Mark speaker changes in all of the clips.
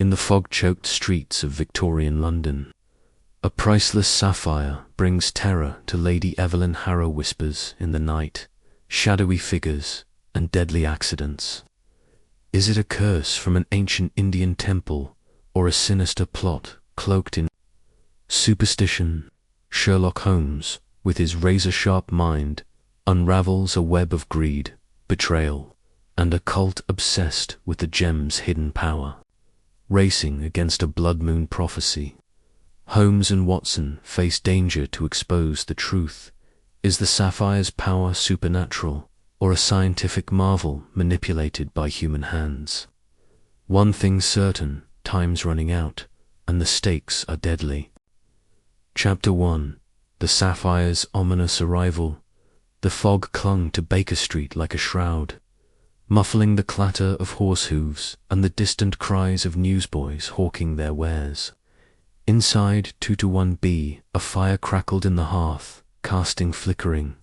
Speaker 1: in the fog-choked streets of Victorian London. A priceless sapphire brings terror to Lady Evelyn Harrow, whispers in the night, shadowy figures and deadly accidents. Is it a curse from an ancient Indian temple, or a sinister plot cloaked in superstition? Sherlock Holmes, with his razor-sharp mind, unravels a web of greed, betrayal, and a cult obsessed with the gem's hidden power, racing against a blood moon prophecy. Holmes and Watson face danger to expose the truth. Is the sapphire's power supernatural, or a scientific marvel manipulated by human hands? One thing's certain, time's running out, and the stakes are deadly. Chapter 1. The sapphire's ominous arrival. The fog clung to Baker Street like a shroud, muffling the clatter of horse hooves and the distant cries of newsboys hawking their wares. Inside 221B, a fire crackled in the hearth, casting flickering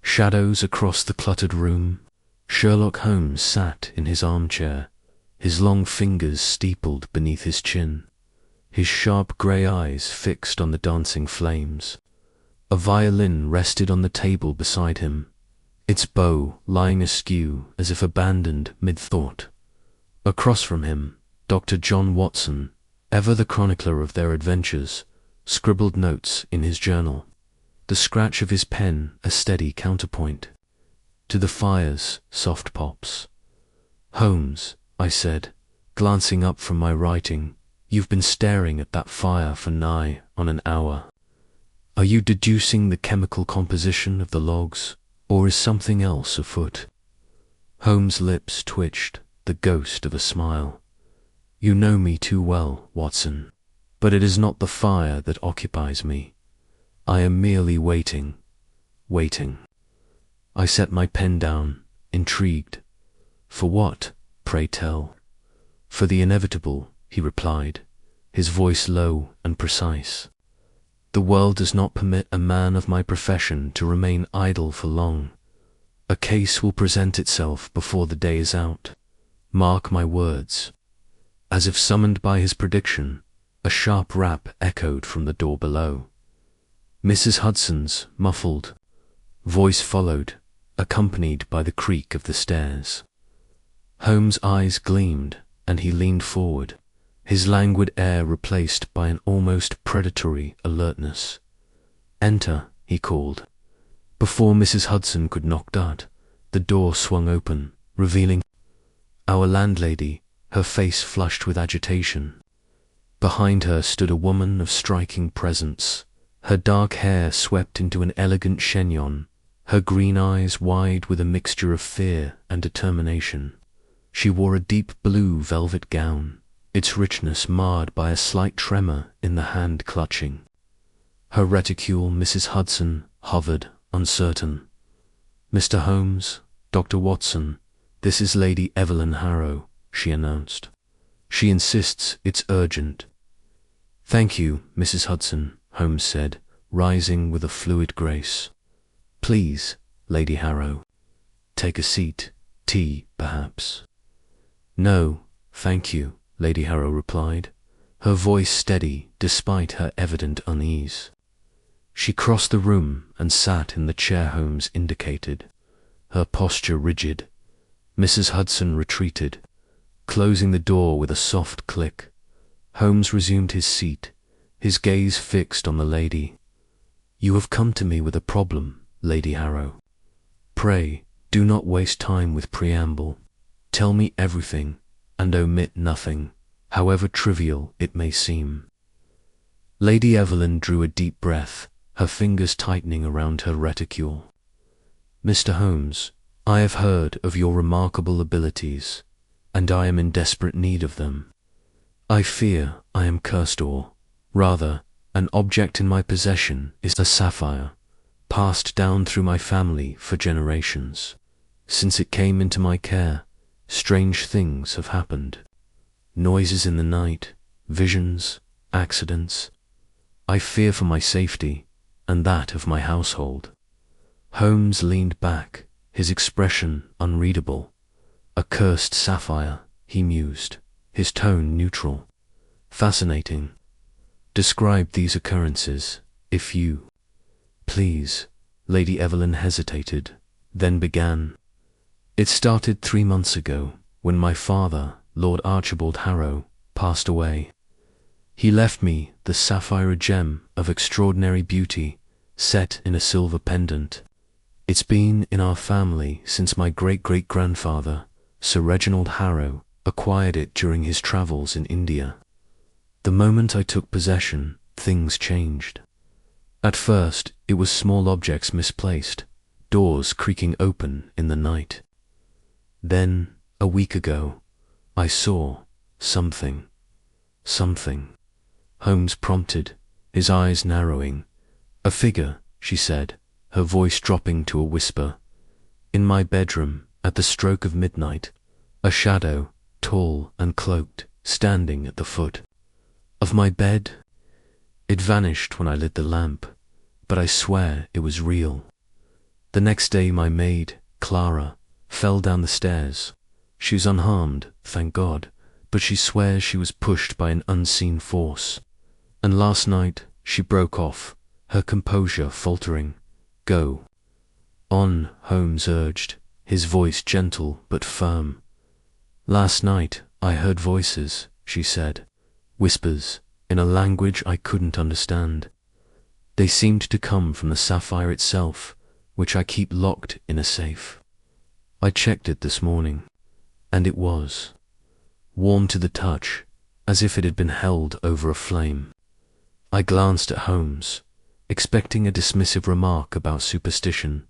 Speaker 1: shadows across the cluttered room. Sherlock Holmes sat in his armchair, his long fingers steepled beneath his chin, his sharp grey eyes fixed on the dancing flames. A violin rested on the table beside him, its bow lying askew as if abandoned mid-thought. Across from him, Dr. John Watson, ever the chronicler of their adventures, scribbled notes in his journal, the scratch of his pen a steady counterpoint to the fire's soft pops. "Holmes," I said, glancing up from my writing, "you've been staring at that fire for nigh on an hour. Are you deducing the chemical composition of the logs, or is something else afoot?" Holmes' lips twitched, the ghost of a smile. "You know me too well, Watson, but it is not the fire that occupies me. I am merely waiting. I set my pen down, intrigued. "For what, pray tell?" "For the inevitable," he replied, his voice low and precise. "The world does not permit a man of my profession to remain idle for long. A case will present itself before the day is out. Mark my words." As if summoned by his prediction, a sharp rap echoed from the door below. Mrs. Hudson's muffled voice followed, accompanied by the creak of the stairs. Holmes' eyes gleamed, and he leaned forward, his languid air replaced by an almost predatory alertness. "Enter," he called. Before Mrs. Hudson could knock out, the door swung open, revealing our landlady, her face flushed with agitation. Behind her stood a woman of striking presence, her dark hair swept into an elegant chignon, her green eyes wide with a mixture of fear and determination. She wore a deep blue velvet gown, its richness marred by a slight tremor in the hand clutching. Her reticule, Mrs. Hudson, hovered, uncertain. "Mr. Holmes, Dr. Watson, this is Lady Evelyn Harrow," she announced. "She insists it's urgent." "Thank you, Mrs. Hudson," Holmes said, rising with a fluid grace. "Please, Lady Harrow, take a seat. Tea, perhaps?" "No, thank you," Lady Harrow replied, her voice steady despite her evident unease. She crossed the room and sat in the chair Holmes indicated, her posture rigid. Mrs. Hudson retreated, closing the door with a soft click. Holmes resumed his seat, his gaze fixed on the lady. "You have come to me with a problem, Lady Harrow. Pray, do not waste time with preamble. Tell me everything, and omit nothing, however trivial it may seem." Lady Evelyn drew a deep breath, her fingers tightening around her reticule. "Mr. Holmes, I have heard of your remarkable abilities, and I am in desperate need of them. I fear I am cursed, or, rather, an object in my possession is a sapphire, passed down through my family for generations. Since it came into my care, strange things have happened. Noises in the night, visions, accidents. I fear for my safety, and that of my household." Holmes leaned back, his expression unreadable. "A cursed sapphire," he mused, his tone neutral. Fascinating. Describe these occurrences, if you please. Lady Evelyn hesitated, then began. It started 3 months ago, when my father, Lord Archibald Harrow, passed away. He left me the sapphire gem of extraordinary beauty, set in a silver pendant. It's been in our family since my great-great-grandfather, Sir Reginald Harrow, acquired it during his travels in India. The moment I took possession, things changed. At first, it was small objects misplaced, doors creaking open in the night. Then, a week ago, I saw something. Holmes prompted, his eyes narrowing. A figure, she said, her voice dropping to a whisper. In my bedroom, at the stroke of midnight, a shadow, tall and cloaked, standing at the foot of my bed. It vanished when I lit the lamp, but I swear it was real. The next day my maid, Clara, fell down the stairs. She was unharmed, thank God, but she swears she was pushed by an unseen force. And last night she broke off, her composure faltering. Go on, Holmes urged, his voice gentle but firm. Last night I heard voices, she said, whispers, in a language I couldn't understand. They seemed to come from the sapphire itself, which I keep locked in a safe. I checked it this morning, and it was warm to the touch, as if it had been held over a flame. I glanced at Holmes, expecting a dismissive remark about superstition.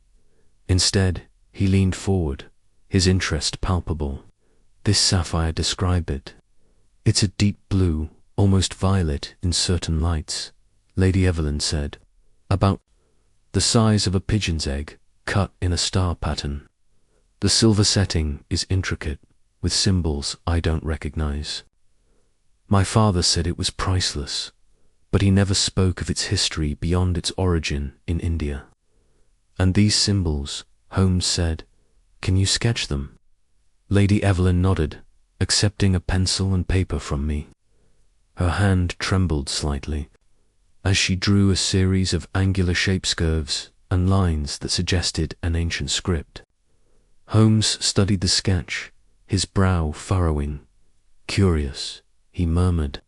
Speaker 1: Instead, he leaned forward, his interest palpable. This sapphire, describe it. It's a deep blue, almost violet in certain lights, Lady Evelyn said. About the size of a pigeon's egg, cut in a star pattern. The silver setting is intricate, with symbols I don't recognize. My father said it was priceless, but he never spoke of its history beyond its origin in India. And these symbols, Holmes said, can you sketch them? Lady Evelyn nodded, accepting a pencil and paper from me. Her hand trembled slightly, as she drew a series of angular shapes, curves, and lines that suggested an ancient script. Holmes studied the sketch, his brow furrowing. Curious, he murmured.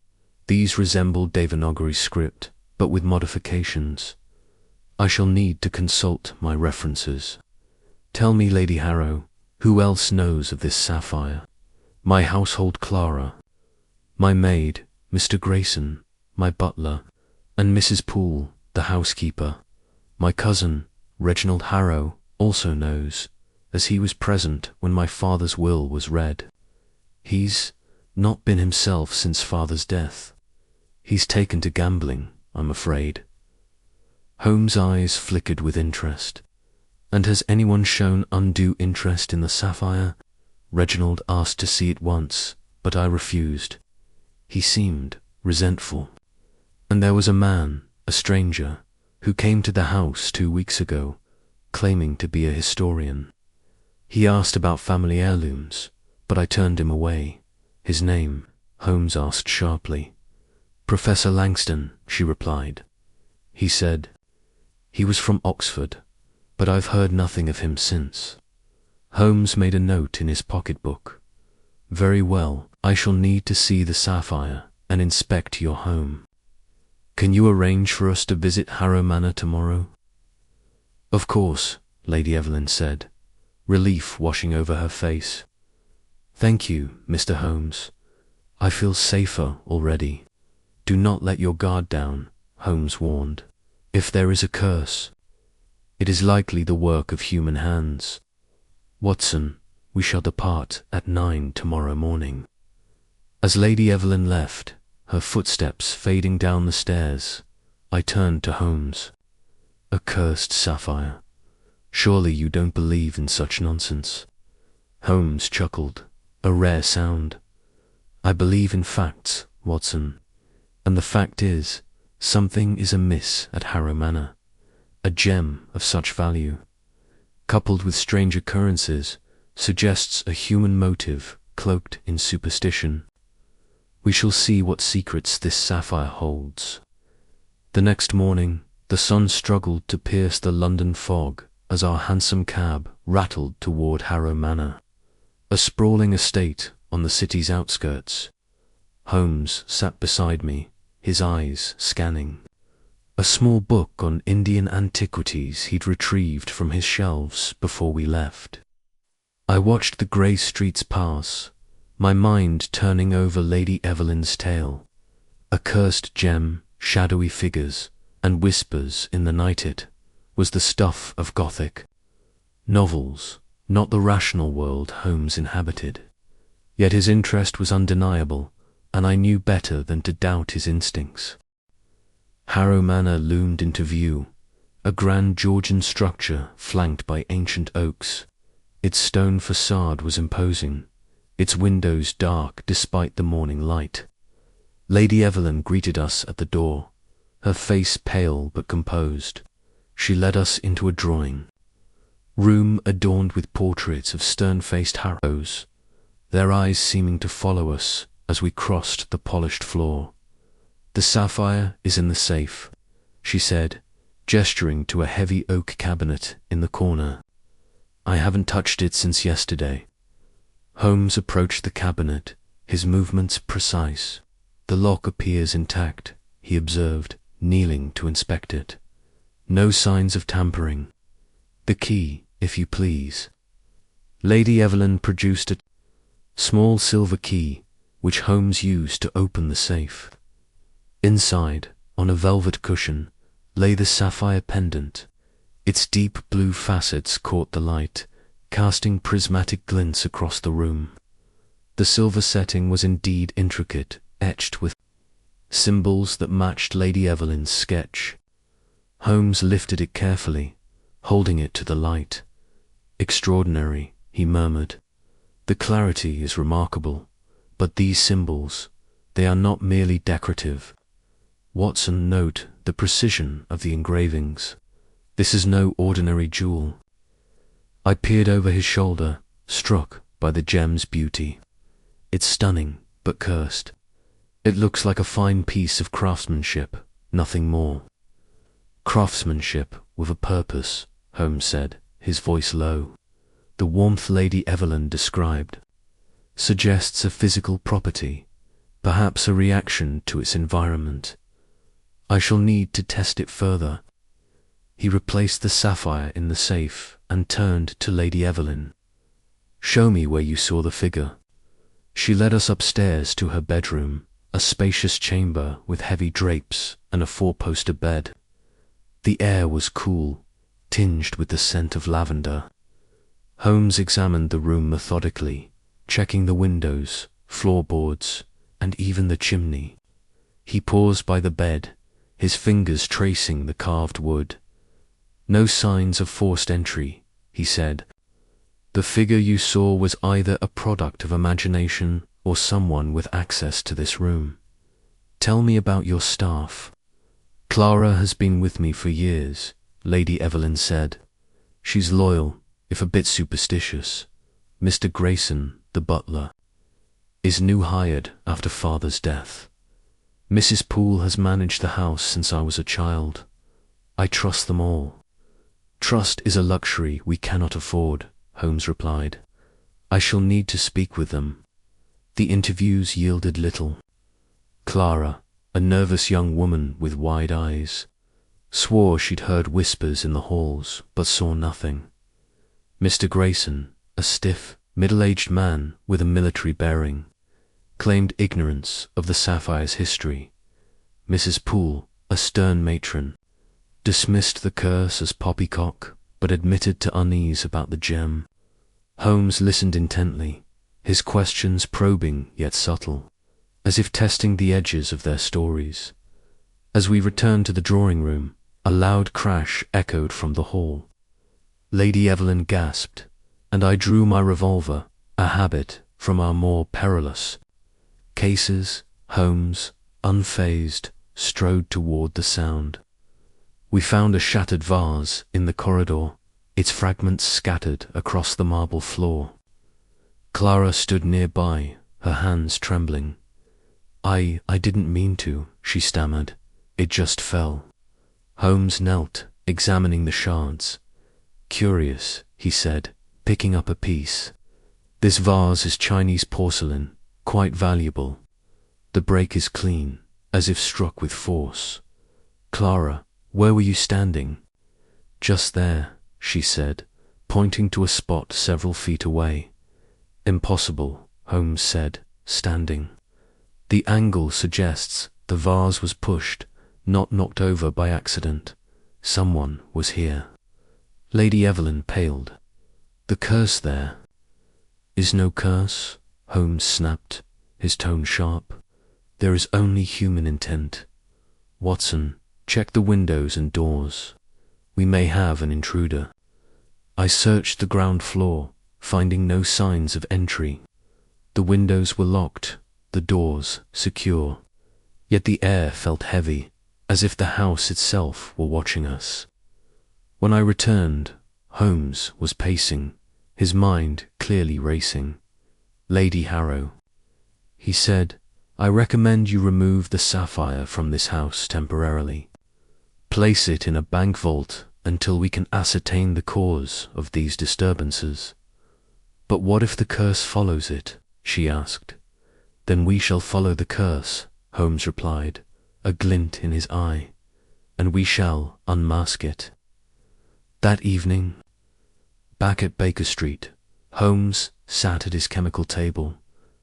Speaker 1: These resemble Devanagari script, but with modifications. I shall need to consult my references. Tell me, Lady Harrow, who else knows of this sapphire? My household, Clara, my maid, Mr. Grayson, my butler, and Mrs. Poole, the housekeeper. My cousin, Reginald Harrow, also knows, as he was present when my father's will was read. He's not been himself since father's death. He's taken to gambling, I'm afraid. Holmes' eyes flickered with interest. And has anyone shown undue interest in the sapphire? Reginald asked to see it once, but I refused. He seemed resentful. And there was a man, a stranger, who came to the house 2 weeks ago, claiming to be a historian. He asked about family heirlooms, but I turned him away. His name, Holmes asked sharply. Professor Langston, she replied. He said, he was from Oxford, but I've heard nothing of him since. Holmes made a note in his pocketbook. Very well, I shall need to see the sapphire and inspect your home. Can you arrange for us to visit Harrow Manor tomorrow? Of course, Lady Evelyn said, relief washing over her face. Thank you, Mr. Holmes. I feel safer already. Do not let your guard down, Holmes warned. If there is a curse, it is likely the work of human hands. Watson, we shall depart at 9 tomorrow morning. As Lady Evelyn left, her footsteps fading down the stairs, I turned to Holmes. A cursed sapphire. Surely you don't believe in such nonsense. Holmes chuckled, a rare sound. I believe in facts, Watson. And the fact is, something is amiss at Harrow Manor. A gem of such value, coupled with strange occurrences, suggests a human motive cloaked in superstition. We shall see what secrets this sapphire holds. The next morning, the sun struggled to pierce the London fog as our hansom cab rattled toward Harrow Manor, a sprawling estate on the city's outskirts. Holmes sat beside me, his eyes scanning a small book on Indian antiquities he'd retrieved from his shelves before we left. I watched the grey streets pass, my mind turning over Lady Evelyn's tale, a cursed gem, shadowy figures, and whispers in the night. It was the stuff of Gothic novels, not the rational world Holmes inhabited. Yet his interest was undeniable, and I knew better than to doubt his instincts. Harrow Manor loomed into view, a grand Georgian structure flanked by ancient oaks. Its stone facade was imposing, its windows dark despite the morning light. Lady Evelyn greeted us at the door, her face pale but composed. She led us into a drawing room adorned with portraits of stern-faced Harrows, their eyes seeming to follow us as we crossed the polished floor. "The sapphire is in the safe," she said, gesturing to a heavy oak cabinet in the corner. "I haven't touched it since yesterday." Holmes approached the cabinet, his movements precise. "The lock appears intact," he observed, kneeling to inspect it. "No signs of tampering. The key, if you please." Lady Evelyn produced a small silver key, which Holmes used to open the safe. Inside, on a velvet cushion, lay the sapphire pendant. Its deep blue facets caught the light, casting prismatic glints across the room. The silver setting was indeed intricate, etched with symbols that matched Lady Evelyn's sketch. Holmes lifted it carefully, holding it to the light. "Extraordinary," he murmured. "The clarity is remarkable, but these symbols, they are not merely decorative. Watson, note the precision of the engravings. This is no ordinary jewel." I peered over his shoulder, struck by the gem's beauty. "It's stunning, but cursed. It looks like a fine piece of craftsmanship, nothing more." "Craftsmanship with a purpose," Holmes said, his voice low. "The warmth Lady Evelyn described suggests a physical property, perhaps a reaction to its environment. I shall need to test it further." He replaced the sapphire in the safe and turned to Lady Evelyn. "Show me where you saw the figure." She led us upstairs to her bedroom, a spacious chamber with heavy drapes and a four-poster bed. The air was cool, tinged with the scent of lavender. Holmes examined the room methodically, checking the windows, floorboards, and even the chimney. He paused by the bed, his fingers tracing the carved wood. "No signs of forced entry," he said. "The figure you saw was either a product of imagination or someone with access to this room. Tell me about your staff." "Clara has been with me for years," Lady Evelyn said. "She's loyal, if a bit superstitious. Mr. Grayson, the butler, is new hired after father's death. Mrs. Poole has managed the house since I was a child. I trust them all." "Trust is a luxury we cannot afford," Holmes replied. "I shall need to speak with them." The interviews yielded little. Clara, a nervous young woman with wide eyes, swore she'd heard whispers in the halls, but saw nothing. Mr. Grayson, a stiff, middle-aged man with a military bearing, claimed ignorance of the sapphire's history. Mrs. Poole, a stern matron, dismissed the curse as poppycock, but admitted to unease about the gem. Holmes listened intently, his questions probing yet subtle, as if testing the edges of their stories. As we returned to the drawing room, a loud crash echoed from the hall. Lady Evelyn gasped, and I drew my revolver, a habit from our more perilous cases. Holmes, unfazed, strode toward the sound. We found a shattered vase in the corridor, its fragments scattered across the marble floor. Clara stood nearby, her hands trembling. I didn't mean to, she stammered. It just fell. Holmes knelt, examining the shards. Curious, he said, picking up a piece. This vase is Chinese porcelain, quite valuable. The break is clean, as if struck with force. Clara, where were you standing? Just there, she said, pointing to a spot several feet away. Impossible, Holmes said, standing. The angle suggests the vase was pushed, not knocked over by accident. Someone was here. Lady Evelyn paled. The curse there. Is no curse, Holmes snapped, his tone sharp. There is only human intent. Watson, check the windows and doors. We may have an intruder. I searched the ground floor, finding no signs of entry. The windows were locked, the doors secure. Yet the air felt heavy, as if the house itself were watching us. When I returned, Holmes was pacing, his mind clearly racing. Lady Harrow, he said, I recommend you remove the sapphire from this house temporarily. Place it in a bank vault until we can ascertain the cause of these disturbances. But what if the curse follows it? She asked. Then we shall follow the curse, Holmes replied, a glint in his eye, and we shall unmask it. That evening, back at Baker Street, Holmes sat at his chemical table,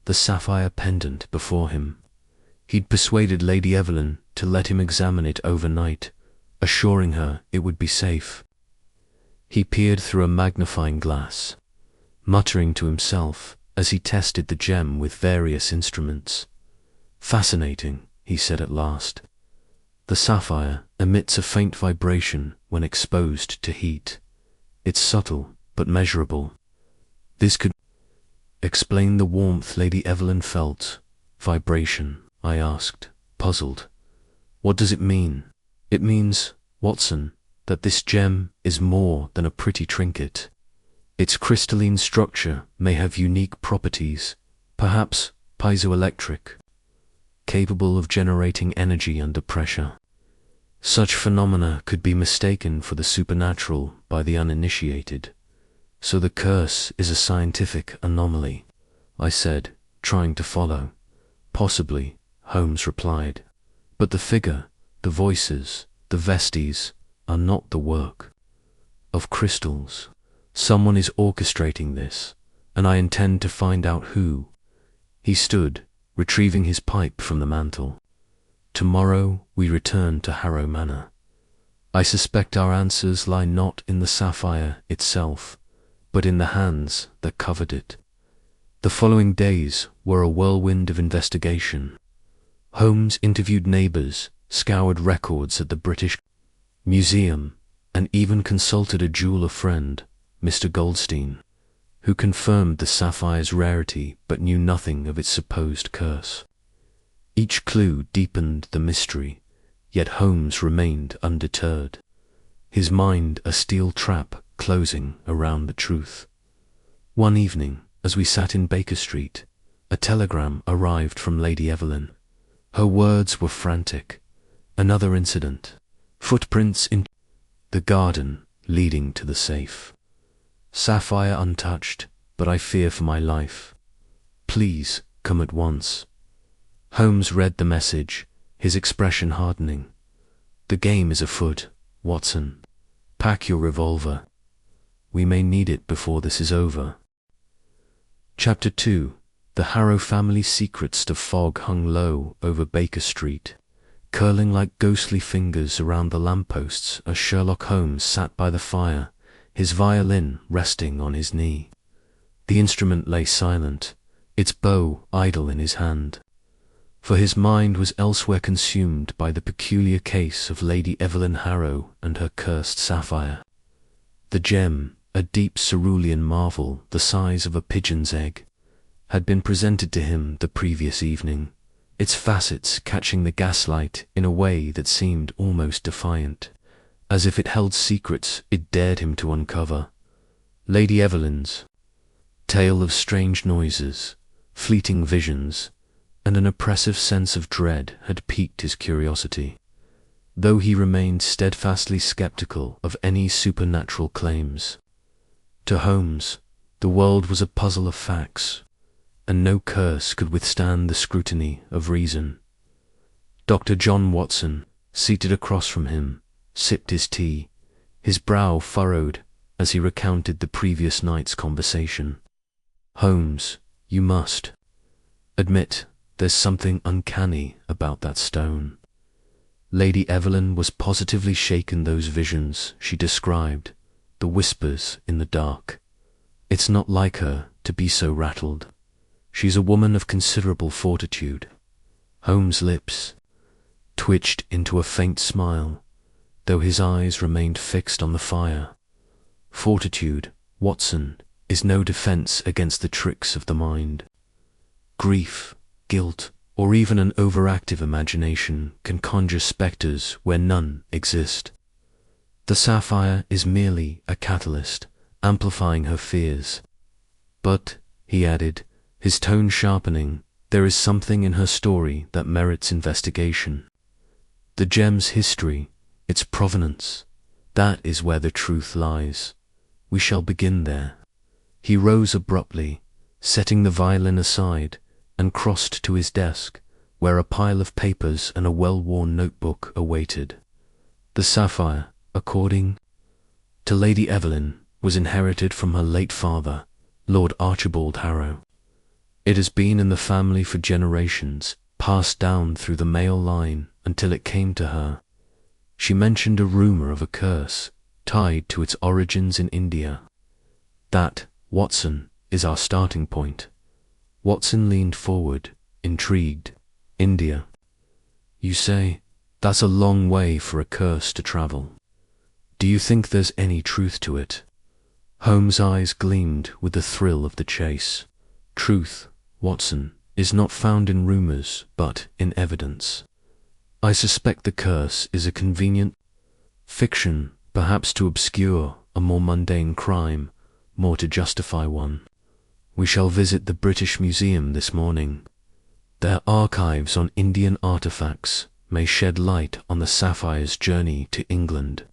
Speaker 1: the sapphire pendant before him. He'd persuaded Lady Evelyn to let him examine it overnight, assuring her it would be safe. He peered through a magnifying glass, muttering to himself as he tested the gem with various instruments. Fascinating, he said at last. The sapphire emits a faint vibration when exposed to heat. It's subtle but measurable. This could explain the warmth Lady Evelyn felt. Vibration, I asked, puzzled. What does it mean? It means, Watson, that this gem is more than a pretty trinket. Its crystalline structure may have unique properties, perhaps piezoelectric, capable of generating energy under pressure. Such phenomena could be mistaken for the supernatural by the uninitiated. So the curse is a scientific anomaly, I said, trying to follow. Possibly, Holmes replied. But the figure, the voices, the vesties are not the work of crystals. Someone is orchestrating this, and I intend to find out who. He stood, retrieving his pipe from the mantel. Tomorrow we return to Harrow Manor. I suspect our answers lie not in the sapphire itself, but in the hands that covered it. The following days were a whirlwind of investigation. Holmes interviewed neighbours, scoured records at the British Museum, and even consulted a jeweller friend, Mr. Goldstein, who confirmed the sapphire's rarity but knew nothing of its supposed curse. Each clue deepened the mystery, yet Holmes remained undeterred, his mind a steel trap closing around the truth. One evening, as we sat in Baker Street, a telegram arrived from Lady Evelyn. Her words were frantic. Another incident. Footprints in the garden leading to the safe. Sapphire untouched, but I fear for my life. Please come at once. Holmes read the message, his expression hardening. The game is afoot, Watson. Pack your revolver. We may need it before this is over. Chapter 2. The Harrow family's secrets. The fog hung low over Baker Street, curling like ghostly fingers around the lampposts as Sherlock Holmes sat by the fire, his violin resting on his knee. The instrument lay silent, its bow idle in his hand, for his mind was elsewhere consumed by the peculiar case of Lady Evelyn Harrow and her cursed sapphire. The gem, a deep cerulean marvel the size of a pigeon's egg, had been presented to him the previous evening, its facets catching the gaslight in a way that seemed almost defiant, as if it held secrets it dared him to uncover. Lady Evelyn's tale of strange noises, fleeting visions, and an oppressive sense of dread had piqued his curiosity, though he remained steadfastly skeptical of any supernatural claims. To Holmes, the world was a puzzle of facts, and no curse could withstand the scrutiny of reason. Dr. John Watson, seated across from him, sipped his tea, his brow furrowed as he recounted the previous night's conversation. "Holmes, you must admit there's something uncanny about that stone. Lady Evelyn was positively shaken. Those visions she described, the whispers in the dark. It's not like her to be so rattled. She's a woman of considerable fortitude." Holmes' lips twitched into a faint smile, though his eyes remained fixed on the fire. Fortitude, Watson, is no defense against the tricks of the mind. Grief, guilt, or even an overactive imagination can conjure spectres where none exist. The sapphire is merely a catalyst, amplifying her fears. But, he added, his tone sharpening, there is something in her story that merits investigation. The gem's history, its provenance, that is where the truth lies. We shall begin there. He rose abruptly, setting the violin aside, and crossed to his desk, where a pile of papers and a well-worn notebook awaited. The sapphire, according to Lady Evelyn, was inherited from her late father, Lord Archibald Harrow. It has been in the family for generations, passed down through the male line until it came to her. She mentioned a rumor of a curse tied to its origins in India. That, Watson, is our starting point. Watson leaned forward, intrigued. India. You say, that's a long way for a curse to travel. Do you think there's any truth to it? Holmes' eyes gleamed with the thrill of the chase. Truth, Watson, is not found in rumors, but in evidence. I suspect the curse is a convenient fiction, perhaps to obscure a more mundane crime, more to justify one. We shall visit the British Museum this morning. Their archives on Indian artifacts may shed light on the sapphire's journey to England.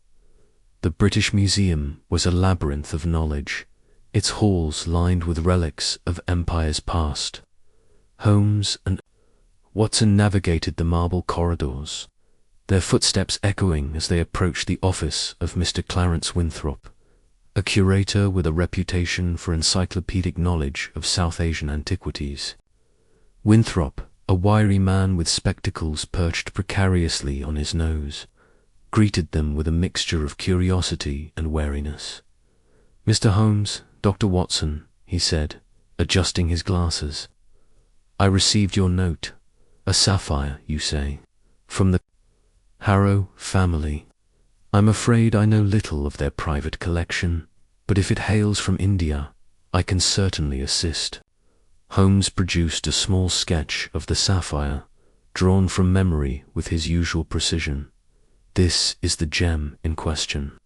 Speaker 1: The British Museum was a labyrinth of knowledge, its halls lined with relics of empires past. Holmes and Watson navigated the marble corridors, their footsteps echoing as they approached the office of Mr. Clarence Winthrop, a curator with a reputation for encyclopedic knowledge of South Asian antiquities. Winthrop, a wiry man with spectacles perched precariously on his nose, greeted them with a mixture of curiosity and wariness. "Mr. Holmes, Dr. Watson," he said, adjusting his glasses. "I received your note. A sapphire, you say, from the Harrow family. I'm afraid I know little of their private collection, but if it hails from India, I can certainly assist." Holmes produced a small sketch of the sapphire, drawn from memory with his usual precision. "This is the gem in question.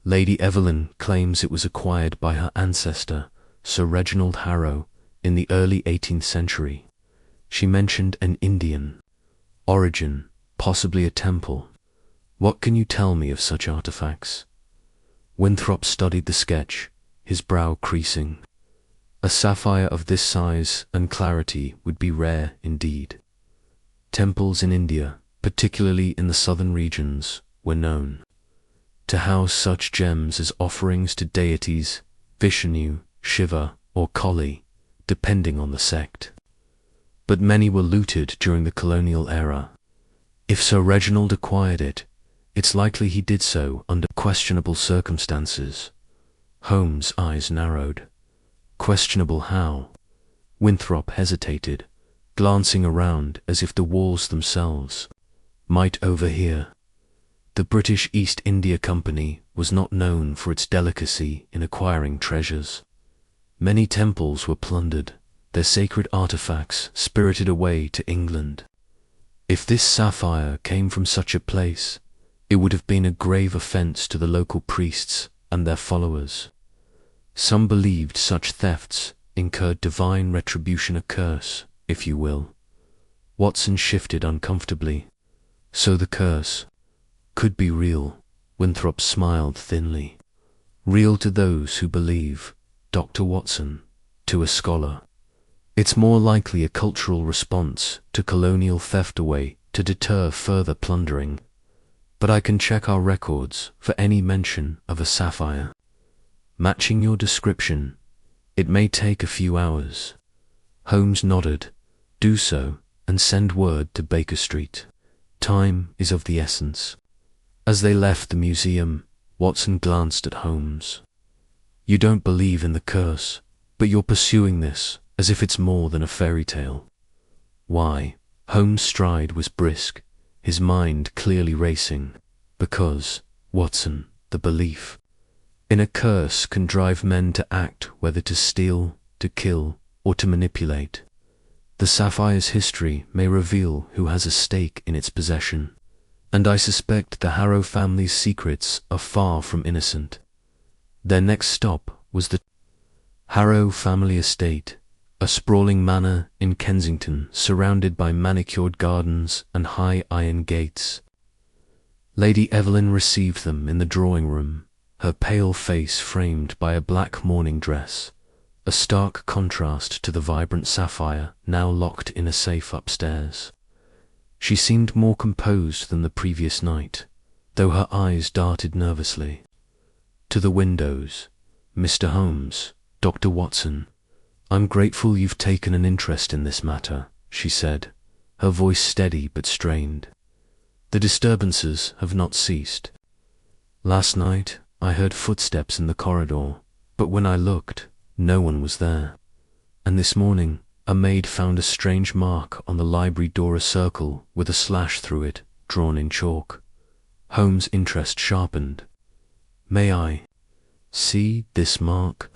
Speaker 1: Lady Evelyn claims it was acquired by her ancestor, Sir Reginald Harrow, in the early 18th century. She mentioned an Indian origin, possibly a temple. What can you tell me of such artifacts?" Winthrop studied the sketch, his brow creasing. A sapphire of this size and clarity would be rare indeed. Temples in India, particularly in the southern regions, were known to house such gems as offerings to deities, Vishnu, Shiva, or Kali, depending on the sect. But many were looted during the colonial era. If Sir Reginald acquired it, it's likely he did so under questionable circumstances. Holmes' eyes narrowed. Questionable how? Winthrop hesitated, glancing around as if the walls themselves might overhear. The British East India Company was not known for its delicacy in acquiring treasures. Many temples were plundered, their sacred artifacts spirited away to England. If this sapphire came from such a place, it would have been a grave offense to the local priests and their followers. Some believed such thefts incurred divine retribution, a curse, if you will. Watson shifted uncomfortably. So the curse could be real. Winthrop smiled thinly. Real to those who believe, Dr. Watson, to a scholar. It's more likely a cultural response to colonial theft away to deter further plundering. But I can check our records for any mention of a sapphire. Matching your description, it may take a few hours. Holmes nodded. Do so, and send word to Baker Street. Time is of the essence. As they left the museum, Watson glanced at Holmes. You don't believe in the curse, but you're pursuing this as if it's more than a fairy tale. Why? Holmes' stride was brisk, his mind clearly racing. Because, Watson, the belief in a curse can drive men to act, whether to steal, to kill, or to manipulate. The sapphire's history may reveal who has a stake in its possession, and I suspect the Harrow family's secrets are far from innocent. Their next stop was the Harrow family estate, a sprawling manor in Kensington surrounded by manicured gardens and high iron gates. Lady Evelyn received them in the drawing-room, her pale face framed by a black mourning dress, a stark contrast to the vibrant sapphire now locked in a safe upstairs. She seemed more composed than the previous night, though her eyes darted nervously. To the windows, Mr. Holmes, Dr. Watson, I'm grateful you've taken an interest in this matter, she said, her voice steady but strained. The disturbances have not ceased. Last night, I heard footsteps in the corridor, but when I looked, no one was there. And this morning, a maid found a strange mark on the library door, a circle with a slash through it, drawn in chalk. Holmes' interest sharpened. May I see this mark?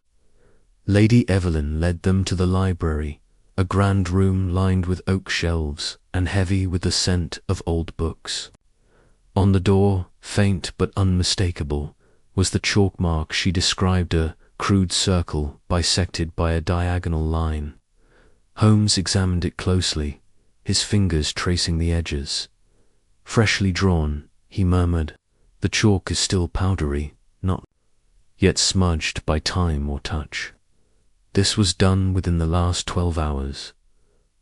Speaker 1: Lady Evelyn led them to the library, a grand room lined with oak shelves and heavy with the scent of old books. On the door, faint but unmistakable, was the chalk mark she described, a crude circle bisected by a diagonal line. Holmes examined it closely, his fingers tracing the edges. Freshly drawn, he murmured, the chalk is still powdery, not yet smudged by time or touch. This was done within the last 12 hours.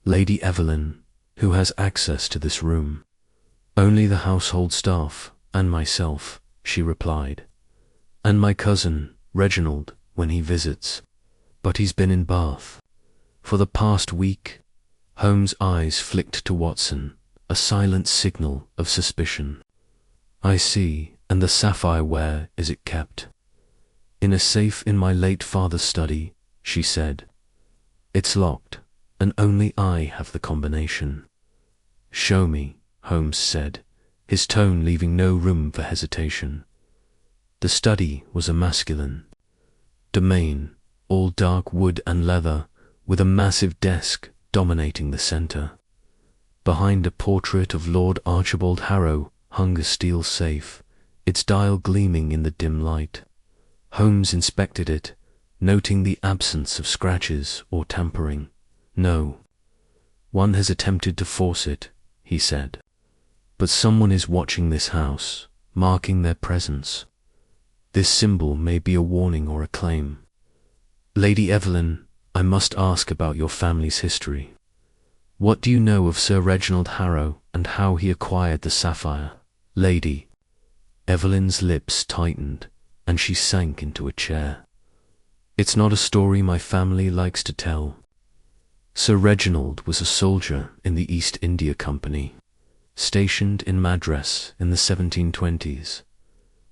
Speaker 1: Lady Evelyn, who has access to this room? Only the household staff, and myself, she replied. And my cousin, Reginald, when he visits. But he's been in Bath. For the past week. Holmes' eyes flicked to Watson, a silent signal of suspicion. I see, and the sapphire, where is it kept? In a safe in my late father's study, she said. It's locked, and only I have the combination. Show me, Holmes said, his tone leaving no room for hesitation. The study was a masculine domain, all dark wood and leather, with a massive desk dominating the centre. Behind a portrait of Lord Archibald Harrow hung a steel safe, its dial gleaming in the dim light. Holmes inspected it, noting the absence of scratches or tampering. No. One has attempted to force it, he said. But someone is watching this house, marking their presence. This symbol may be a warning or a claim. Lady Evelyn, I must ask about your family's history. What do you know of Sir Reginald Harrow and how he acquired the sapphire? Lady Evelyn's lips tightened, and she sank into a chair. It's not a story my family likes to tell. Sir Reginald was a soldier in the East India Company, stationed in Madras in the 1720s.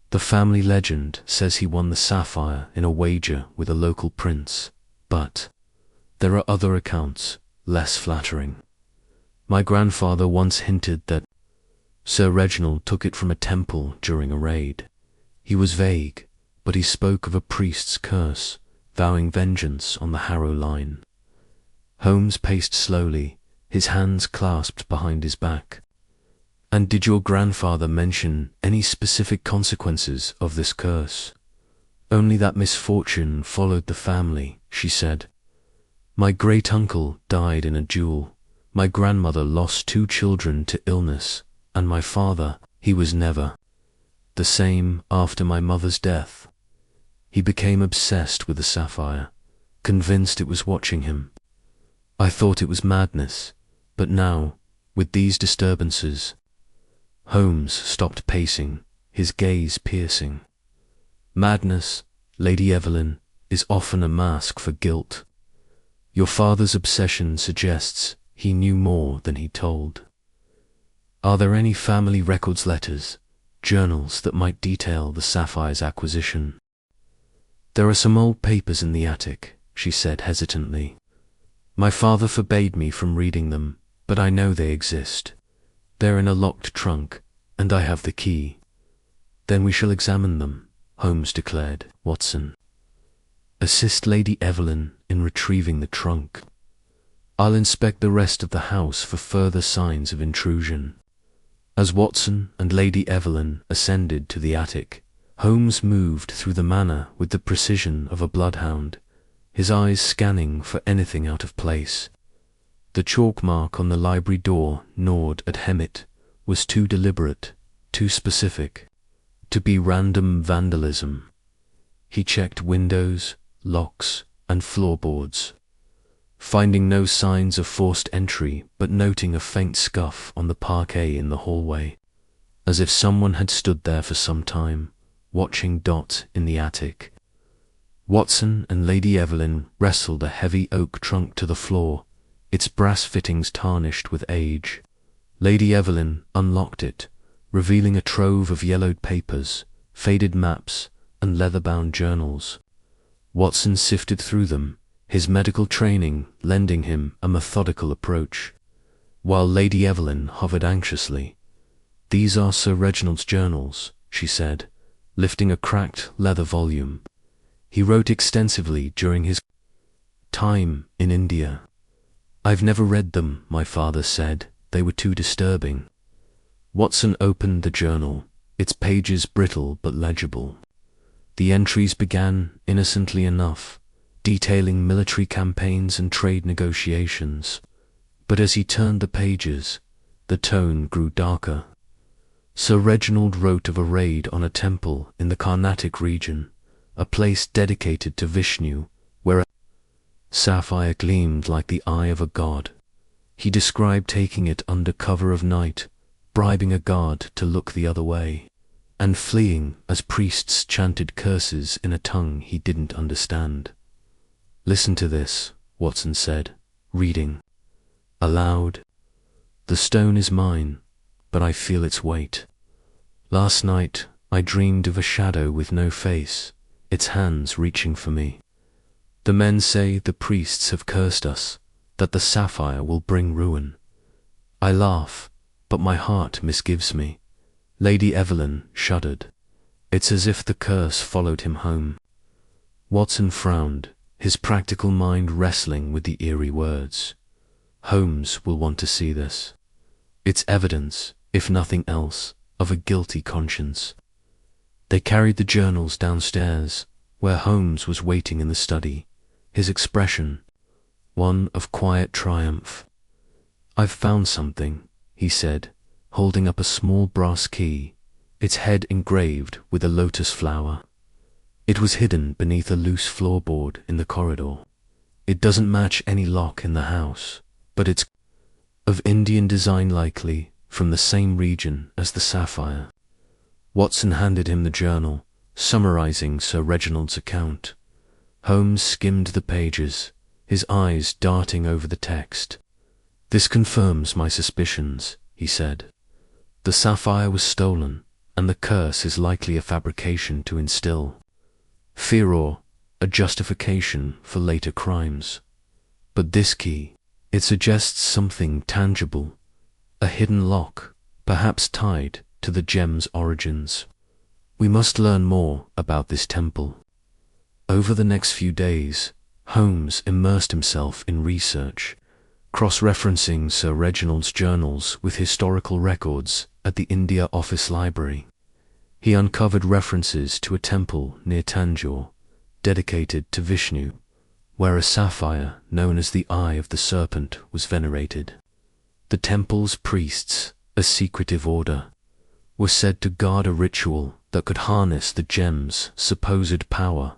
Speaker 1: The family legend says he won the sapphire in a wager with a local prince, but there are other accounts, less flattering. My grandfather once hinted that Sir Reginald took it from a temple during a raid. He was vague, but he spoke of a priest's curse, vowing vengeance on the Harrow line. Holmes paced slowly, his hands clasped behind his back. And did your grandfather mention any specific consequences of this curse? Only that misfortune followed the family, she said. My great-uncle died in a duel. My grandmother lost 2 children to illness, and my father, he was never the same after my mother's death. He became obsessed with the sapphire, convinced it was watching him. I thought it was madness, but now, with these disturbances—" Holmes stopped pacing, his gaze piercing. "Madness, Lady Evelyn, is often a mask for guilt. Your father's obsession suggests he knew more than he told. Are there any family records, letters, journals that might detail the sapphire's acquisition?" "There are some old papers in the attic," she said hesitantly. "My father forbade me from reading them, but I know they exist. They're in a locked trunk, and I have the key." "Then we shall examine them," Holmes declared. "Watson, assist Lady Evelyn in retrieving the trunk. I'll inspect the rest of the house for further signs of intrusion." As Watson and Lady Evelyn ascended to the attic, Holmes moved through the manor with the precision of a bloodhound, his eyes scanning for anything out of place. The chalk mark on the library door, gnawed at Hemet, was too deliberate, too specific, to be random vandalism. He checked windows, locks, and floorboards, finding no signs of forced entry but noting a faint scuff on the parquet in the hallway, as if someone had stood there for some time, watching Dot in the attic. Watson and Lady Evelyn wrestled a heavy oak trunk to the floor, its brass fittings tarnished with age. Lady Evelyn unlocked it, revealing a trove of yellowed papers, faded maps, and leather-bound journals. Watson sifted through them, his medical training lending him a methodical approach, while Lady Evelyn hovered anxiously. "These are Sir Reginald's journals," she said, lifting a cracked leather volume. "He wrote extensively during his time in India." "I've never read them," my father said. "They were too disturbing." Watson opened the journal, its pages brittle but legible. The entries began innocently enough, detailing military campaigns and trade negotiations. But as he turned the pages, the tone grew darker. Sir Reginald wrote of a raid on a temple in the Carnatic region, a place dedicated to Vishnu, where a sapphire gleamed like the eye of a god. He described taking it under cover of night, bribing a guard to look the other way, and fleeing as priests chanted curses in a tongue he didn't understand. "Listen to this," Watson said, reading aloud. "The stone is mine, but I feel its weight. Last night I dreamed of a shadow with no face, its hands reaching for me. The men say the priests have cursed us, that the sapphire will bring ruin. I laugh, but my heart misgives me." Lady Evelyn shuddered. "It's as if the curse followed him home." Watson frowned, his practical mind wrestling with the eerie words. "Holmes will want to see this. It's evidence, if nothing else, of a guilty conscience." They carried the journals downstairs, where Holmes was waiting in the study, his expression one of quiet triumph. "I've found something," he said, holding up a small brass key, its head engraved with a lotus flower. It was hidden beneath a loose floorboard in the corridor. "It doesn't match any lock in the house, but it's of Indian design, likely from the same region as the sapphire." Watson handed him the journal, summarizing Sir Reginald's account. Holmes skimmed the pages, his eyes darting over the text. "This confirms my suspicions," he said. "The sapphire was stolen, and the curse is likely a fabrication to instill fear or a justification for later crimes. But this key, it suggests something tangible, a hidden lock, perhaps tied to the gem's origins. We must learn more about this temple." Over the next few days, Holmes immersed himself in research, cross-referencing Sir Reginald's journals with historical records at the India Office Library. He uncovered references to a temple near Tanjore, dedicated to Vishnu, where a sapphire known as the Eye of the Serpent was venerated. The temple's priests, a secretive order, were said to guard a ritual that could harness the gem's supposed power,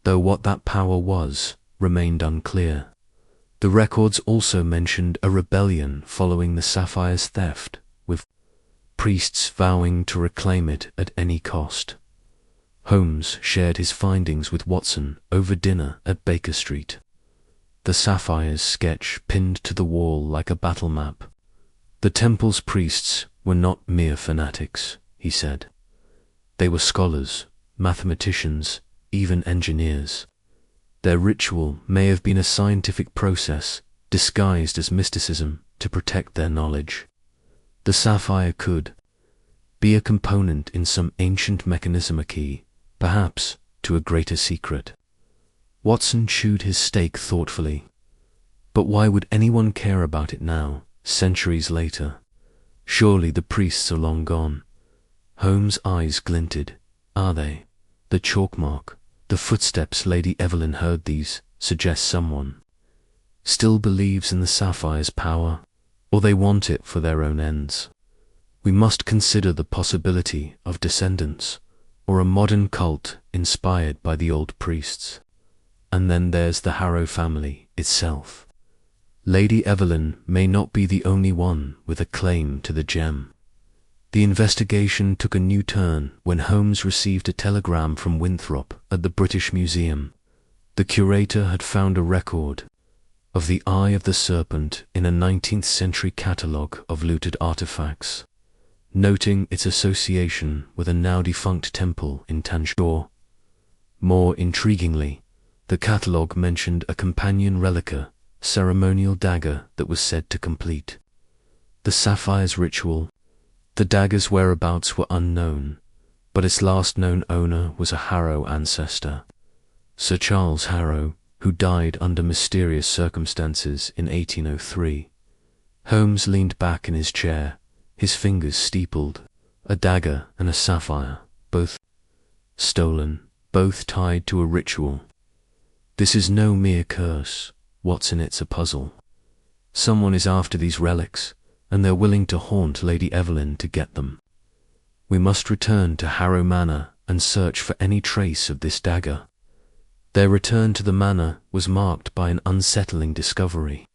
Speaker 1: though what that power was remained unclear. The records also mentioned a rebellion following the Sapphire's theft, with priests vowing to reclaim it at any cost. Holmes shared his findings with Watson over dinner at Baker Street. The Sapphire's sketch pinned to the wall like a battle map. The temple's priests were not mere fanatics, he said. They were scholars, mathematicians, even engineers. Their ritual may have been a scientific process disguised as mysticism to protect their knowledge. The sapphire could be a component in some ancient mechanism, a key, perhaps, to a greater secret. Watson chewed his steak thoughtfully. But why would anyone care about it now, centuries later? Surely the priests are long gone. Holmes' eyes glinted. Are they? The chalk mark, the footsteps Lady Evelyn heard, these suggest someone still believes in the sapphire's power, or they want it for their own ends. We must consider the possibility of descendants, or a modern cult inspired by the old priests. And then there's the Harrow family itself. Lady Evelyn may not be the only one with a claim to the gem. The investigation took a new turn when Holmes received a telegram from Winthrop at the British Museum. The curator had found a record of the Eye of the Serpent in a 19th century catalogue of looted artifacts, noting its association with a now-defunct temple in Tanjore. More intriguingly, the catalogue mentioned a companion reliquia, ceremonial dagger that was said to complete the sapphire's ritual. The dagger's whereabouts were unknown, but its last known owner was a Harrow ancestor, Sir Charles Harrow, who died under mysterious circumstances in 1803. Holmes leaned back in his chair, his fingers steepled. A dagger and a sapphire, both stolen, both tied to a ritual. This is no mere curse, Watson, it's a puzzle. Someone is after these relics, and they're willing to haunt Lady Evelyn to get them. We must return to Harrow Manor and search for any trace of this dagger. Their return to the manor was marked by an unsettling discovery.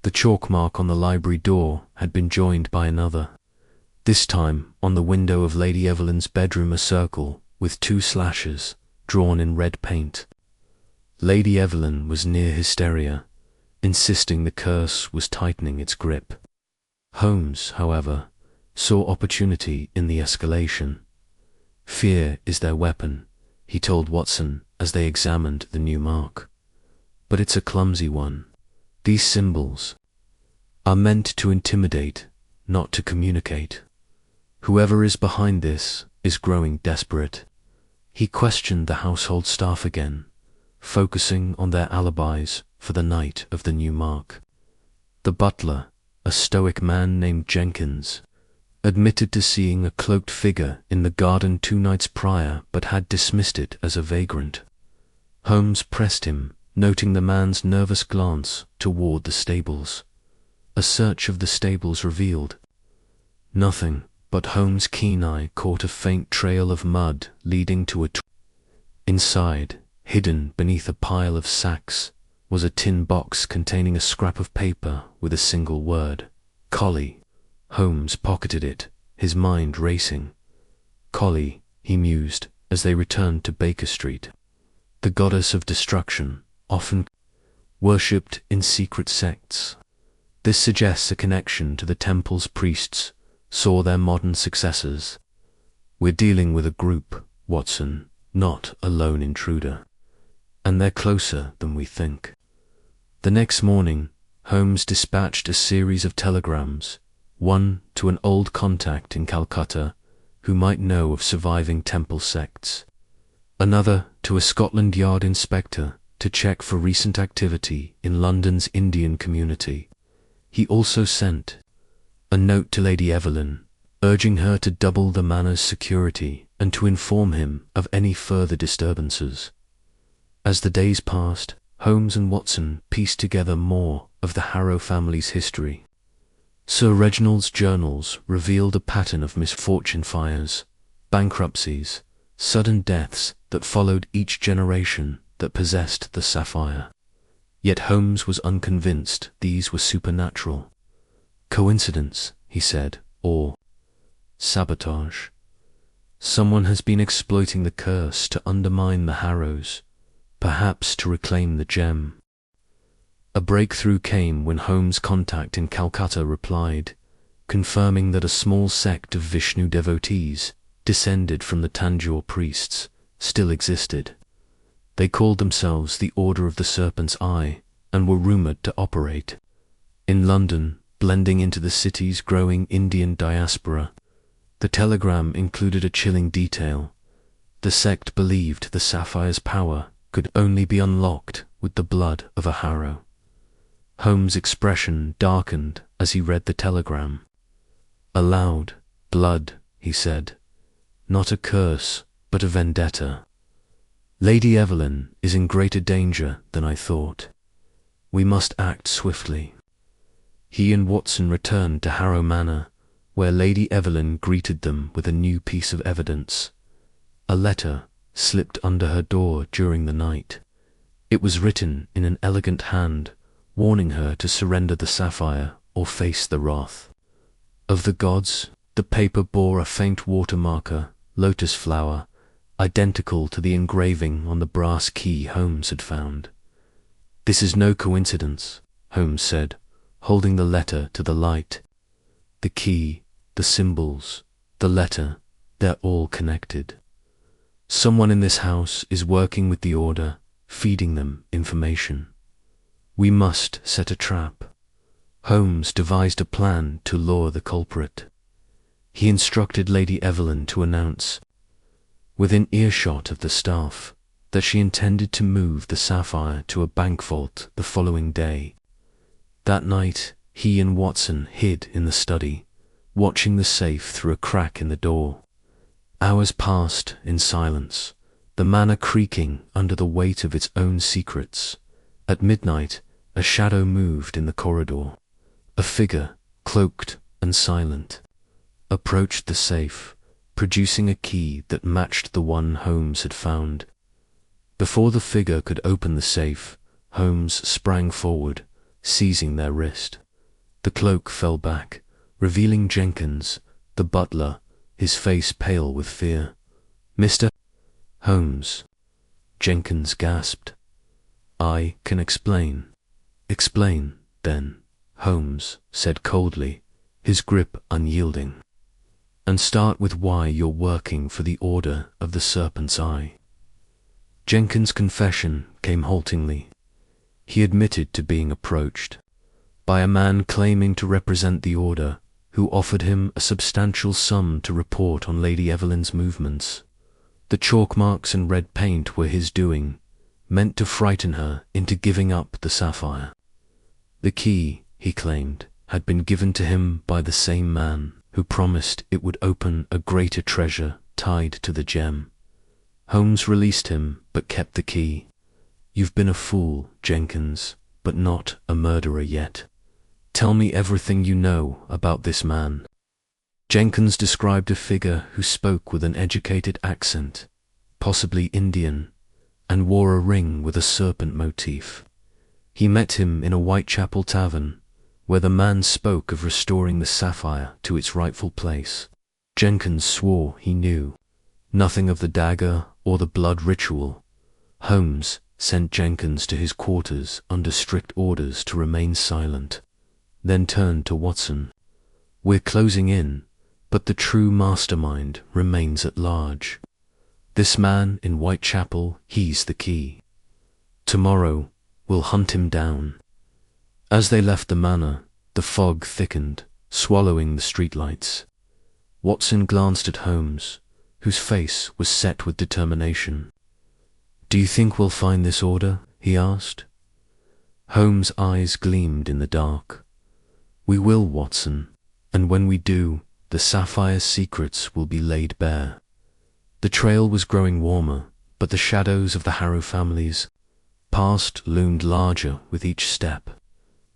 Speaker 1: The chalk mark on the library door had been joined by another, this time on the window of Lady Evelyn's bedroom, a circle with 2 slashes drawn in red paint. Lady Evelyn was near hysteria, insisting the curse was tightening its grip. Holmes, however, saw opportunity in the escalation. Fear is their weapon, he told Watson as they examined the new mark. But it's a clumsy one. These symbols are meant to intimidate, not to communicate. Whoever is behind this is growing desperate. He questioned the household staff again, focusing on their alibis for the night of the new mark. The butler, a stoic man named Jenkins, admitted to seeing a cloaked figure in the garden 2 nights prior, but had dismissed it as a vagrant. Holmes pressed him, noting the man's nervous glance toward the stables. A search of the stables revealed nothing, but Holmes' keen eye caught a faint trail of mud leading to a Inside, hidden beneath a pile of sacks, was a tin box containing a scrap of paper with a single word: Collie. Holmes pocketed it, his mind racing. Collie, he mused as they returned to Baker Street. The goddess of destruction, often worshipped in secret sects. This suggests a connection to the temple's priests, saw their modern successors. We're dealing with a group, Watson, not a lone intruder. And they're closer than we think. The next morning, Holmes dispatched a series of telegrams, one to an old contact in Calcutta who might know of surviving temple sects, another to a Scotland Yard inspector to check for recent activity in London's Indian community. He also sent a note to Lady Evelyn, urging her to double the manor's security and to inform him of any further disturbances. As the days passed, Holmes and Watson pieced together more of the Harrow family's history. Sir Reginald's journals revealed a pattern of misfortune, fires, bankruptcies, sudden deaths that followed each generation that possessed the sapphire. Yet Holmes was unconvinced these were supernatural. Coincidence, he said, or sabotage. Someone has been exploiting the curse to undermine the Harrows, perhaps to reclaim the gem. A breakthrough came when Holmes' contact in Calcutta replied, confirming that a small sect of Vishnu devotees, descended from the Tanjore priests, still existed. They called themselves the Order of the Serpent's Eye and were rumoured to operate in London, blending into the city's growing Indian diaspora. The telegram included a chilling detail. The sect believed the sapphire's power could only be unlocked with the blood of a Harrow. Holmes' expression darkened as he read the telegram. Aloud, blood, he said. Not a curse, but a vendetta. Lady Evelyn is in greater danger than I thought. We must act swiftly. He and Watson returned to Harrow Manor, where Lady Evelyn greeted them with a new piece of evidence. A letter slipped under her door during the night. It was written in an elegant hand, warning her to surrender the sapphire or face the wrath of the gods. The paper bore a faint watermarker, lotus flower, identical to the engraving on the brass key Holmes had found. This is no coincidence, Holmes said, holding the letter to the light. The key, the symbols, the letter, they're all connected. Someone in this house is working with the Order, feeding them information. We must set a trap. Holmes devised a plan to lure the culprit. He instructed Lady Evelyn to announce, within earshot of the staff, that she intended to move the sapphire to a bank vault the following day. That night, he and Watson hid in the study, watching the safe through a crack in the door. Hours passed in silence, the manor creaking under the weight of its own secrets. At midnight, a shadow moved in the corridor. A figure, cloaked and silent, approached the safe, producing a key that matched the one Holmes had found. Before the figure could open the safe, Holmes sprang forward, seizing their wrist. The cloak fell back, revealing Jenkins, the butler, his face pale with fear. Mr. Holmes, Jenkins gasped. I can explain. Explain, then, Holmes said coldly, his grip unyielding. And start with why you're working for the Order of the Serpent's Eye. Jenkins' confession came haltingly. He admitted to being approached by a man claiming to represent the Order, who offered him a substantial sum to report on Lady Evelyn's movements. The chalk marks and red paint were his doing, meant to frighten her into giving up the sapphire. The key, he claimed, had been given to him by the same man who promised it would open a greater treasure tied to the gem. Holmes released him, but kept the key. You've been a fool, Jenkins, but not a murderer yet. Tell me everything you know about this man. Jenkins described a figure who spoke with an educated accent, possibly Indian, and wore a ring with a serpent motif. He met him in a Whitechapel tavern, where the man spoke of restoring the sapphire to its rightful place. Jenkins swore he knew nothing of the dagger or the blood ritual. Holmes sent Jenkins to his quarters under strict orders to remain silent, then turned to Watson. We're closing in, but the true mastermind remains at large. This man in Whitechapel, he's the key. Tomorrow, we'll hunt him down. As they left the manor, the fog thickened, swallowing the streetlights. Watson glanced at Holmes, whose face was set with determination. Do you think we'll find this order? He asked. Holmes' eyes gleamed in the dark. We will, Watson, and when we do, the sapphire's secrets will be laid bare. The trail was growing warmer, but the shadows of the Harrow family's past loomed larger with each step.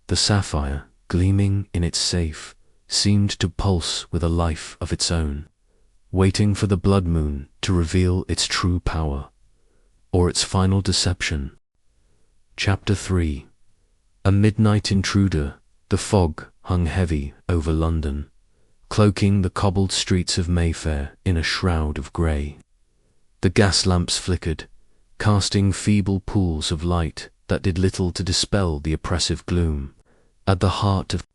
Speaker 1: The sapphire, gleaming in its safe, seemed to pulse with a life of its own, waiting for the blood moon to reveal its true power, or its final deception. Chapter 3. A midnight intruder. The fog hung heavy over London, cloaking the cobbled streets of Mayfair in a shroud of grey. The gas lamps flickered, casting feeble pools of light that did little to dispel the oppressive gloom. At the heart of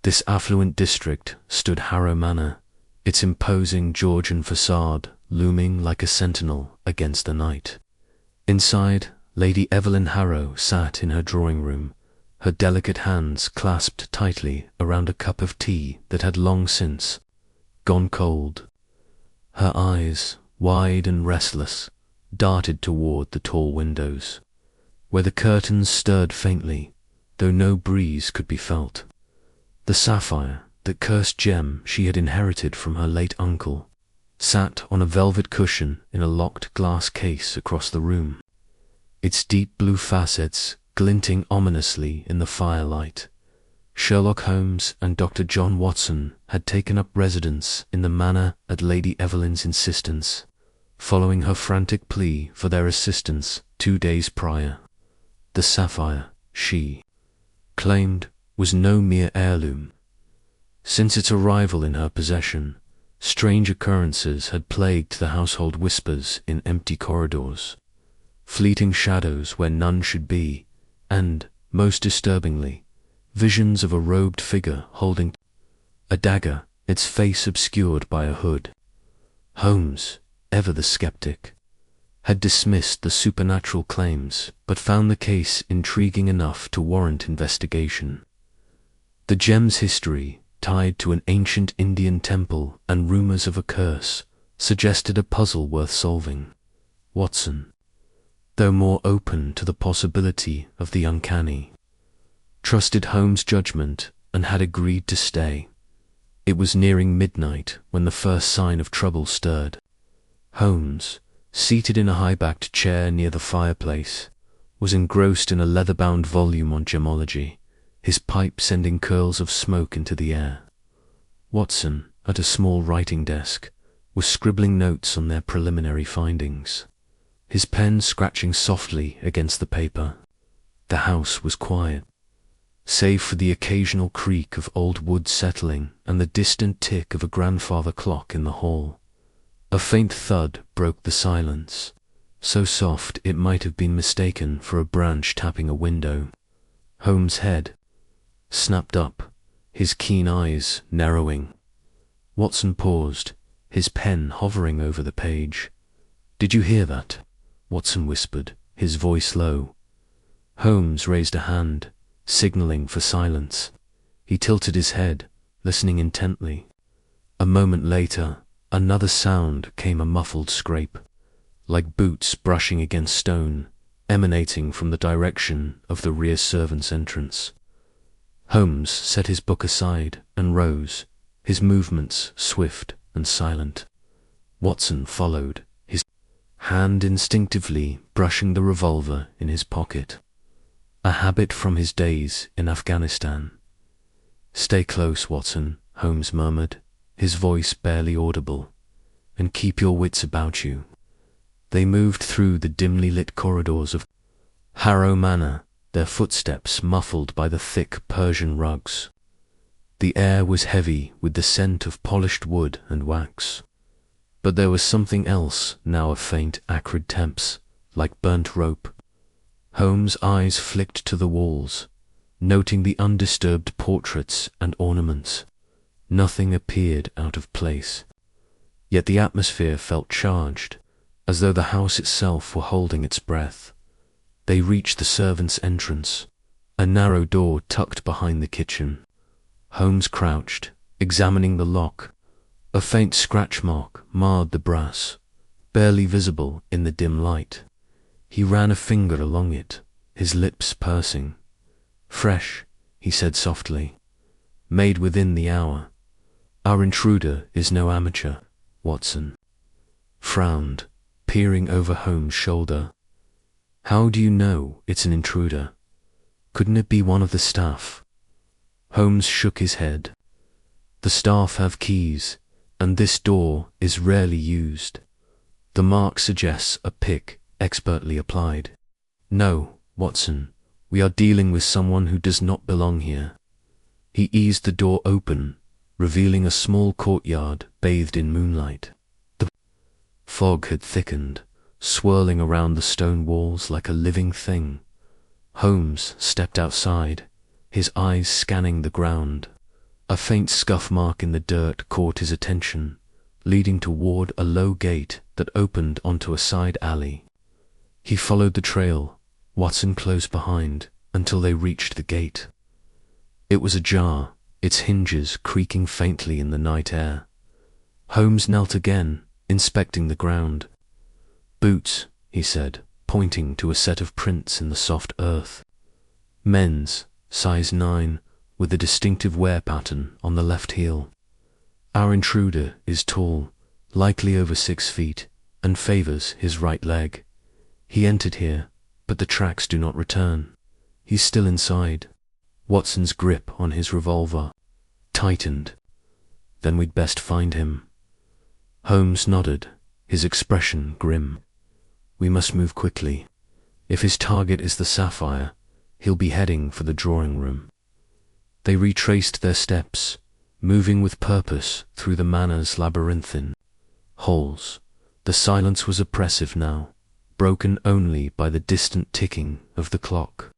Speaker 1: this affluent district stood Harrow Manor, its imposing Georgian facade looming like a sentinel against the night. Inside, Lady Evelyn Harrow sat in her drawing-room, her delicate hands clasped tightly around a cup of tea that had long since gone cold. Her eyes, wide and restless, darted toward the tall windows, where the curtains stirred faintly, though no breeze could be felt. The sapphire, that cursed gem she had inherited from her late uncle, sat on a velvet cushion in a locked glass case across the room, its deep blue facets glinting ominously in the firelight. Sherlock Holmes and Dr. John Watson had taken up residence in the manor at Lady Evelyn's insistence, following her frantic plea for their assistance 2 days prior. The sapphire, she claimed, was no mere heirloom. Since its arrival in her possession, strange occurrences had plagued the household: whispers in empty corridors, fleeting shadows where none should be, and, most disturbingly, visions of a robed figure holding a dagger, its face obscured by a hood. Holmes, ever the skeptic, had dismissed the supernatural claims, but found the case intriguing enough to warrant investigation. The gem's history, tied to an ancient Indian temple and rumors of a curse, suggested a puzzle worth solving. Watson, though more open to the possibility of the uncanny, trusted Holmes' judgment and had agreed to stay. It was nearing midnight when the first sign of trouble stirred. Holmes, seated in a high-backed chair near the fireplace, was engrossed in a leather-bound volume on gemology, his pipe sending curls of smoke into the air. Watson, at a small writing desk, was scribbling notes on their preliminary findings, his pen scratching softly against the paper. The house was quiet, save for the occasional creak of old wood settling and the distant tick of a grandfather clock in the hall. A faint thud broke the silence, so soft it might have been mistaken for a branch tapping a window. Holmes' head snapped up, his keen eyes narrowing. Watson paused, his pen hovering over the page. "Did you hear that?" Watson whispered, his voice low. Holmes raised a hand, signaling for silence. He tilted his head, listening intently. A moment later, another sound came, a muffled scrape, like boots brushing against stone, emanating from the direction of the rear servants' entrance. Holmes set his book aside and rose, his movements swift and silent. Watson followed, his hand instinctively brushing the revolver in his pocket, a habit from his days in Afghanistan. "Stay close, Watson," Holmes murmured, his voice barely audible, "and keep your wits about you." They moved through the dimly lit corridors of Harrow Manor, their footsteps muffled by the thick Persian rugs. The air was heavy with the scent of polished wood and wax, but there was something else now, a faint acrid temps, like burnt rope. Holmes' eyes flicked to the walls, noting the undisturbed portraits and ornaments. Nothing appeared out of place, yet the atmosphere felt charged, as though the house itself were holding its breath. They reached the servants' entrance, a narrow door tucked behind the kitchen. Holmes crouched, examining the lock. A faint scratch mark marred the brass, barely visible in the dim light. He ran a finger along it, his lips pursing. "Fresh," he said softly. "Made within the hour. Our intruder is no amateur." Watson frowned, peering over Holmes' shoulder. "How do you know it's an intruder? Couldn't it be one of the staff?" Holmes shook his head. The staff have keys, and this door is rarely used. The mark suggests a pick expertly applied. No, Watson, we are dealing with someone who does not belong here. He eased the door open, revealing a small courtyard bathed in moonlight. The fog had thickened, swirling around the stone walls like a living thing. Holmes stepped outside, his eyes scanning the ground. A faint scuff mark in the dirt caught his attention, leading toward a low gate that opened onto a side alley. He followed the trail, Watson close behind, until they reached the gate. It was ajar, its hinges creaking faintly in the night air. Holmes knelt again, inspecting the ground. "Boots," he said, pointing to a set of prints in the soft earth. "Men's, size 9, with a distinctive wear pattern on the left heel. Our intruder is tall, likely over 6 feet, and favors his right leg. He entered here, but the tracks do not return. He's still inside." Watson's grip on his revolver tightened. "Then we'd best find him." Holmes nodded, his expression grim. "We must move quickly. If his target is the Sapphire, he'll be heading for the drawing room." They retraced their steps, moving with purpose through the manor's labyrinthine halls. The silence was oppressive now, broken only by the distant ticking of the clock.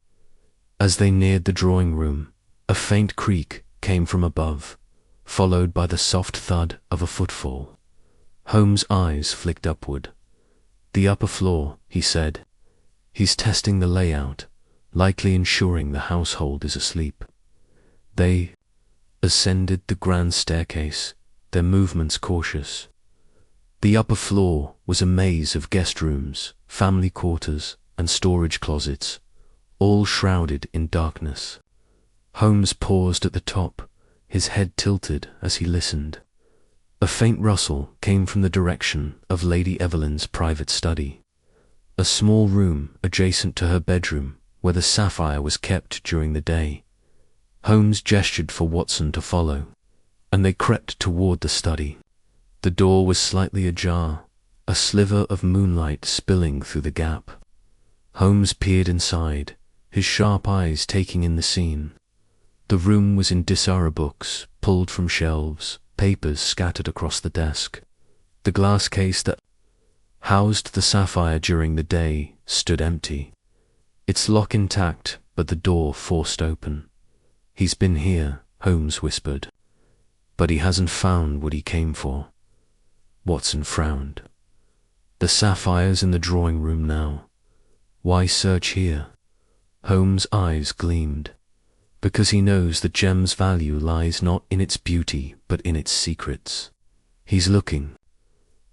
Speaker 1: As they neared the drawing room, a faint creak came from above, followed by the soft thud of a footfall. Holmes' eyes flicked upward. "The upper floor," he said. "He's testing the layout, likely ensuring the household is asleep." They ascended the grand staircase, their movements cautious. The upper floor was a maze of guest rooms, family quarters, and storage closets, all shrouded in darkness. Holmes paused at the top, his head tilted as he listened. A faint rustle came from the direction of Lady Evelyn's private study, a small room adjacent to her bedroom where the Sapphire was kept during the day. Holmes gestured for Watson to follow, and they crept toward the study. The door was slightly ajar, a sliver of moonlight spilling through the gap. Holmes peered inside, his sharp eyes taking in the scene. The room was in disarray, books pulled from shelves, papers scattered across the desk. The glass case that housed the Sapphire during the day stood empty, its lock intact but the door forced open. "He's been here," Holmes whispered, "but he hasn't found what he came for." Watson frowned. "The Sapphire's in the drawing room now. Why search here?" Holmes' eyes gleamed. "Because he knows the gem's value lies not in its beauty but in its secrets. He's looking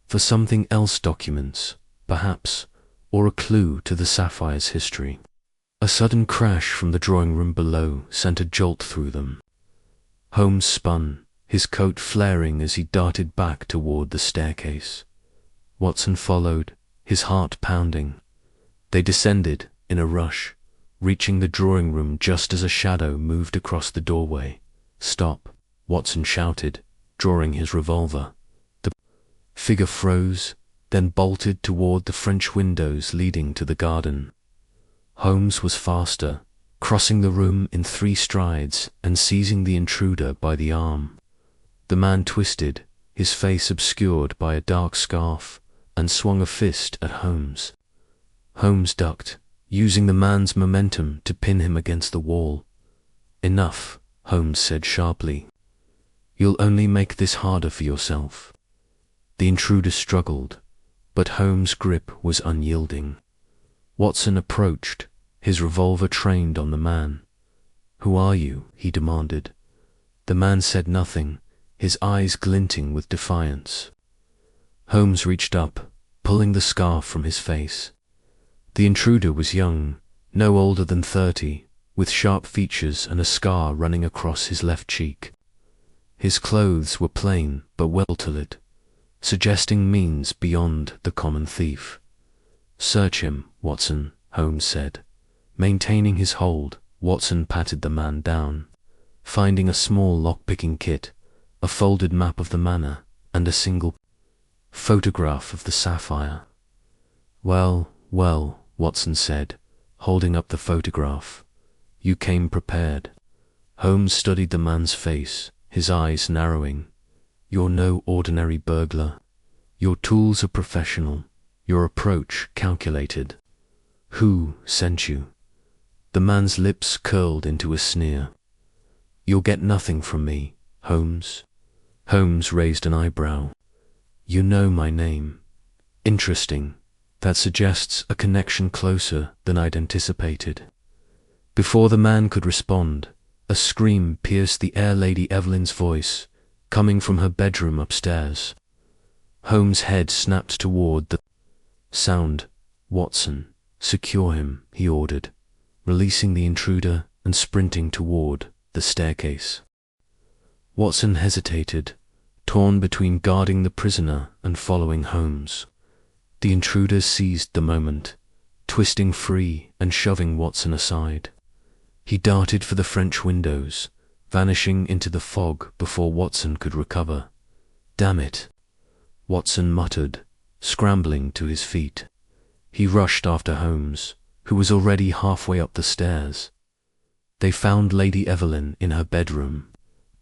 Speaker 1: for something else, documents, perhaps, or a clue to the Sapphire's history." A sudden crash from the drawing room below sent a jolt through them. Holmes spun, his coat flaring as he darted back toward the staircase. Watson followed, his heart pounding. They descended in a rush, reaching the drawing room just as a shadow moved across the doorway. "Stop," Watson shouted, drawing his revolver. The figure froze, then bolted toward the French windows leading to the garden. Holmes was faster, crossing the room in 3 strides and seizing the intruder by the arm. The man twisted, his face obscured by a dark scarf, and swung a fist at Holmes. Holmes ducked, using the man's momentum to pin him against the wall. "Enough," Holmes said sharply. "You'll only make this harder for yourself." The intruder struggled, but Holmes' grip was unyielding. Watson approached, his revolver trained on the man. "Who are you?" he demanded. The man said nothing, his eyes glinting with defiance. Holmes reached up, pulling the scarf from his face. The intruder was young, no older than 30, with sharp features and a scar running across his left cheek. His clothes were plain but well-tailored, suggesting means beyond the common thief. "Search him, Watson," Holmes said. Maintaining his hold, Watson patted the man down. Finding a small lock-picking kit, a folded map of the manor, and a single photograph of the Sapphire. "Well, well," Watson said, holding up the photograph. "You came prepared." Holmes studied the man's face, his eyes narrowing. "You're no ordinary burglar. Your tools are professional, your approach calculated. Who sent you?" The man's lips curled into a sneer. "You'll get nothing from me, Holmes." Holmes raised an eyebrow. "You know my name. Interesting. That suggests a connection closer than I'd anticipated." Before the man could respond, a scream pierced the air. Lady Evelyn's voice, coming from her bedroom upstairs. Holmes' head snapped toward the sound. "Watson, secure him," he ordered, releasing the intruder and sprinting toward the staircase. Watson hesitated, torn between guarding the prisoner and following Holmes. The intruder seized the moment, twisting free and shoving Watson aside. He darted for the French windows, vanishing into the fog before Watson could recover. "Damn it," Watson muttered, scrambling to his feet. He rushed after Holmes, who was already halfway up the stairs. They found Lady Evelyn in her bedroom,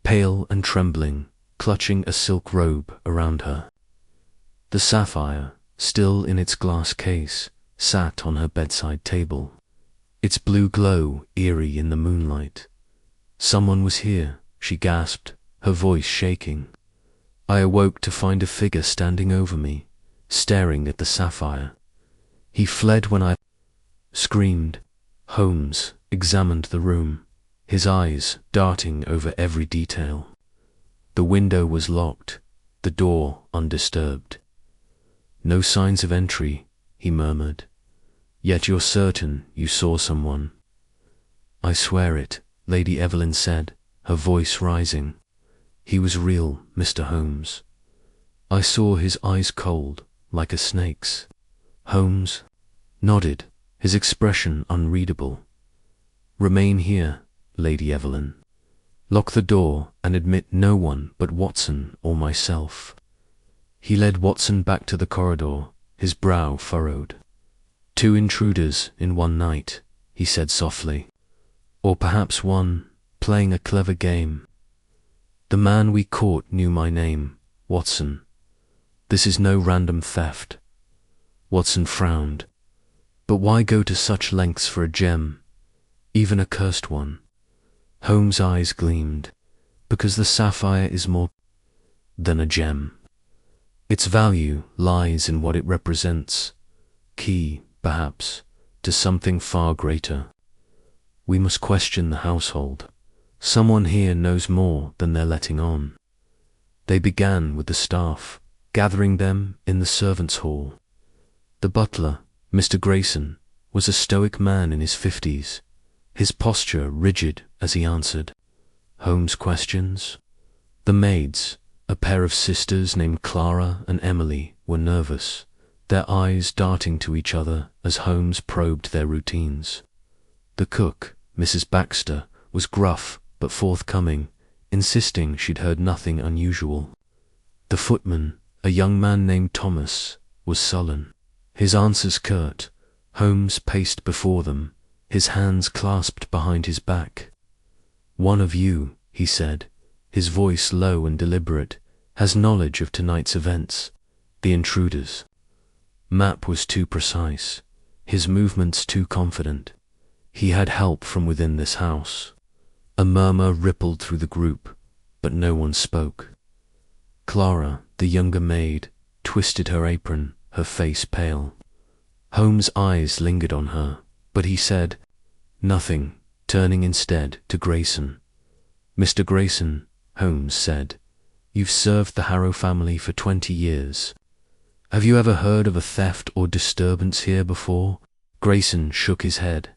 Speaker 1: pale and trembling, clutching a silk robe around her. The Sapphire, still in its glass case, sat on her bedside table, its blue glow eerie in the moonlight. "Someone was here," she gasped, her voice shaking. "I awoke to find a figure standing over me, staring at the Sapphire. He fled when I screamed." Holmes examined the room, his eyes darting over every detail. The window was locked, the door undisturbed. "No signs of entry," he murmured. "Yet you're certain you saw someone." "I swear it," Lady Evelyn said, her voice rising. "He was real, Mr. Holmes. I saw his eyes cold, like a snake's." Holmes nodded, his expression unreadable. "Remain here, Lady Evelyn. Lock the door and admit no one but Watson or myself." He led Watson back to the corridor, his brow furrowed. "Two intruders in one night," he said softly. "Or perhaps one, playing a clever game. The man we caught knew my name, Watson. This is no random theft." Watson frowned. "But why go to such lengths for a gem, even a cursed one?" Holmes' eyes gleamed. "Because the Sapphire is more than a gem. Its value lies in what it represents, key, perhaps, to something far greater. We must question the household. Someone here knows more than they're letting on." They began with the staff, gathering them in the servants' hall. The butler, Mr. Grayson, was a stoic man in his 50s, his posture rigid as he answered Holmes' questions. The maids, a pair of sisters named Clara and Emily, were nervous, their eyes darting to each other as Holmes probed their routines. The cook, Mrs. Baxter, was gruff but forthcoming, insisting she'd heard nothing unusual. The footman, a young man named Thomas, was sullen, his answers curt. Holmes paced before them, his hands clasped behind his back. "One of you," he said, his voice low and deliberate, "has knowledge of tonight's events, the intruders." Map was too precise, his movements too confident. He had help from within this house. A murmur rippled through the group, but no one spoke. Clara, the younger maid, twisted her apron, her face pale. Holmes' eyes lingered on her, but he said nothing, turning instead to Grayson. "Mr. Grayson," Holmes said, "you've served the Harrow family for 20 years. Have you ever heard of a theft or disturbance here before?" Grayson shook his head.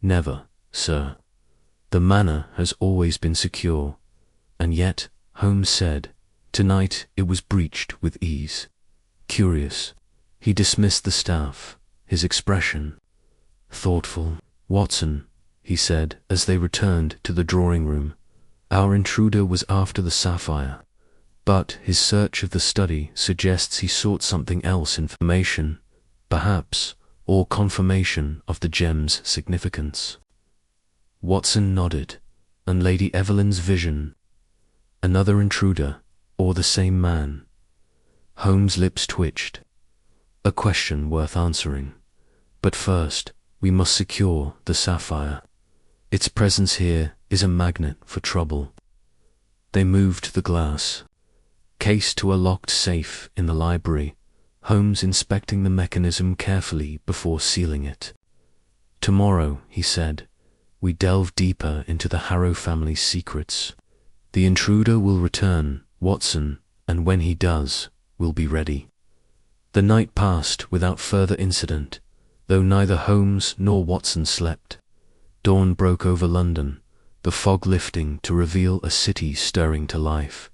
Speaker 1: "Never, sir. The manor has always been secure, and yet," Holmes said, "tonight it was breached with ease. Curious." He dismissed the staff, his expression thoughtful. "Watson," he said as they returned to the drawing room, "our intruder was after the Sapphire. But his search of the study suggests he sought something else, information, perhaps, or confirmation of the gem's significance. Watson nodded, and Lady Evelyn's vision. Another intruder, or the same man? Holmes' lips twitched. A question worth answering. But first, we must secure the sapphire. Its presence here is a magnet for trouble. They moved the glass case to a locked safe in the library, Holmes inspecting the mechanism carefully before sealing it. Tomorrow, he said, we delve deeper into the Harrow family's secrets. The intruder will return, Watson, and when he does, we'll be ready. The night passed without further incident, though neither Holmes nor Watson slept. Dawn broke over London, the fog lifting to reveal a city stirring to life.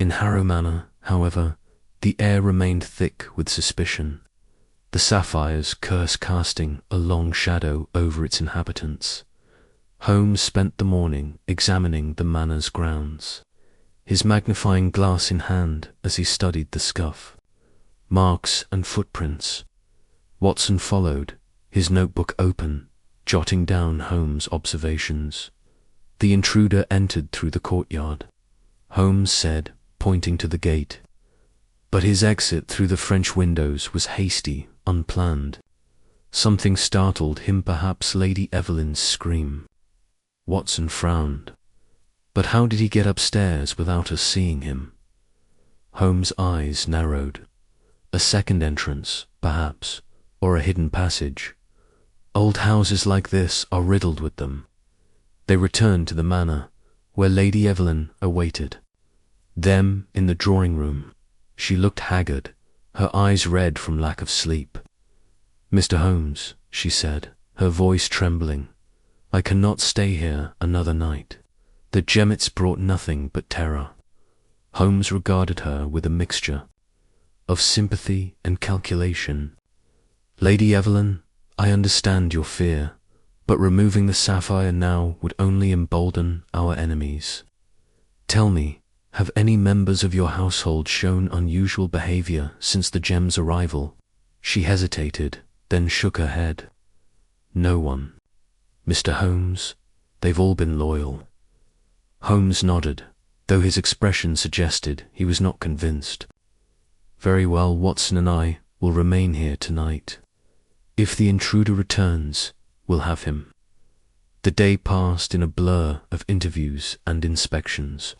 Speaker 1: In Harrow Manor, however, the air remained thick with suspicion, the Sapphire's curse casting a long shadow over its inhabitants. Holmes spent the morning examining the manor's grounds, his magnifying glass in hand as he studied the scuff, marks and footprints. Watson followed, his notebook open, jotting down Holmes' observations. The intruder entered through the courtyard, Holmes said, pointing to the gate. But his exit through the French windows was hasty, unplanned. Something startled him, perhaps Lady Evelyn's scream. Watson frowned. But how did he get upstairs without us seeing him? Holmes' eyes narrowed. A second entrance, perhaps, or a hidden passage. Old houses like this are riddled with them. They returned to the manor, where Lady Evelyn awaited them in the drawing-room. She looked haggard, her eyes red from lack of sleep. "Mr. Holmes," she said, her voice trembling, "I cannot stay here another night." The Jemmets brought nothing but terror. Holmes regarded her with a mixture of sympathy and calculation. "Lady Evelyn, I understand your fear, but removing the sapphire now would only embolden our enemies. Tell me, have any members of your household shown unusual behavior since the gem's arrival?" She hesitated, then shook her head. "No one. Mr. Holmes, they've all been loyal." Holmes nodded, though his expression suggested he was not convinced. "Very well, Watson and I will remain here tonight. If the intruder returns, we'll have him." The day passed in a blur of interviews and inspections.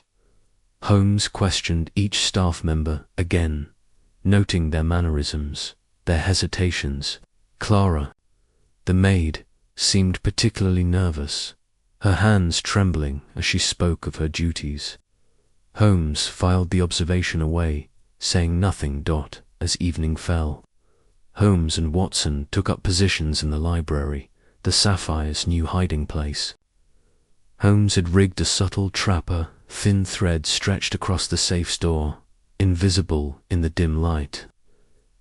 Speaker 1: Holmes questioned each staff member again, noting their mannerisms, their hesitations. Clara, the maid, seemed particularly nervous, her hands trembling as she spoke of her duties. Holmes filed the observation away, saying nothing. As evening fell, Holmes and Watson took up positions in the library, the Sapphire's new hiding place. Holmes had rigged a subtle trapper, thin thread stretched across the safe's door, invisible in the dim light.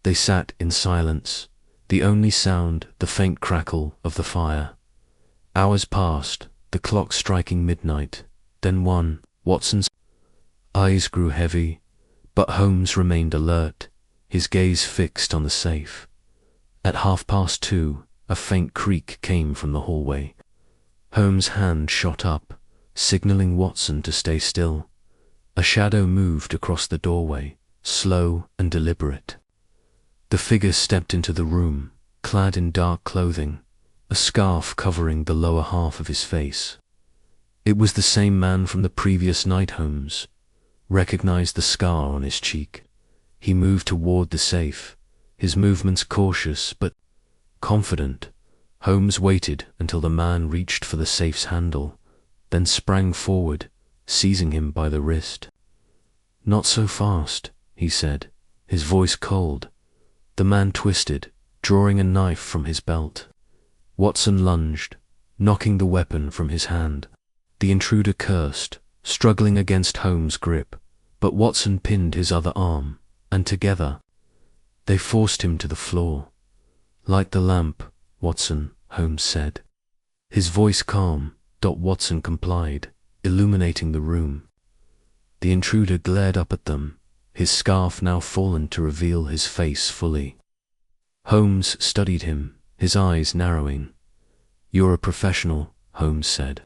Speaker 1: They sat in silence, the only sound the faint crackle of the fire. Hours passed, the clock striking midnight. Then Watson's eyes grew heavy, but Holmes remained alert, his gaze fixed on the safe. At 2:30, a faint creak came from the hallway. Holmes' hand shot up, signaling Watson to stay still. A shadow moved across the doorway, slow and deliberate. The figure stepped into the room, clad in dark clothing, a scarf covering the lower half of his face. It was the same man from the previous night. Holmes recognized the scar on his cheek. He moved toward the safe, his movements cautious but confident. Holmes waited until the man reached for the safe's handle, then sprang forward, seizing him by the wrist. "Not so fast," he said, his voice cold. The man twisted, drawing a knife from his belt. Watson lunged, knocking the weapon from his hand. The intruder cursed, struggling against Holmes' grip, but Watson pinned his other arm, and together they forced him to the floor. "Light the lamp, Watson," Holmes said. His voice calm. Watson complied, illuminating the room. The intruder glared up at them, his scarf now fallen to reveal his face fully. Holmes studied him, his eyes narrowing. "You're a professional," Holmes said.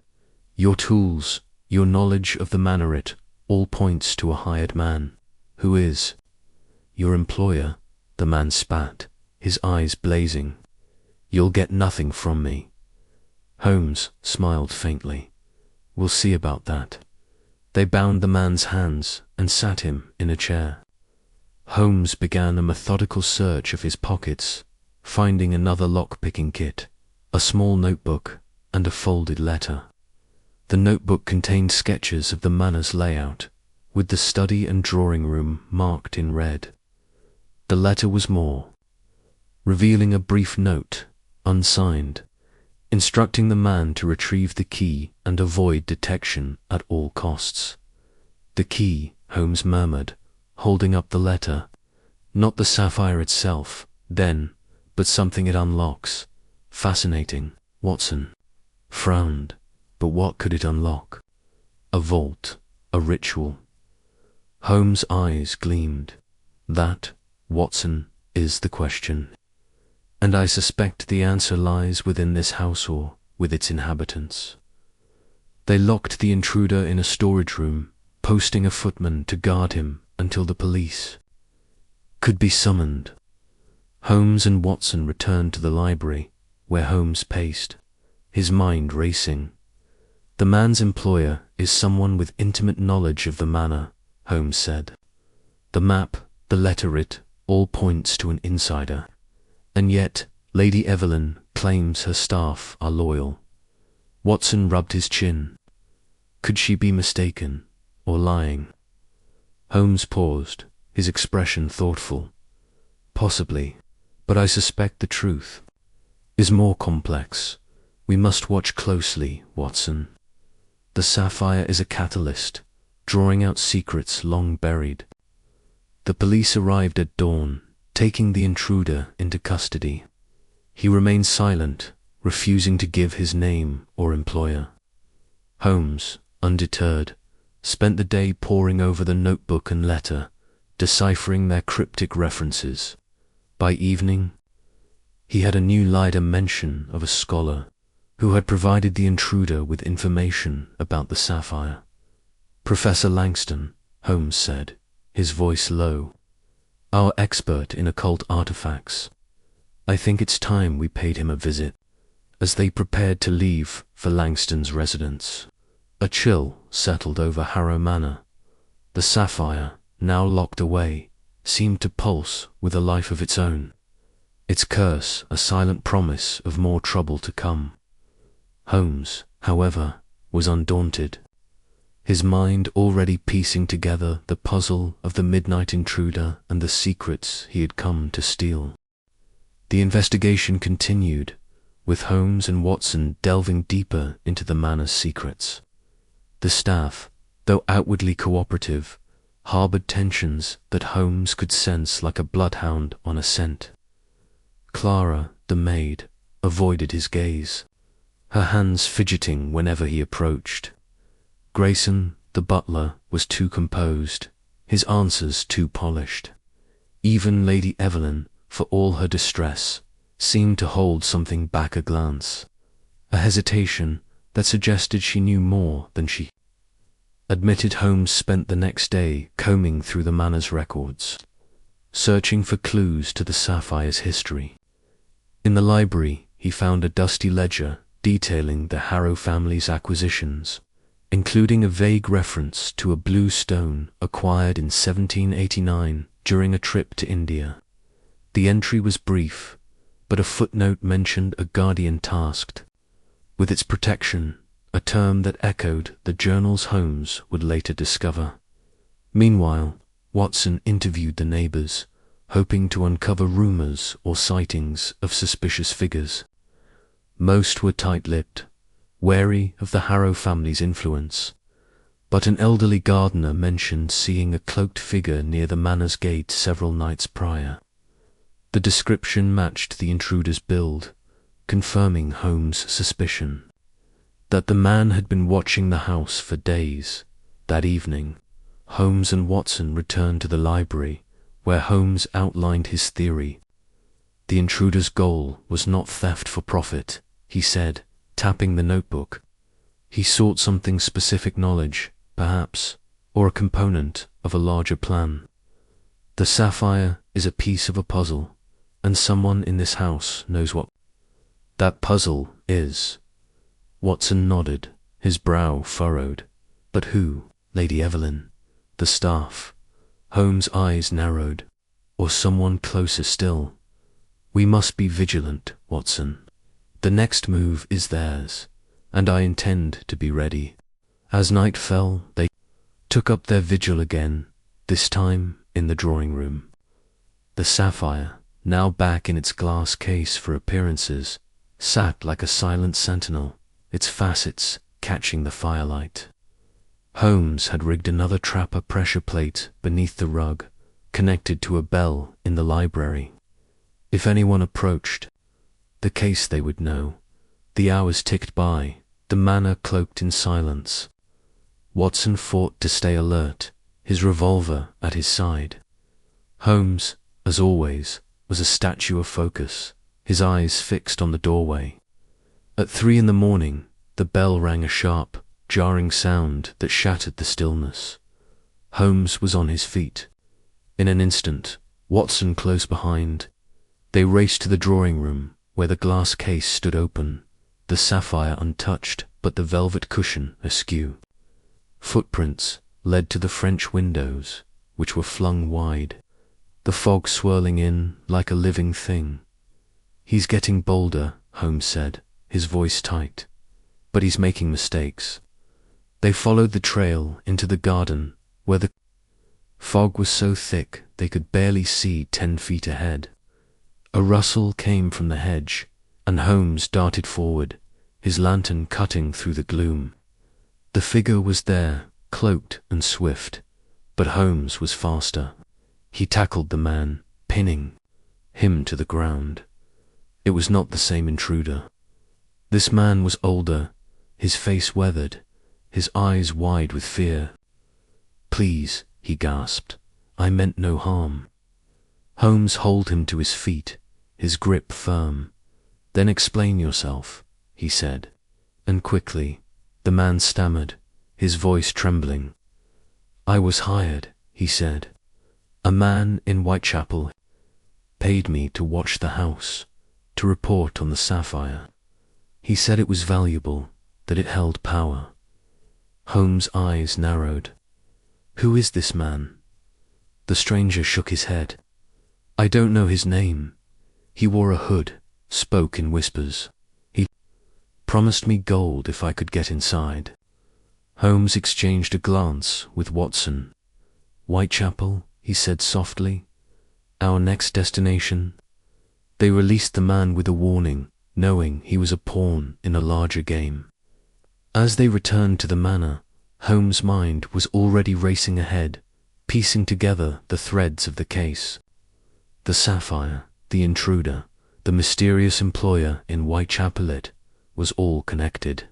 Speaker 1: "Your tools, your knowledge of the manor, all points to a hired man. Who is?" "Your employer," the man spat, his eyes blazing. "You'll get nothing from me." Holmes smiled faintly. "We'll see about that." They bound the man's hands and sat him in a chair. Holmes began a methodical search of his pockets, finding another lock-picking kit, a small notebook, and a folded letter. The notebook contained sketches of the manor's layout, with the study and drawing room marked in red. The letter was more, revealing a brief note, unsigned, instructing the man to retrieve the key and avoid detection at all costs. "The key," Holmes murmured, holding up the letter. "Not the sapphire itself, then, but something it unlocks. Fascinating." Watson frowned. But what could it unlock? A vault, a ritual. Holmes' eyes gleamed. "That, Watson, is the question. And I suspect the answer lies within this house or with its inhabitants." They locked the intruder in a storage room, posting a footman to guard him until the police could be summoned. Holmes and Watson returned to the library, where Holmes paced, his mind racing. "The man's employer is someone with intimate knowledge of the manor," Holmes said. "The map, the letter, all points to an insider. And yet, Lady Evelyn claims her staff are loyal." Watson rubbed his chin. Could she be mistaken, or lying? Holmes paused, his expression thoughtful. "Possibly, but I suspect the truth is more complex. We must watch closely, Watson. The sapphire is a catalyst, drawing out secrets long buried." The police arrived at dawn, taking the intruder into custody. He remained silent, refusing to give his name or employer. Holmes, undeterred, spent the day poring over the notebook and letter, deciphering their cryptic references. By evening, he had a new lighter mention of a scholar who had provided the intruder with information about the sapphire. "Professor Langston," Holmes said, his voice low. "Our expert in occult artifacts. I think it's time we paid him a visit." As they prepared to leave for Langston's residence, a chill settled over Harrow Manor. The sapphire, now locked away, seemed to pulse with a life of its own, its curse a silent promise of more trouble to come. Holmes, however, was undaunted, his mind already piecing together the puzzle of the midnight intruder and the secrets he had come to steal. The investigation continued, with Holmes and Watson delving deeper into the manor's secrets. The staff, though outwardly cooperative, harbored tensions that Holmes could sense like a bloodhound on a scent. Clara, the maid, avoided his gaze, her hands fidgeting whenever he approached. Grayson, the butler, was too composed, his answers too polished. Even Lady Evelyn, for all her distress, seemed to hold something back, a glance, a hesitation that suggested she knew more than she admitted. Holmes spent the next day combing through the manor's records, searching for clues to the sapphire's history. In the library, he found a dusty ledger detailing the Harrow family's acquisitions, including a vague reference to a blue stone acquired in 1789 during a trip to India. The entry was brief, but a footnote mentioned a guardian tasked with its protection, a term that echoed the journals Holmes would later discover. Meanwhile, Watson interviewed the neighbors, hoping to uncover rumors or sightings of suspicious figures. Most were tight-lipped, wary of the Harrow family's influence, but an elderly gardener mentioned seeing a cloaked figure near the manor's gate several nights prior. The description matched the intruder's build, confirming Holmes' suspicion that the man had been watching the house for days. That evening, Holmes and Watson returned to the library, where Holmes outlined his theory. The intruder's goal was not theft for profit, he said, tapping the notebook. He sought something specific, knowledge, perhaps, or a component of a larger plan. The sapphire is a piece of a puzzle, and someone in this house knows what that puzzle is. Watson nodded, his brow furrowed. But who? Lady Evelyn? The staff? Holmes' eyes narrowed. Or someone closer still? We must be vigilant, Watson. The next move is theirs, and I intend to be ready. As night fell, they took up their vigil again, this time in the drawing room. The sapphire, now back in its glass case for appearances, sat like a silent sentinel, its facets catching the firelight. Holmes had rigged another trapper pressure plate beneath the rug, connected to a bell in the library. If anyone approached the case, they would know. The hours ticked by, the manor cloaked in silence. Watson fought to stay alert, his revolver at his side. Holmes, as always, was a statue of focus, his eyes fixed on the doorway. At 3 a.m, the bell rang, a sharp, jarring sound that shattered the stillness. Holmes was on his feet. In an instant, Watson close behind. They raced to the drawing room, where the glass case stood open, the sapphire untouched, but the velvet cushion askew. Footprints led to the French windows, which were flung wide, the fog swirling in like a living thing. He's getting bolder, Holmes said, his voice tight. But he's making mistakes. They followed the trail into the garden, where the fog was so thick they could barely see 10 feet ahead. A rustle came from the hedge, and Holmes darted forward, his lantern cutting through the gloom. The figure was there, cloaked and swift, but Holmes was faster. He tackled the man, pinning him to the ground. It was not the same intruder. This man was older, his face weathered, his eyes wide with fear. "Please," he gasped, "I meant no harm." Holmes hauled him to his feet, his grip firm. "Then explain yourself," he said, and quickly. The man stammered, his voice trembling. "I was hired," he said. "A man in Whitechapel paid me to watch the house, to report on the sapphire. He said it was valuable, that it held power." Holmes' eyes narrowed. "Who is this man?" The stranger shook his head. "I don't know his name. He wore a hood, spoke in whispers. He promised me gold if I could get inside." Holmes exchanged a glance with Watson. "Whitechapel," he said softly. "Our next destination?" They released the man with a warning, knowing he was a pawn in a larger game. As they returned to the manor, Holmes' mind was already racing ahead, piecing together the threads of the case. The sapphire, the intruder, the mysterious employer in Whitechapel, was all connected,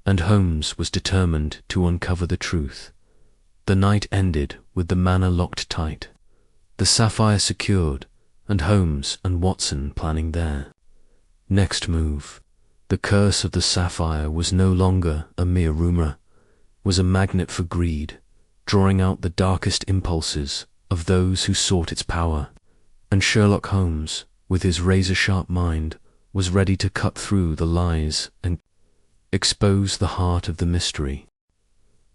Speaker 1: and Holmes was determined to uncover the truth. The night ended with the manor locked tight, the sapphire secured, and Holmes and Watson planning their next move. The curse of the sapphire was no longer a mere rumor, was a magnet for greed, drawing out the darkest impulses of those who sought its power, and Sherlock Holmes, with his razor-sharp mind, was ready to cut through the lies and expose the heart of the mystery.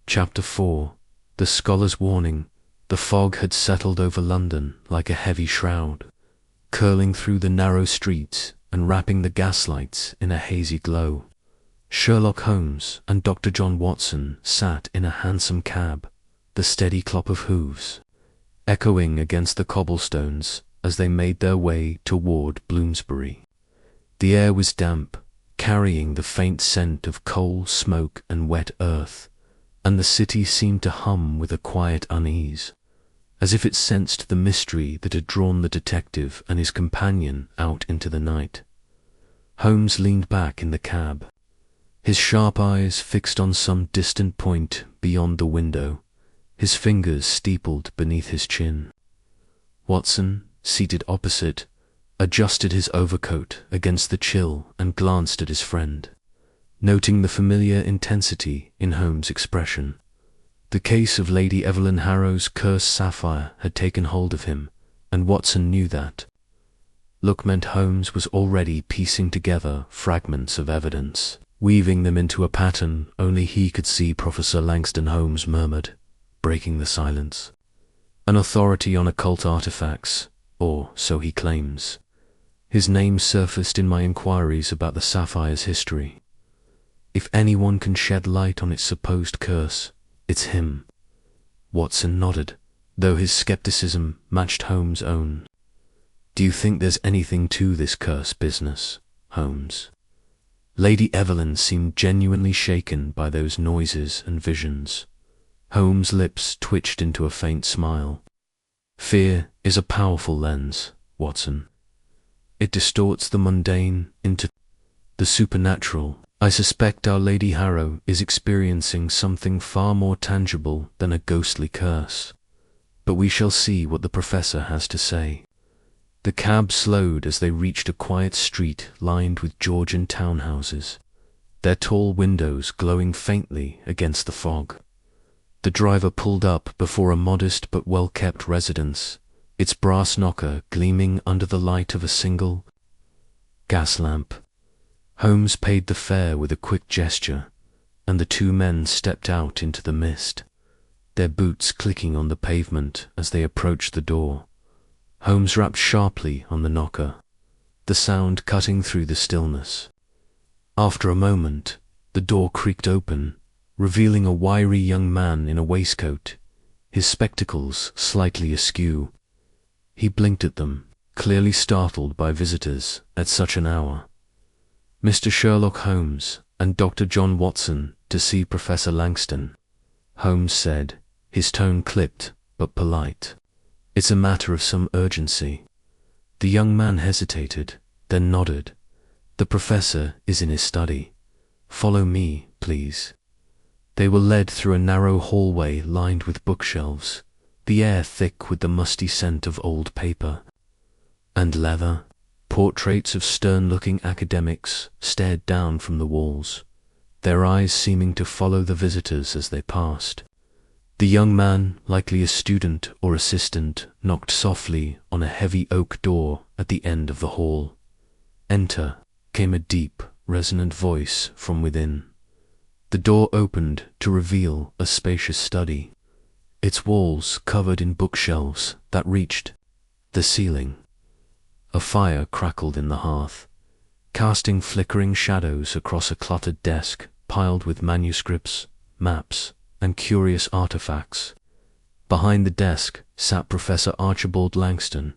Speaker 1: Chapter 4. The Scholar's Warning. The fog had settled over London like a heavy shroud, curling through the narrow streets and wrapping the gaslights in a hazy glow. Sherlock Holmes and Dr. John Watson sat in a hansom cab, the steady clop of hooves echoing against the cobblestones as they made their way toward Bloomsbury. The air was damp, carrying the faint scent of coal, smoke, and wet earth, and the city seemed to hum with a quiet unease, as if it sensed the mystery that had drawn the detective and his companion out into the night. Holmes leaned back in the cab, his sharp eyes fixed on some distant point beyond the window, his fingers steepled beneath his chin. Watson, seated opposite, adjusted his overcoat against the chill and glanced at his friend, noting the familiar intensity in Holmes' expression. The case of Lady Evelyn Harrow's cursed sapphire had taken hold of him, and Watson knew that. Look meant Holmes was already piecing together fragments of evidence, weaving them into a pattern only he could see. Professor Langston, Holmes murmured, breaking the silence. An authority on occult artifacts, or so he claims. His name surfaced in my inquiries about the sapphire's history. If anyone can shed light on its supposed curse, it's him. Watson nodded, though his skepticism matched Holmes' own. Do you think there's anything to this curse business, Holmes? Lady Evelyn seemed genuinely shaken by those noises and visions. Holmes' lips twitched into a faint smile. Fear is a powerful lens, Watson. It distorts the mundane into the supernatural. I suspect our Lady Harrow is experiencing something far more tangible than a ghostly curse. But we shall see what the professor has to say. The cab slowed as they reached a quiet street lined with Georgian townhouses, their tall windows glowing faintly against the fog. The driver pulled up before a modest but well-kept residence, its brass knocker gleaming under the light of a single gas lamp. Holmes paid the fare with a quick gesture, and the two men stepped out into the mist, their boots clicking on the pavement as they approached the door. Holmes rapped sharply on the knocker, the sound cutting through the stillness. After a moment, the door creaked open, revealing a wiry young man in a waistcoat, his spectacles slightly askew. He blinked at them, clearly startled by visitors at such an hour. Mr. Sherlock Holmes and Dr. John Watson to see Professor Langston, Holmes said, his tone clipped but polite. It's a matter of some urgency. The young man hesitated, then nodded. The professor is in his study. Follow me, please. They were led through a narrow hallway lined with bookshelves, the air thick with the musty scent of old paper and leather. Portraits of stern-looking academics stared down from the walls, their eyes seeming to follow the visitors as they passed. The young man, likely a student or assistant, knocked softly on a heavy oak door at the end of the hall. Enter, came a deep, resonant voice from within. The door opened to reveal a spacious study, its walls covered in bookshelves that reached the ceiling. A fire crackled in the hearth, casting flickering shadows across a cluttered desk piled with manuscripts, maps, and curious artifacts. Behind the desk sat Professor Archibald Langston,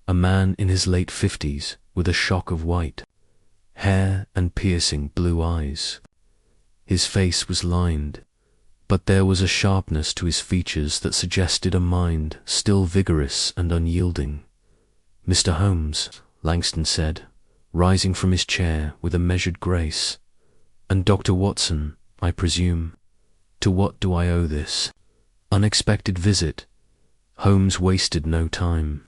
Speaker 1: a man in his late 50s with a shock of white hair and piercing blue eyes. His face was lined, but there was a sharpness to his features that suggested a mind still vigorous and unyielding. Mr. Holmes, Langston said, rising from his chair with a measured grace. And Dr. Watson, I presume. To what do I owe this unexpected visit? Holmes wasted no time.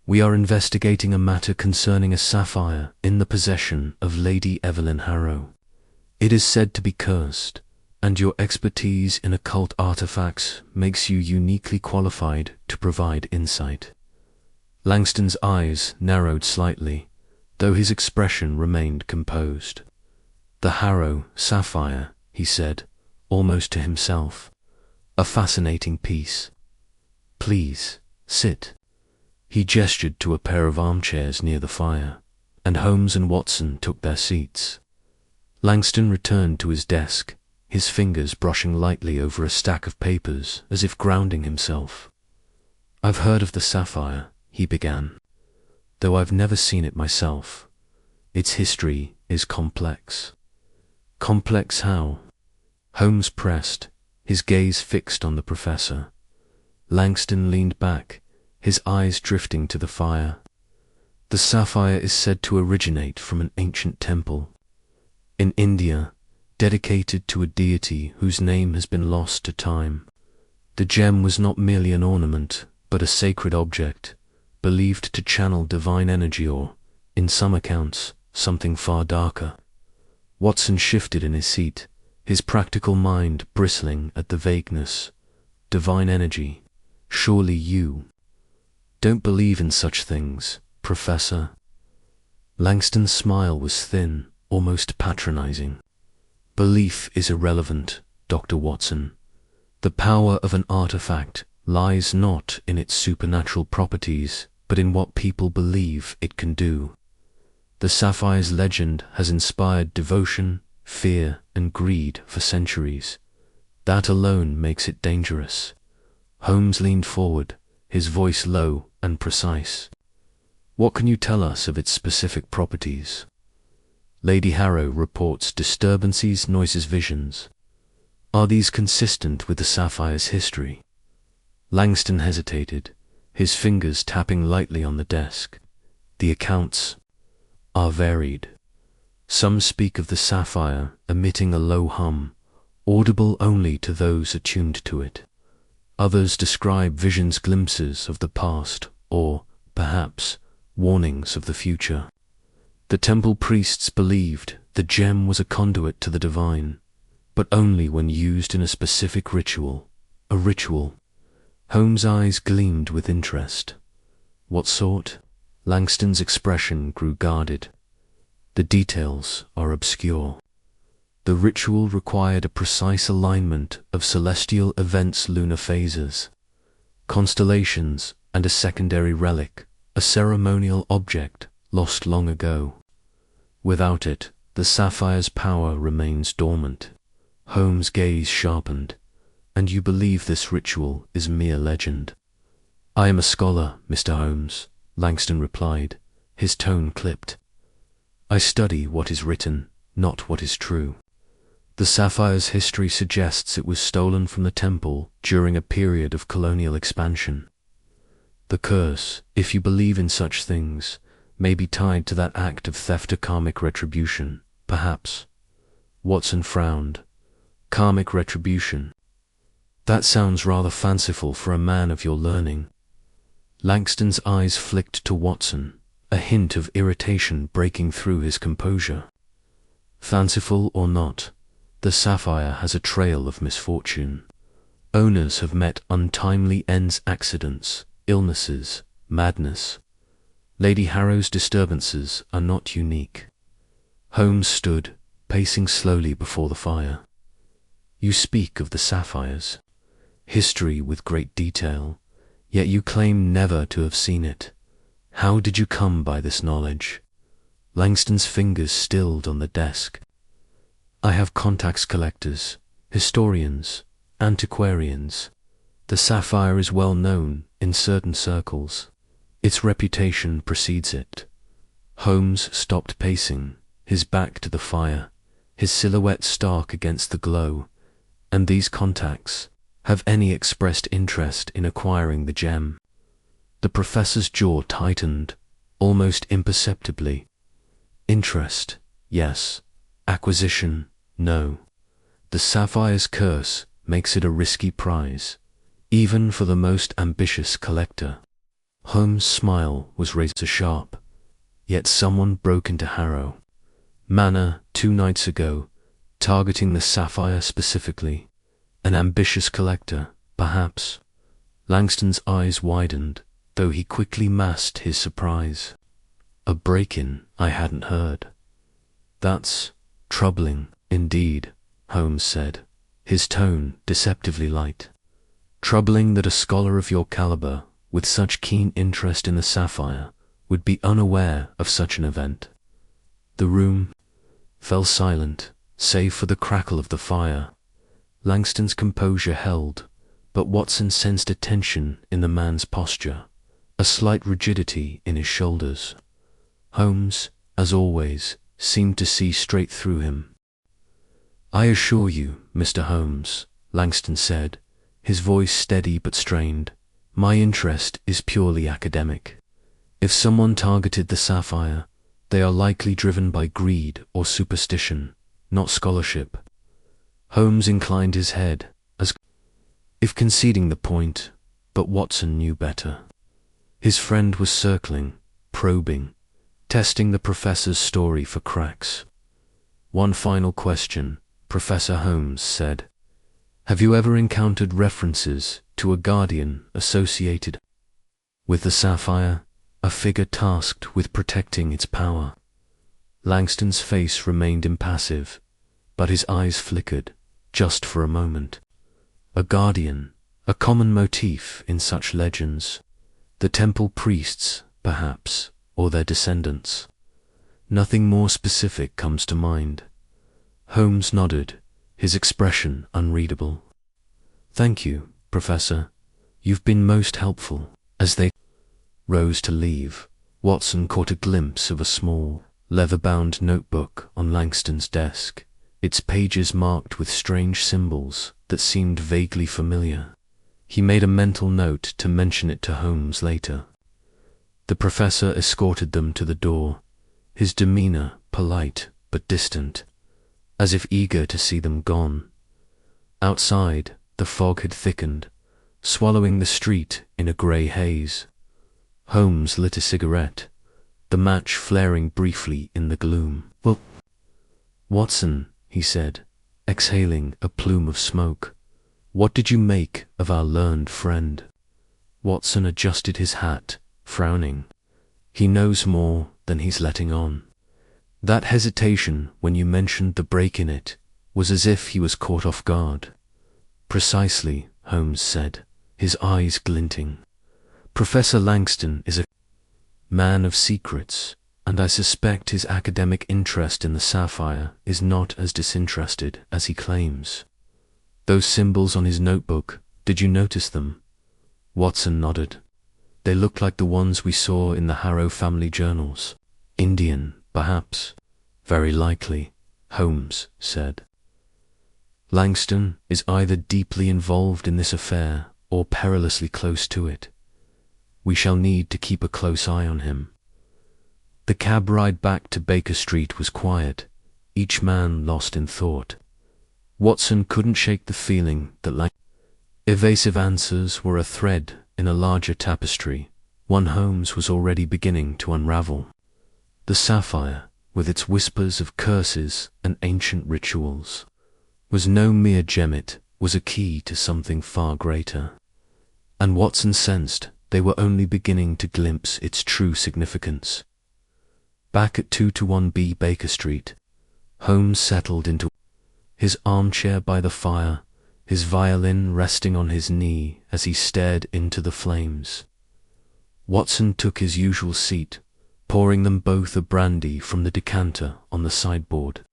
Speaker 1: We are investigating a matter concerning a sapphire in the possession of Lady Evelyn Harrow. It is said to be cursed, and your expertise in occult artifacts makes you uniquely qualified to provide insight. Langston's eyes narrowed slightly, though his expression remained composed. The Harrow sapphire, he said, almost to himself. A fascinating piece. Please, sit. He gestured to a pair of armchairs near the fire, and Holmes and Watson took their seats. Langston returned to his desk, his fingers brushing lightly over a stack of papers as if grounding himself. I've heard of the sapphire, he began, though I've never seen it myself. Its history is complex. Complex how? Holmes pressed, his gaze fixed on the professor. Langston leaned back, his eyes drifting to the fire. The sapphire is said to originate from an ancient temple in India, dedicated to a deity whose name has been lost to time. The gem was not merely an ornament, but a sacred object, believed to channel divine energy or, in some accounts, something far darker. Watson shifted in his seat, his practical mind bristling at the vagueness. Divine energy. Surely you don't believe in such things, Professor? Langston's smile was thin, almost patronizing. Belief is irrelevant, Dr. Watson. The power of an artifact lies not in its supernatural properties, but in what people believe it can do. The Sapphire's legend has inspired devotion, fear, and greed for centuries. That alone makes it dangerous. Holmes leaned forward, his voice low and precise. What can you tell us of its specific properties? Lady Harrow reports disturbances, noises, visions. Are these consistent with the Sapphire's history? Langston hesitated, his fingers tapping lightly on the desk. The accounts are varied. Some speak of the Sapphire emitting a low hum, audible only to those attuned to it. Others describe visions, glimpses of the past, or, perhaps, warnings of the future. The temple priests believed the gem was a conduit to the divine, but only when used in a specific ritual. A ritual. Holmes' eyes gleamed with interest. What sort? Langston's expression grew guarded. The details are obscure. The ritual required a precise alignment of celestial events, lunar phases, constellations, and a secondary relic, a ceremonial object lost long ago. Without it, the Sapphire's power remains dormant. Holmes' gaze sharpened. And you believe this ritual is mere legend? I am a scholar, Mr. Holmes, Langston replied, his tone clipped. I study what is written, not what is true. The Sapphire's history suggests it was stolen from the temple during a period of colonial expansion. The curse, if you believe in such things, may be tied to that act of theft or karmic retribution, perhaps. Watson frowned. Karmic retribution. That sounds rather fanciful for a man of your learning. Langston's eyes flicked to Watson, a hint of irritation breaking through his composure. Fanciful or not, the Sapphire has a trail of misfortune. Owners have met untimely ends, accidents, illnesses, madness. Lady Harrow's disturbances are not unique. Holmes stood, pacing slowly before the fire. You speak of the Sapphires, history with great detail, yet you claim never to have seen it. How did you come by this knowledge? Langston's fingers stilled on the desk. I have contacts, collectors, historians, antiquarians. The Sapphire is well known in certain circles. Its reputation precedes it. Holmes stopped pacing, his back to the fire, his silhouette stark against the glow. And these contacts, have any expressed interest in acquiring the gem? The professor's jaw tightened, almost imperceptibly. Interest, yes. Acquisition, no. The Sapphire's curse makes it a risky prize, even for the most ambitious collector. Holmes' smile was razor sharp, yet someone broke into Harrow Manor 2 nights ago, targeting the Sapphire specifically. An ambitious collector, perhaps. Langston's eyes widened, though he quickly masked his surprise. A break-in I hadn't heard. That's troubling, indeed, Holmes said, his tone deceptively light. Troubling that a scholar of your caliber, with such keen interest in the Sapphire, would be unaware of such an event. The room fell silent, save for the crackle of the fire. Langston's composure held, but Watson sensed a tension in the man's posture, a slight rigidity in his shoulders. Holmes, as always, seemed to see straight through him. I assure you, Mr. Holmes, Langston said, his voice steady but strained, my interest is purely academic. If someone targeted the Sapphire, they are likely driven by greed or superstition, not scholarship. Holmes inclined his head, as if conceding the point, but Watson knew better. His friend was circling, probing, testing the professor's story for cracks. One final question, Professor Holmes said. Have you ever encountered references to a guardian associated with the Sapphire, a figure tasked with protecting its power? Langston's face remained impassive, but his eyes flickered, just for a moment. A guardian, a common motif in such legends. The temple priests, perhaps, or their descendants. Nothing more specific comes to mind. Holmes nodded, his expression unreadable. Thank you, Professor. You've been most helpful. As they rose to leave, Watson caught a glimpse of a small, leather-bound notebook on Langston's desk, its pages marked with strange symbols that seemed vaguely familiar. He made a mental note to mention it to Holmes later. The professor escorted them to the door, his demeanor polite but distant, as if eager to see them gone. Outside, the fog had thickened, swallowing the street in a grey haze. Holmes lit a cigarette, the match flaring briefly in the gloom. Well, Watson, he said, exhaling a plume of smoke, what did you make of our learned friend? Watson adjusted his hat, frowning. He knows more than he's letting on. That hesitation when you mentioned the break in it was as if he was caught off guard. Precisely, Holmes said, his eyes glinting. Professor Langston is a man of secrets, and I suspect his academic interest in the Sapphire is not as disinterested as he claims. Those symbols on his notebook, did you notice them? Watson nodded. They looked like the ones we saw in the Harrow family journals. Indian, perhaps. Very likely, Holmes said. Langston is either deeply involved in this affair or perilously close to it. We shall need to keep a close eye on him. The cab ride back to Baker Street was quiet, each man lost in thought. Watson couldn't shake the feeling that evasive answers were a thread in a larger tapestry, one Holmes was already beginning to unravel. The Sapphire, with its whispers of curses and ancient rituals, was no mere gem, it was a key to something far greater. And Watson sensed they were only beginning to glimpse its true significance. Back at 221B Baker Street, Holmes settled into his armchair by the fire, his violin resting on his knee as he stared into the flames. Watson took his usual seat, pouring them both a brandy from the decanter on the sideboard.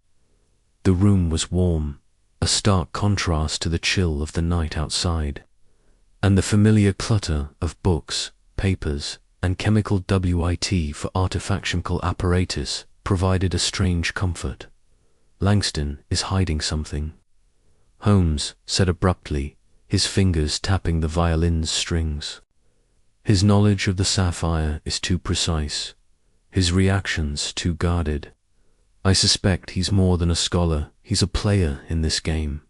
Speaker 1: The room was warm, a stark contrast to the chill of the night outside, and the familiar clutter of books, papers, and chemical WIT for artifactional apparatus provided a strange comfort. Langston is hiding something, Holmes said abruptly, his fingers tapping the violin's strings. His knowledge of the Sapphire is too precise, his reactions too guarded. I suspect he's more than a scholar, he's a player in this game.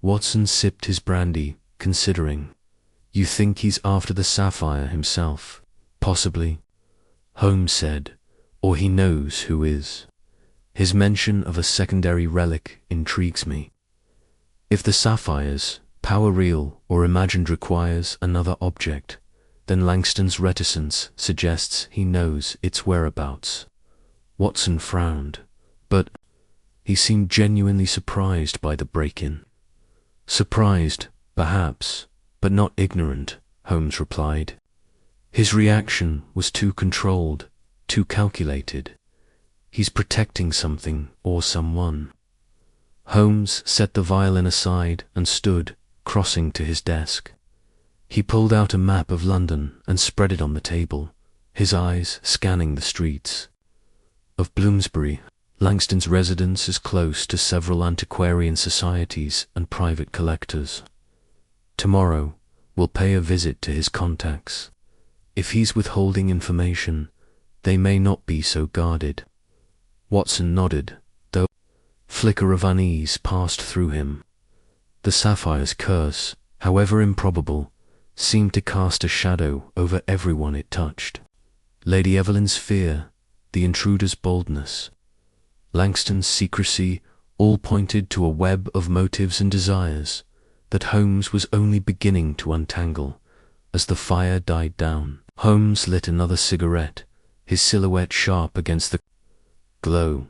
Speaker 1: Watson sipped his brandy, considering. You think he's after the Sapphire himself? Possibly, Holmes said, or he knows who is. His mention of a secondary relic intrigues me. If the Sapphire's power real or imagined requires another object, then Langston's reticence suggests he knows its whereabouts. Watson frowned, but he seemed genuinely surprised by the break-in. Surprised, perhaps, but not ignorant, Holmes replied. His reaction was too controlled, too calculated. He's protecting something or someone. Holmes set the violin aside and stood, crossing to his desk. He pulled out a map of London and spread it on the table, his eyes scanning the streets. Of Bloomsbury, Langston's residence is close to several antiquarian societies and private collectors. Tomorrow, we'll pay a visit to his contacts. If he's withholding information, they may not be so guarded. Watson nodded, though a flicker of unease passed through him. The Sapphire's curse however improbable, seemed to cast a shadow over everyone it touched. Lady Evelyn's fear, the intruder's boldness, Langston's secrecy, all pointed to a web of motives and desires that Holmes was only beginning to untangle as the fire died down. Holmes lit another cigarette, his silhouette sharp against the glow.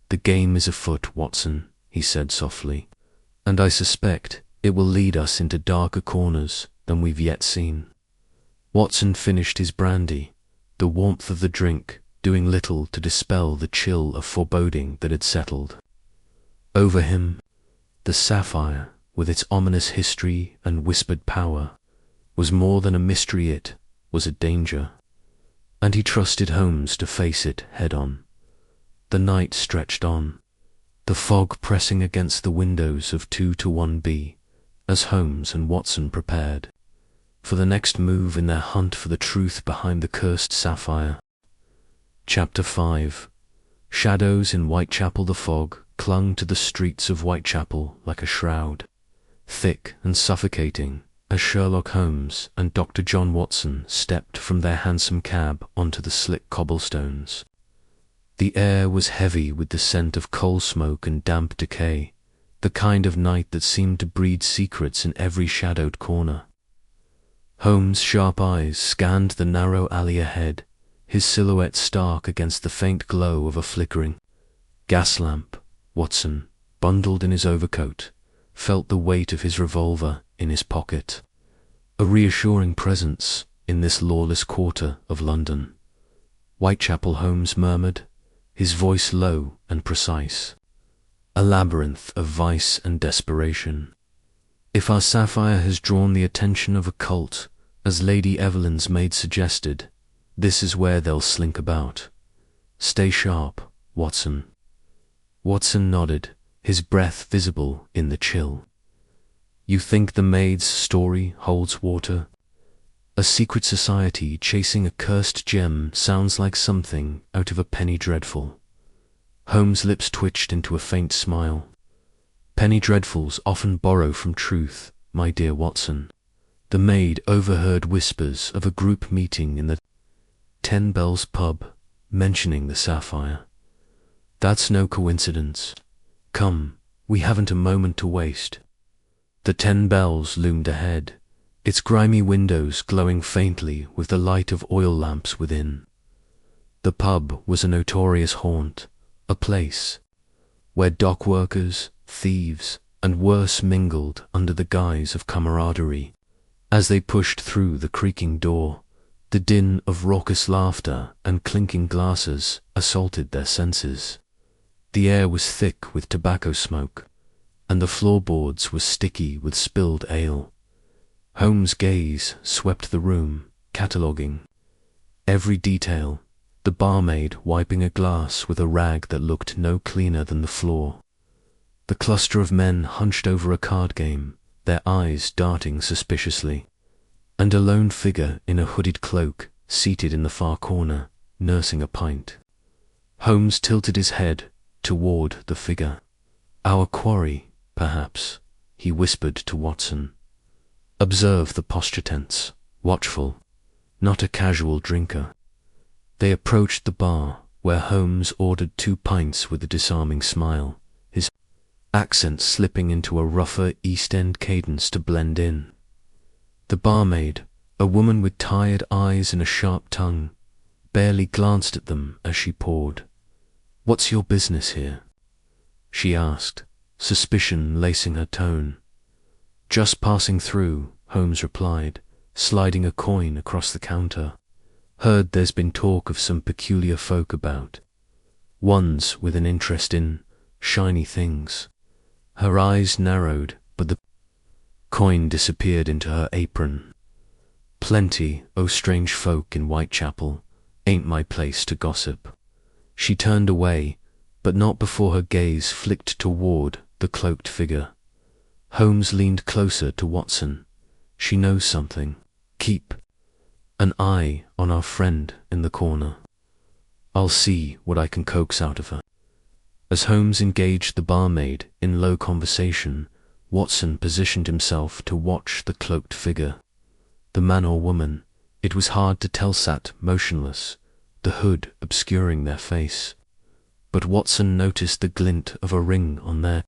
Speaker 1: "The game is afoot, Watson," he said softly, "and I suspect it will lead us into darker corners than we've yet seen." Watson finished his brandy, the warmth of the drink doing little to dispel the chill of foreboding that had settled over him. The Sapphire, with its ominous history and whispered power, was more than a mystery, it was a danger, and he trusted Holmes to face it head-on. The night stretched on, the fog pressing against the windows of 2-1B, as Holmes and Watson prepared for the next move in their hunt for the truth behind the cursed sapphire. Chapter 5. Shadows in Whitechapel. The fog clung to the streets of Whitechapel like a shroud, thick and suffocating, as Sherlock Holmes and Dr. John Watson stepped from their hansom cab onto the slick cobblestones. The air was heavy with the scent of coal smoke and damp decay, the kind of night that seemed to breed secrets in every shadowed corner. Holmes' sharp eyes scanned the narrow alley ahead, his silhouette stark against the faint glow of a flickering gas lamp. Watson, bundled in his overcoat, felt the weight of his revolver in his pocket, a reassuring presence in this lawless quarter of London. "Whitechapel," Holmes murmured, his voice low and precise. "A labyrinth of vice and desperation. If our sapphire has drawn the attention of a cult, as Lady Evelyn's maid suggested, this is where they'll slink about. Stay sharp, Watson." Watson nodded, his breath visible in the chill. "You think the maid's story holds water? A secret society chasing a cursed gem sounds like something out of a penny dreadful." Holmes' lips twitched into a faint smile. "Penny dreadfuls often borrow from truth, my dear Watson." The maid overheard whispers of a group meeting in the 10 Bells pub, mentioning the sapphire. "That's no coincidence. Come, we haven't a moment to waste." The 10 Bells loomed ahead, its grimy windows glowing faintly with the light of oil lamps within. The pub was a notorious haunt, a place where dock workers, thieves, and worse mingled under the guise of camaraderie. As they pushed through the creaking door, the din of raucous laughter and clinking glasses assaulted their senses. The air was thick with tobacco smoke, and the floorboards were sticky with spilled ale. Holmes' gaze swept the room, cataloguing every detail, the barmaid wiping a glass with a rag that looked no cleaner than the floor, the cluster of men hunched over a card game, their eyes darting suspiciously, and a lone figure in a hooded cloak seated in the far corner, nursing a pint. Holmes tilted his head toward the figure. "Our quarry, perhaps," he whispered to Watson. "Observe the posture tense, watchful, not a casual drinker." They approached the bar, where Holmes ordered 2 pints with a disarming smile, his accent slipping into a rougher East End cadence to blend in. The barmaid, a woman with tired eyes and a sharp tongue, barely glanced at them as she poured. "What's your business here?" she asked, suspicion lacing her tone. "Just passing through," Holmes replied, sliding a coin across the counter. "Heard there's been talk of some peculiar folk about. Ones with an interest in shiny things." Her eyes narrowed, but the coin disappeared into her apron. "Plenty, oh strange folk in Whitechapel. Ain't my place to gossip." She turned away, but not before her gaze flicked toward the cloaked figure. Holmes leaned closer to Watson. "She knows something. Keep an eye on our friend in the corner. I'll see what I can coax out of her." As Holmes engaged the barmaid in low conversation, Watson positioned himself to watch the cloaked figure. The man or woman, it was hard to tell, sat motionless, the hood obscuring their face. But Watson noticed the glint of a ring on their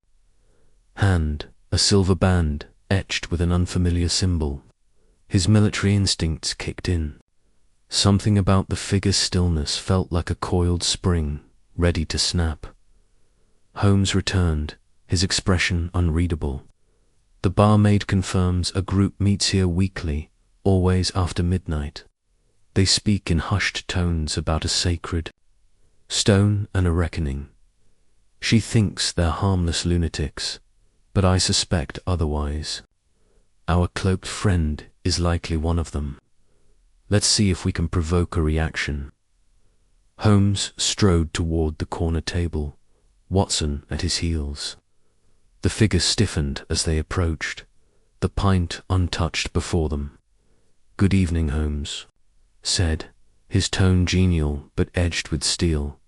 Speaker 1: hand, a silver band etched with an unfamiliar symbol. His military instincts kicked in. Something about the figure's stillness felt like a coiled spring, ready to snap. Holmes returned, his expression unreadable. The barmaid confirms a group meets here weekly, always after midnight. They speak in hushed tones about a sacred stone and a reckoning. She thinks they're harmless lunatics, but I suspect otherwise. Our cloaked friend is likely one of them. Let's see if we can provoke a reaction. Holmes strode toward the corner table, Watson at his heels. The figures stiffened as they approached, the pint untouched before them. "Good evening, Holmes," said, his tone genial but edged with steel.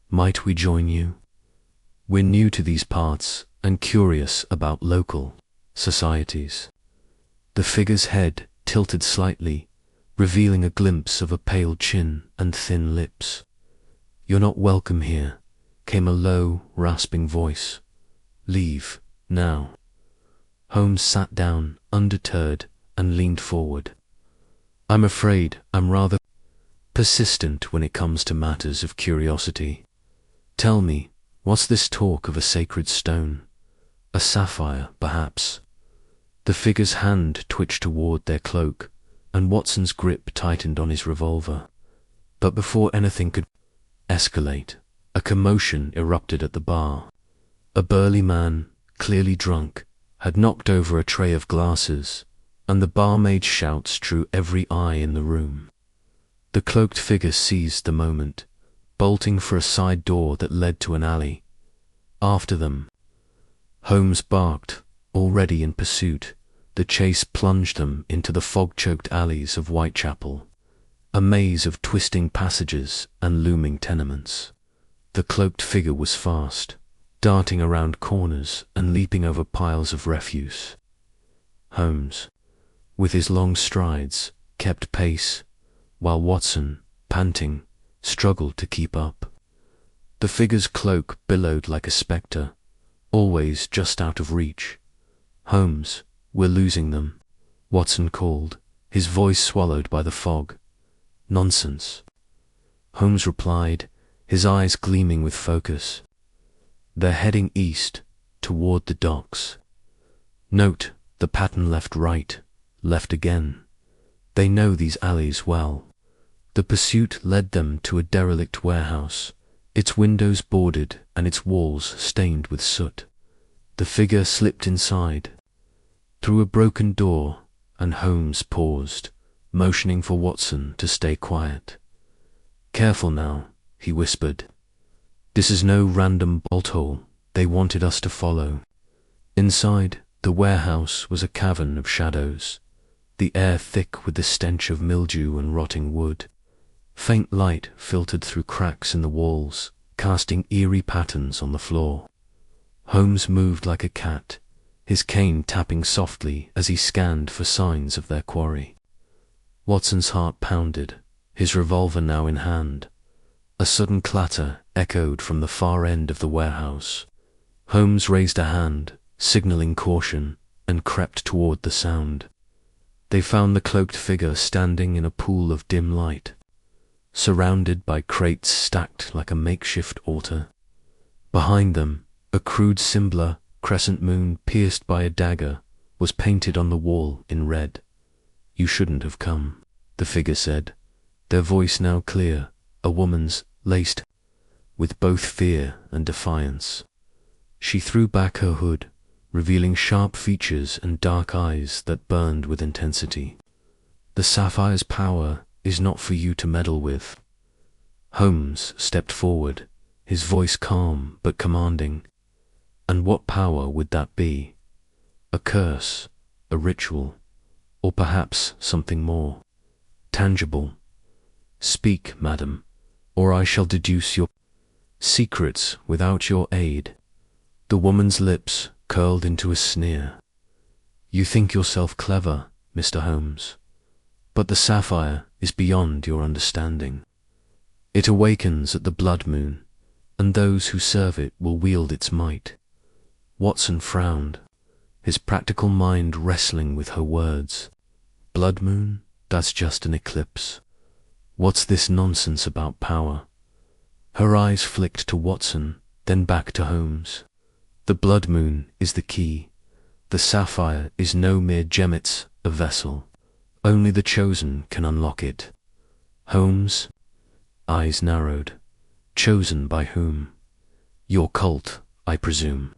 Speaker 1: "Might we join you? We're new to these parts and curious about local societies." The figure's head tilted slightly, revealing a glimpse of a pale chin and thin lips. "You're not welcome here," came a low, rasping voice. "Leave, now." Holmes sat down, undeterred, and leaned forward. "I'm afraid I'm rather persistent when it comes to matters of curiosity. Tell me, what's this talk of a sacred stone? A sapphire, perhaps?" The figure's hand twitched toward their cloak, and Watson's grip tightened on his revolver. But before anything could escalate, a commotion erupted at the bar. A burly man, clearly drunk, had knocked over a tray of glasses, and the barmaid's shouts drew every eye in the room. The cloaked figure seized the moment, bolting for a side door that led to an alley. After them, Holmes barked, already in pursuit. The chase plunged them into the fog-choked alleys of Whitechapel, a maze of twisting passages and looming tenements. The cloaked figure was fast, darting around corners and leaping over piles of refuse. Holmes, with his long strides, kept pace, while Watson, panting, struggled to keep up. The figure's cloak billowed like a spectre, always just out of reach. "Holmes, we're losing them," Watson called, his voice swallowed by the fog. "Nonsense," Holmes replied, his eyes gleaming with focus. "They're heading east, toward the docks. Note the pattern left-right, left again. They know these alleys well." The pursuit led them to a derelict warehouse, its windows boarded and its walls stained with soot. The figure slipped inside, through a broken door, and Holmes paused, motioning for Watson to stay quiet. "Careful now," he whispered. "This is no random bolt hole they wanted us to follow." Inside, the warehouse was a cavern of shadows, the air thick with the stench of mildew and rotting wood. Faint light filtered through cracks in the walls, casting eerie patterns on the floor. Holmes moved like a cat, his cane tapping softly as he scanned for signs of their quarry. Watson's heart pounded, his revolver now in hand. A sudden clatter echoed from the far end of the warehouse. Holmes raised a hand, signaling caution, and crept toward the sound. They found the cloaked figure standing in a pool of dim light, surrounded by crates stacked like a makeshift altar. Behind them, a crude cimbler crescent moon pierced by a dagger was painted on the wall in red. "You shouldn't have come," the figure said, their voice now clear, a woman's, laced with both fear and defiance. She threw back her hood, revealing sharp features and dark eyes that burned with intensity. "The Sapphire's power is not for you to meddle with." Holmes stepped forward, his voice calm but commanding. "And what power would that be? A curse, a ritual, or perhaps something more tangible? Speak, madam, or I shall deduce your secrets without your aid." The woman's lips, curled into a sneer. You think yourself clever, Mr. Holmes, but the sapphire is beyond your understanding. It awakens at the blood moon, and those who serve it will wield its might. Watson frowned, his practical mind wrestling with her words. Blood moon? That's just an eclipse. What's this nonsense about power? Her eyes flicked to Watson, then back to Holmes. The blood moon is the key. The sapphire is no mere gem, it's a vessel. Only the chosen can unlock it. Holmes' eyes narrowed. Chosen by whom? Your cult, I presume.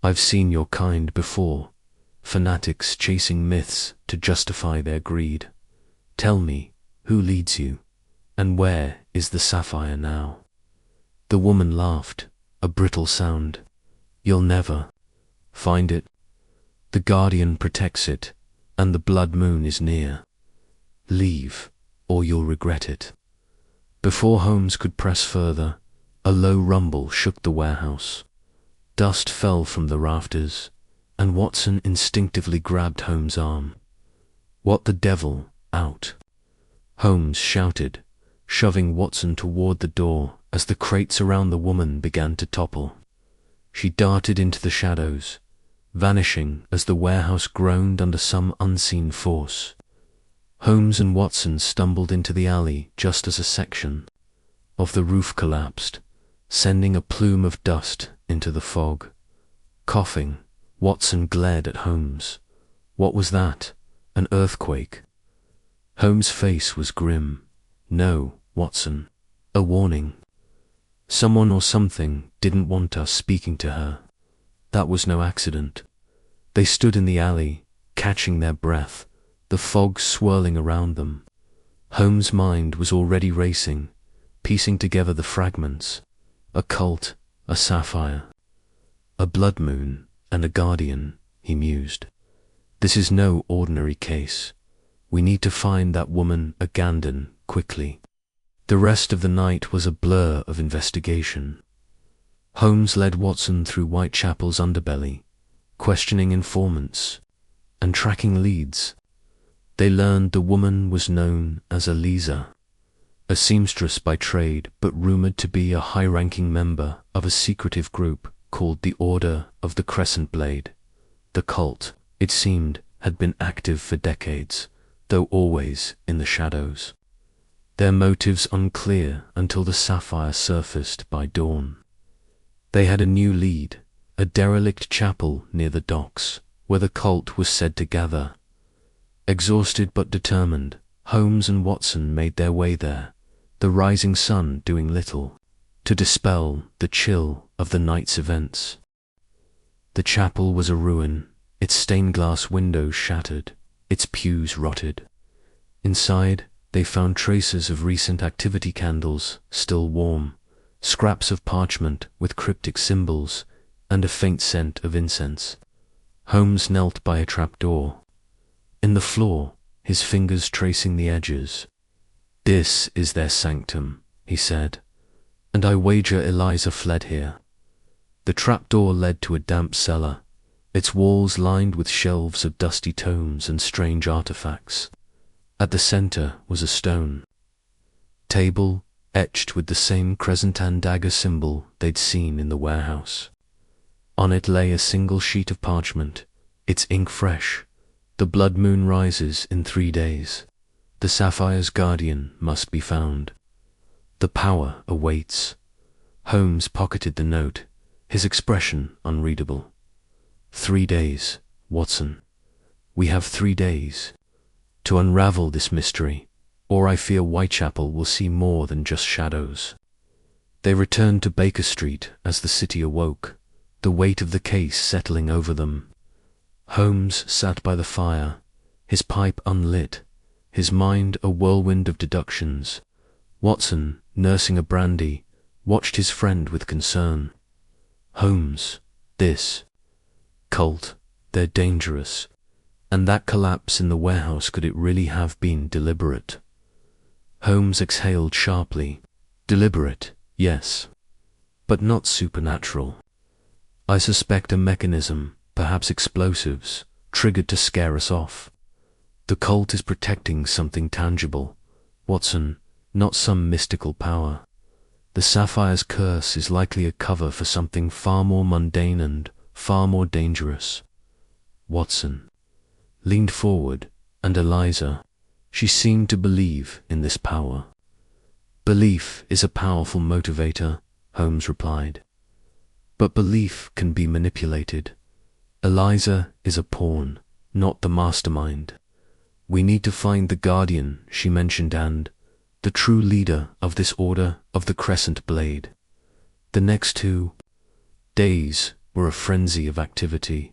Speaker 1: I've seen your kind before, fanatics chasing myths to justify their greed. Tell me, who leads you, and where is the sapphire now? The woman laughed, a brittle sound. You'll never find it. The guardian protects it, and the blood moon is near. Leave, or you'll regret it. Before Holmes could press further, a low rumble shook the warehouse. Dust fell from the rafters, and Watson instinctively grabbed Holmes' arm. What the devil? Out! Holmes shouted, shoving Watson toward the door as the crates around the woman began to topple. She darted into the shadows, vanishing as the warehouse groaned under some unseen force. Holmes and Watson stumbled into the alley just as a section of the roof collapsed, sending a plume of dust into the fog. Coughing, Watson glared at Holmes. What was that? An earthquake? Holmes' face was grim. No, Watson. A warning. Someone or something didn't want us speaking to her. That was no accident. They stood in the alley, catching their breath, the fog swirling around them. Holmes' mind was already racing, piecing together the fragments. A cult, a sapphire, a blood moon, and a guardian, he mused. This is no ordinary case. We need to find that woman Agandon quickly. The rest of the night was a blur of investigation. Holmes led Watson through Whitechapel's underbelly, questioning informants and tracking leads. They learned the woman was known as Eliza, a seamstress by trade but rumored to be a high-ranking member of a secretive group called the Order of the Crescent Blade. The cult, it seemed, had been active for decades, though always in the shadows. Their motives unclear until the sapphire surfaced by dawn. They had a new lead, a derelict chapel near the docks, where the cult was said to gather. Exhausted but determined, Holmes and Watson made their way there, the rising sun doing little to dispel the chill of the night's events. The chapel was a ruin, its stained-glass windows shattered, its pews rotted. Inside, they found traces of recent activity, candles still warm, scraps of parchment with cryptic symbols, and a faint scent of incense. Holmes knelt by a trapdoor. In the floor, his fingers tracing the edges. "This is their sanctum," he said, "and I wager Eliza fled here." The trapdoor led to a damp cellar, its walls lined with shelves of dusty tomes and strange artifacts. At the center was a stone table etched with the same crescent and dagger symbol they'd seen in the warehouse. On it lay a single sheet of parchment, its ink fresh. The blood moon rises in 3 days. The sapphire's guardian must be found. The power awaits. Holmes pocketed the note, his expression unreadable. 3 days, Watson. We have 3 days to unravel this mystery, or I fear Whitechapel will see more than just shadows. They returned to Baker Street as the city awoke, the weight of the case settling over them. Holmes sat by the fire, his pipe unlit, his mind a whirlwind of deductions. Watson, nursing a brandy, watched his friend with concern. Holmes, this cult, they're dangerous. And that collapse in the warehouse, could it really have been deliberate? Holmes exhaled sharply. Deliberate, yes, but not supernatural. I suspect a mechanism, perhaps explosives, triggered to scare us off. The cult is protecting something tangible, Watson, not some mystical power. The Sapphire's curse is likely a cover for something far more mundane and far more dangerous. Watson leaned forward, and Eliza, she seemed to believe in this power. Belief is a powerful motivator, Holmes replied. But belief can be manipulated. Eliza is a pawn, not the mastermind. We need to find the guardian, she mentioned, and the true leader of this order of the Crescent Blade. The next 2 days were a frenzy of activity.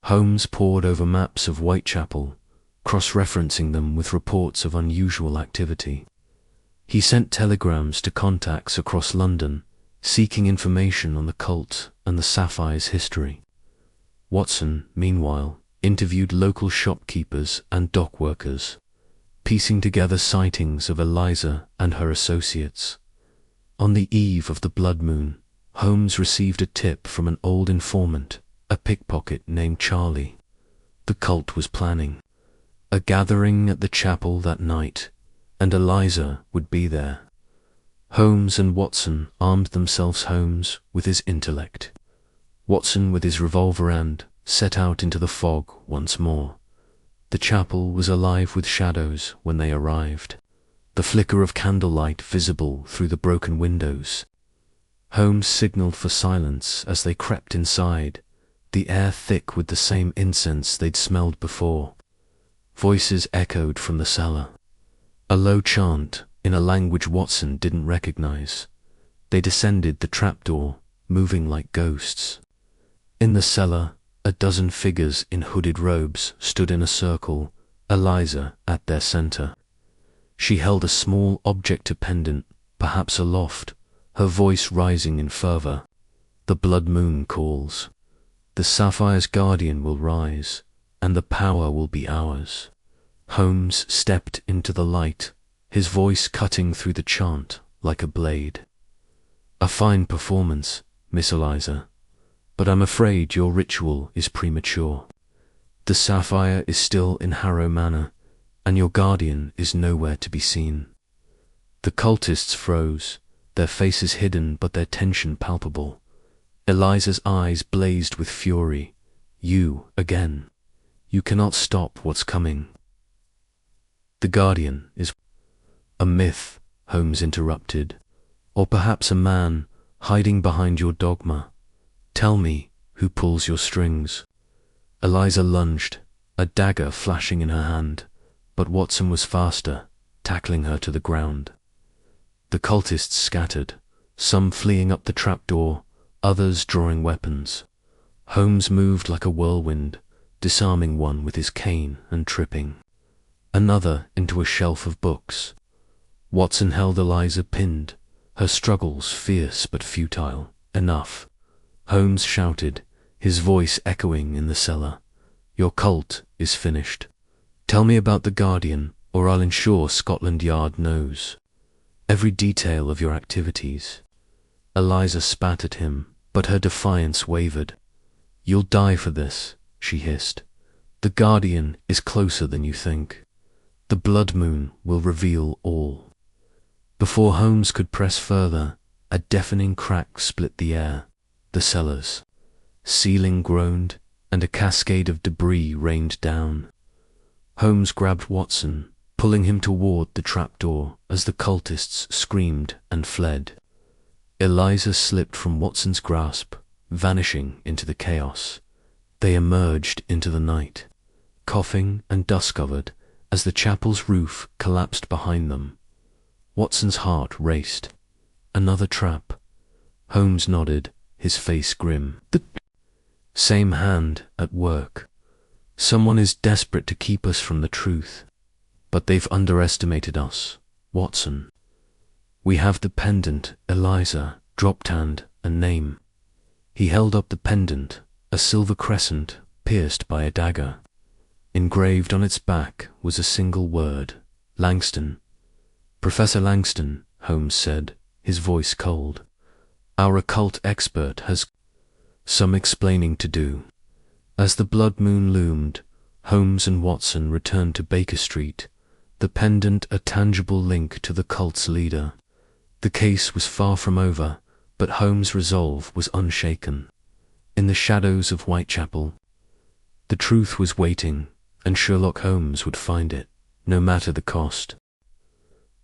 Speaker 1: Holmes pored over maps of Whitechapel, cross-referencing them with reports of unusual activity. He sent telegrams to contacts across London, seeking information on the cult and the Sapphire's history. Watson, meanwhile, interviewed local shopkeepers and dock workers, piecing together sightings of Eliza and her associates. On the eve of the blood moon, Holmes received a tip from an old informant, a pickpocket named Charlie. The cult was planning a gathering at the chapel that night, and Eliza would be there. Holmes and Watson armed themselves, Holmes with his intellect, Watson with his revolver, and set out into the fog once more. The chapel was alive with shadows when they arrived, the flicker of candlelight visible through the broken windows. Holmes signaled for silence as they crept inside, the air thick with the same incense they'd smelled before. Voices echoed from the cellar, a low chant in a language Watson didn't recognize. They descended the trapdoor, moving like ghosts. In the cellar, a dozen figures in hooded robes stood in a circle, Eliza at their center. She held a small object pendant, perhaps aloft, her voice rising in fervor. The blood moon calls. The Sapphire's guardian will rise, and the power will be ours. Holmes stepped into the light, his voice cutting through the chant like a blade. A fine performance, Miss Eliza, but I'm afraid your ritual is premature. The Sapphire is still in Harrow Manor, and your guardian is nowhere to be seen. The cultists froze, their faces hidden but their tension palpable. Eliza's eyes blazed with fury. You, again. You cannot stop what's coming. The guardian is a myth, Holmes interrupted, or perhaps a man hiding behind your dogma. Tell me who pulls your strings. Eliza lunged, a dagger flashing in her hand, but Watson was faster, tackling her to the ground. The cultists scattered, some fleeing up the trapdoor, others drawing weapons. Holmes moved like a whirlwind, disarming one with his cane and tripping another into a shelf of books. Watson held Eliza pinned, her struggles fierce but futile. Enough. Holmes shouted, his voice echoing in the cellar. Your cult is finished. Tell me about the Guardian, or I'll ensure Scotland Yard knows every detail of your activities. Eliza spat at him, but her defiance wavered. You'll die for this, she hissed. The Guardian is closer than you think. The blood moon will reveal all. Before Holmes could press further, a deafening crack split the air. The cellars. Ceiling groaned, and a cascade of debris rained down. Holmes grabbed Watson, pulling him toward the trapdoor as the cultists screamed and fled. Eliza slipped from Watson's grasp, vanishing into the chaos. They emerged into the night, coughing and dust-covered as the chapel's roof collapsed behind them. Watson's heart raced. Another trap. Holmes nodded, his face grim. The same hand at work. Someone is desperate to keep us from the truth. But they've underestimated us, Watson. We have the pendant, Eliza, dropped hand, and name. He held up the pendant, a silver crescent pierced by a dagger. Engraved on its back was a single word, Langston. Professor Langston, Holmes said, his voice cold. Our occult expert has some explaining to do. As the blood moon loomed, Holmes and Watson returned to Baker Street, the pendant a tangible link to the cult's leader. The case was far from over, but Holmes' resolve was unshaken. In the shadows of Whitechapel, the truth was waiting, and Sherlock Holmes would find it, no matter the cost.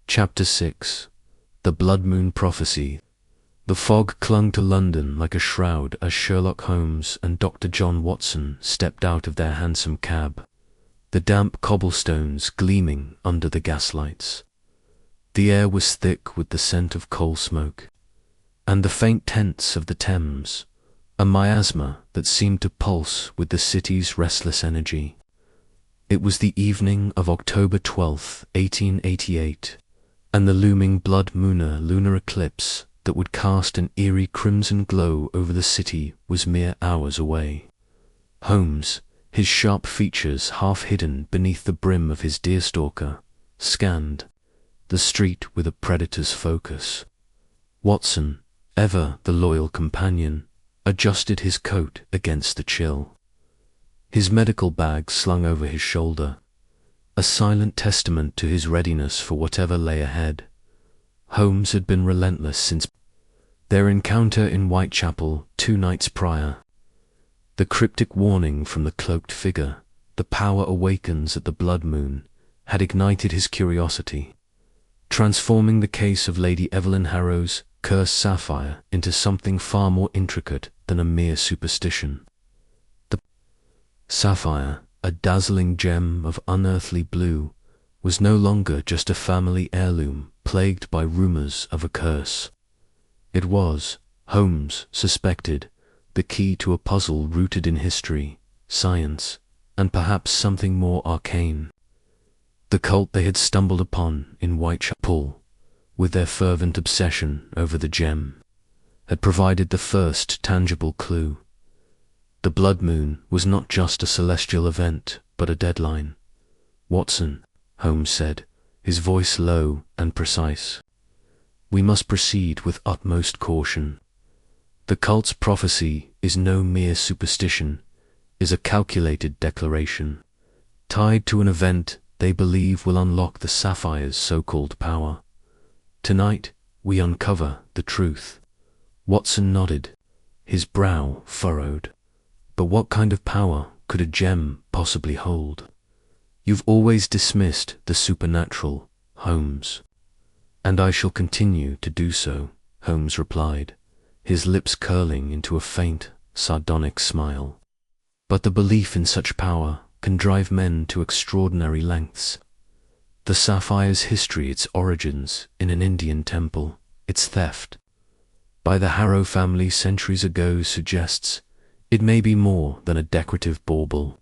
Speaker 1: Chapter 6. The Blood Moon Prophecy. The fog clung to London like a shroud as Sherlock Holmes and Dr. John Watson stepped out of their hansom cab, the damp cobblestones gleaming under the gaslights. The air was thick with the scent of coal smoke, and the faint tints of the Thames, a miasma that seemed to pulse with the city's restless energy. It was the evening of October 12th, 1888, and the looming blood mooner lunar eclipse that would cast an eerie crimson glow over the city was mere hours away. Holmes, his sharp features half hidden beneath the brim of his deerstalker, scanned the street with a predator's focus. Watson, ever the loyal companion, adjusted his coat against the chill. His medical bag slung over his shoulder, a silent testament to his readiness for whatever lay ahead. Holmes had been relentless since their encounter in Whitechapel 2 nights prior. The cryptic warning from the cloaked figure, "The power awakens at the blood moon," had ignited his curiosity, transforming the case of Lady Evelyn Harrow's cursed sapphire into something far more intricate than a mere superstition. The sapphire, a dazzling gem of unearthly blue, was no longer just a family heirloom plagued by rumors of a curse. It was, Holmes suspected, the key to a puzzle rooted in history, science, and perhaps something more arcane. The cult they had stumbled upon in Whitechapel, with their fervent obsession over the gem, had provided the first tangible clue. The blood moon was not just a celestial event, but a deadline. "Watson," Holmes said, his voice low and precise, "we must proceed with utmost caution. The cult's prophecy is no mere superstition, is a calculated declaration, tied to an event they believe will unlock the sapphire's so-called power. Tonight, we uncover the truth." Watson nodded, his brow furrowed. "But what kind of power could a gem possibly hold?" "You've always dismissed the supernatural, Holmes, and I shall continue to do so," Holmes replied, his lips curling into a faint, sardonic smile. "But the belief in such power can drive men to extraordinary lengths. The sapphire's history, its origins in an Indian temple, its theft by the Harrow family centuries ago suggests it may be more than a decorative bauble.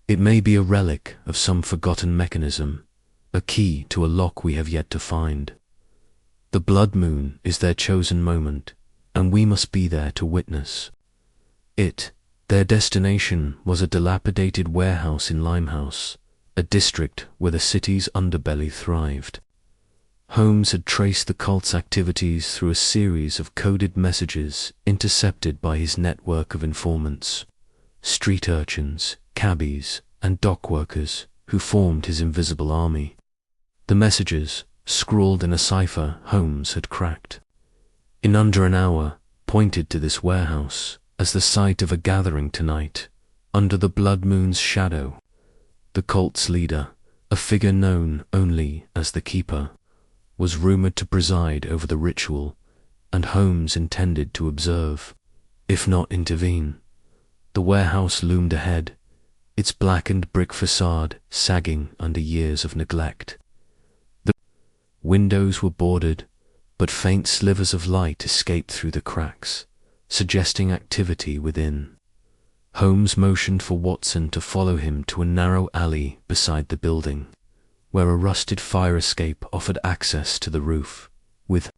Speaker 1: It may be a relic of some forgotten mechanism, a key to a lock we have yet to find. The blood moon is their chosen moment, and we must be there to witness it." Their destination was a dilapidated warehouse in Limehouse, a district where the city's underbelly thrived. Holmes had traced the cult's activities through a series of coded messages intercepted by his network of informants, street urchins, cabbies, and dock workers who formed his invisible army. The messages, scrawled in a cipher Holmes had cracked, in under an hour, pointed to this warehouse as the site of a gathering tonight, under the blood moon's shadow. The cult's leader, a figure known only as the Keeper, was rumored to preside over the ritual, and Holmes intended to observe, if not intervene. The warehouse loomed ahead, its blackened brick facade sagging under years of neglect. The windows were boarded, but faint slivers of light escaped through the cracks, suggesting activity within. Holmes motioned for Watson to follow him to a narrow alley beside the building, where a rusted fire escape offered access to the roof. With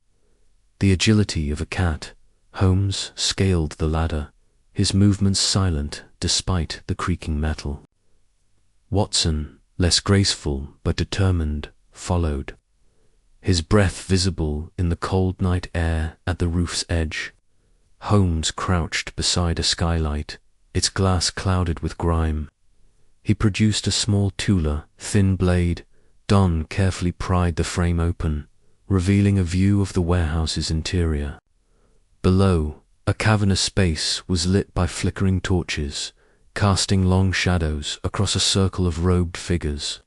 Speaker 1: the agility of a cat, Holmes scaled the ladder, his movements silent despite the creaking metal. Watson, less graceful but determined, followed, his breath visible in the cold night air at the roof's edge. Holmes crouched beside a skylight, its glass clouded with grime. He produced a small tooler, thin blade. Don carefully pried the frame open, revealing a view of the warehouse's interior. Below, a cavernous space was lit by flickering torches, casting long shadows across a circle of robed figures.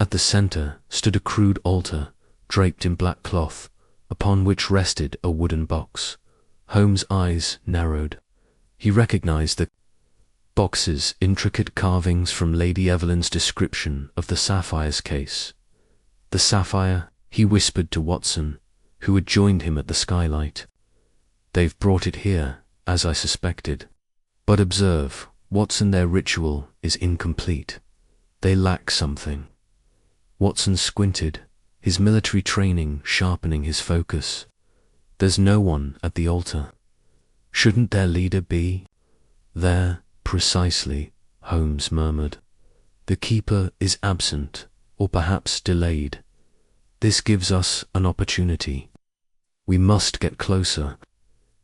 Speaker 1: At the center stood a crude altar, draped in black cloth, upon which rested a wooden box. Holmes' eyes narrowed. He recognized the box's intricate carvings from Lady Evelyn's description of the Sapphire's case. The sapphire, he whispered to Watson, who had joined him at the skylight. They've brought it here, as I suspected. But observe, Watson, their ritual is incomplete. They lack something. Watson squinted, his military training sharpening his focus. There's no one at the altar. Shouldn't their leader be? There, precisely, Holmes murmured. The keeper is absent, or perhaps delayed. This gives us an opportunity. We must get closer.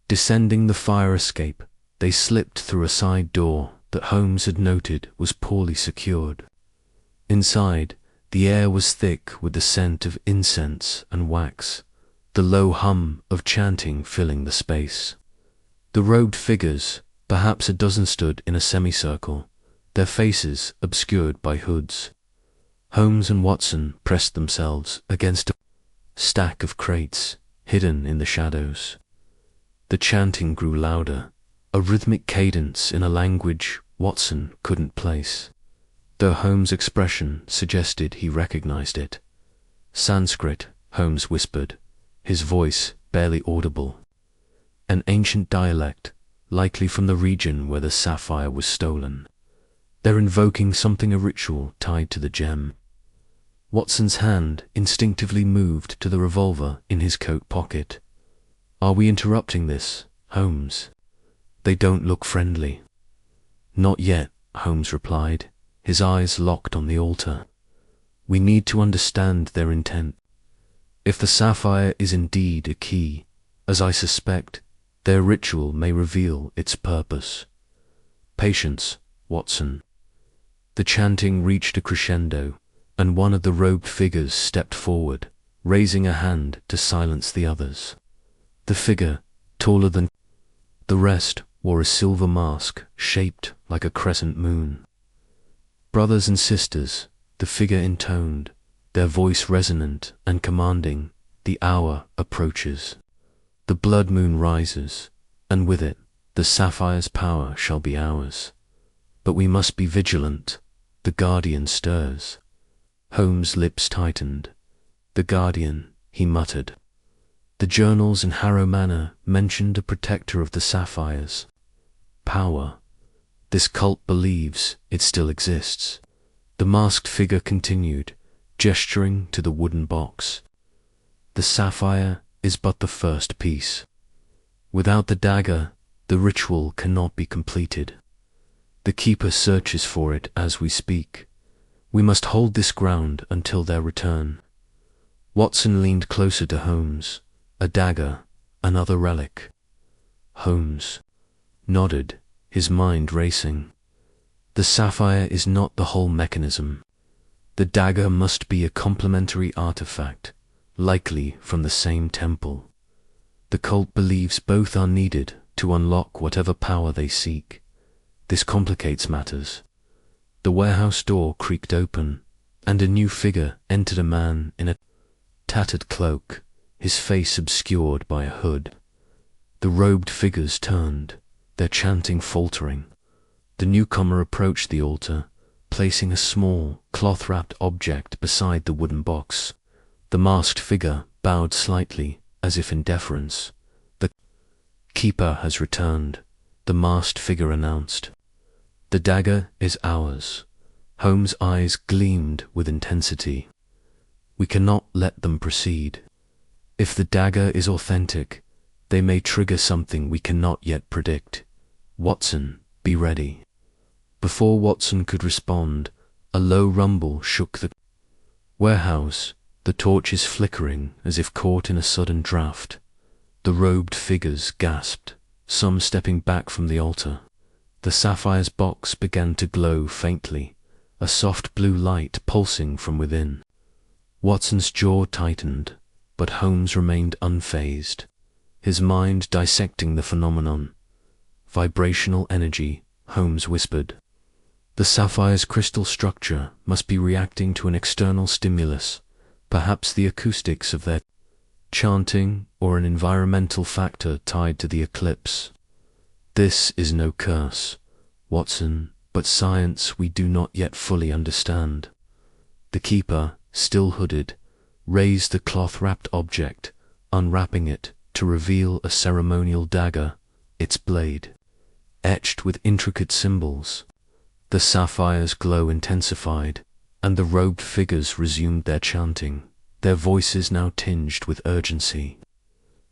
Speaker 1: Descending the fire escape, they slipped through a side door that Holmes had noted was poorly secured. Inside, the air was thick with the scent of incense and wax, the low hum of chanting filling the space. The robed figures, perhaps a dozen, stood in a semicircle, their faces obscured by hoods. Holmes and Watson pressed themselves against a stack of crates, hidden in the shadows. The chanting grew louder, a rhythmic cadence in a language Watson couldn't place, though Holmes' expression suggested he recognized it. Sanskrit, Holmes whispered, his voice barely audible. An ancient dialect, likely from the region where the sapphire was stolen. They're invoking something, a ritual tied to the gem. Watson's hand instinctively moved to the revolver in his coat pocket. Are we interrupting this, Holmes? They don't look friendly. Not yet, Holmes replied, his eyes locked on the altar. We need to understand their intent. If the sapphire is indeed a key, as I suspect, their ritual may reveal its purpose. Patience, Watson. The chanting reached a crescendo, and one of the robed figures stepped forward, raising a hand to silence the others. The figure, taller than the rest, wore a silver mask shaped like a crescent moon. Brothers and sisters, the figure intoned, their voice resonant and commanding, the hour approaches. The blood moon rises, and with it, the sapphire's power shall be ours. But we must be vigilant. The Guardian stirs. Holmes' lips tightened. The Guardian, he muttered. The journals in Harrow Manor mentioned a protector of the sapphires. Power. This cult believes it still exists. The masked figure continued, gesturing to the wooden box. The sapphire is but the first piece. Without the dagger, the ritual cannot be completed. The keeper searches for it as we speak. We must hold this ground until their return. Watson leaned closer to Holmes. A dagger, another relic. Holmes nodded, his mind racing. The sapphire is not the whole mechanism. The dagger must be a complementary artifact, likely from the same temple. The cult believes both are needed to unlock whatever power they seek. This complicates matters. The warehouse door creaked open, and a new figure entered, a man in a tattered cloak, his face obscured by a hood. The robed figures turned, their chanting faltering. The newcomer approached the altar, placing a small, cloth-wrapped object beside the wooden box. The masked figure bowed slightly, as if in deference. The keeper has returned, the masked figure announced. The dagger is ours. Holmes' eyes gleamed with intensity. We cannot let them proceed. If the dagger is authentic, they may trigger something we cannot yet predict. Watson, be ready. Before Watson could respond, a low rumble shook the warehouse, the torches flickering as if caught in a sudden draught. The robed figures gasped, some stepping back from the altar. The Sapphire's box began to glow faintly, a soft blue light pulsing from within. Watson's jaw tightened, but Holmes remained unfazed, his mind dissecting the phenomenon. Vibrational energy, Holmes whispered. The Sapphire's crystal structure must be reacting to an external stimulus, perhaps the acoustics of their chanting or an environmental factor tied to the eclipse. This is no curse, Watson, but science we do not yet fully understand. The keeper, still hooded, raised the cloth-wrapped object, unwrapping it to reveal a ceremonial dagger, its blade etched with intricate symbols. The Sapphire's glow intensified, and the robed figures resumed their chanting, their voices now tinged with urgency.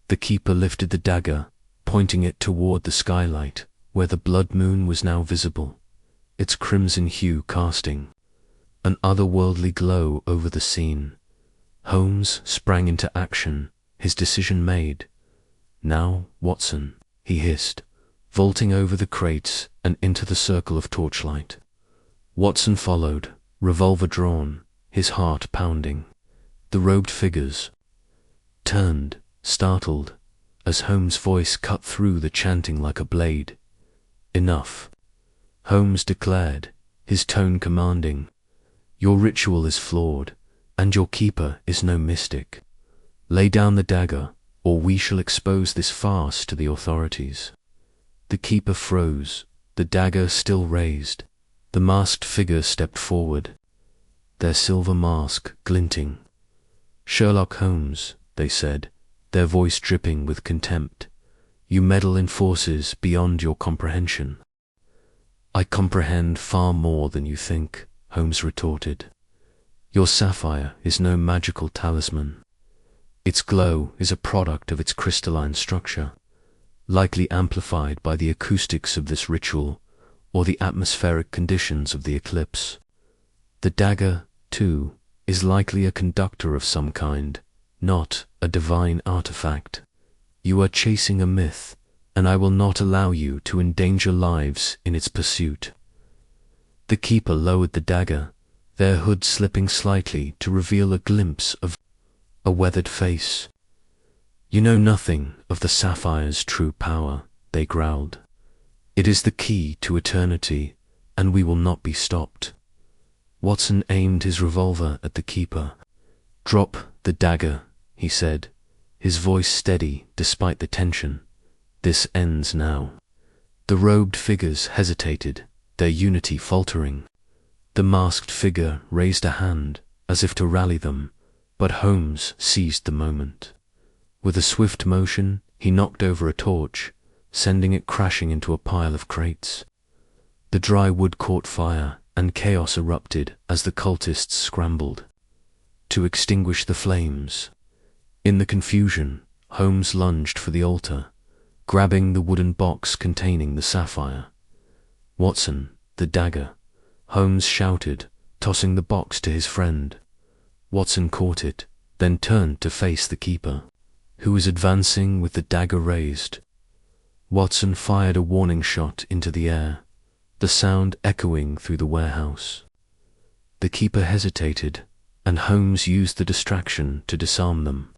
Speaker 1: The keeper lifted the dagger, pointing it toward the skylight, where the blood moon was now visible, its crimson hue casting an otherworldly glow over the scene. Holmes sprang into action, his decision made. "Now, Watson," he hissed, vaulting over the crates and into the circle of torchlight. Watson followed, revolver drawn, his heart pounding. The robed figures turned, startled, as Holmes' voice cut through the chanting like a blade. "Enough," Holmes declared, his tone commanding. "Your ritual is flawed, and your keeper is no mystic. Lay down the dagger, or we shall expose this farce to the authorities." The keeper froze, the dagger still raised. The masked figure stepped forward, their silver mask glinting. "Sherlock Holmes," they said, their voice dripping with contempt, "you meddle in forces beyond your comprehension." "I comprehend far more than you think," Holmes retorted. "Your sapphire is no magical talisman. Its glow is a product of its crystalline structure, likely amplified by the acoustics of this ritual or the atmospheric conditions of the eclipse. The dagger, too, is likely a conductor of some kind, not a divine artifact. You are chasing a myth, and I will not allow you to endanger lives in its pursuit." The keeper lowered the dagger, their hood slipping slightly to reveal a glimpse of a weathered face. "You know nothing of the Sapphire's true power," they growled. "It is the key to eternity, and we will not be stopped." Watson aimed his revolver at the keeper. "Drop the dagger," he said, his voice steady despite the tension. "This ends now." The robed figures hesitated, their unity faltering. The masked figure raised a hand, as if to rally them, but Holmes seized the moment. With a swift motion, he knocked over a torch, sending it crashing into a pile of crates. The dry wood caught fire, and chaos erupted as the cultists scrambled to extinguish the flames. In the confusion, Holmes lunged for the altar, grabbing the wooden box containing the sapphire. "Watson, the dagger," Holmes shouted, tossing the box to his friend. Watson caught it, then turned to face the keeper, who was advancing with the dagger raised. Watson fired a warning shot into the air, the sound echoing through the warehouse. The keeper hesitated, and Holmes used the distraction to disarm them.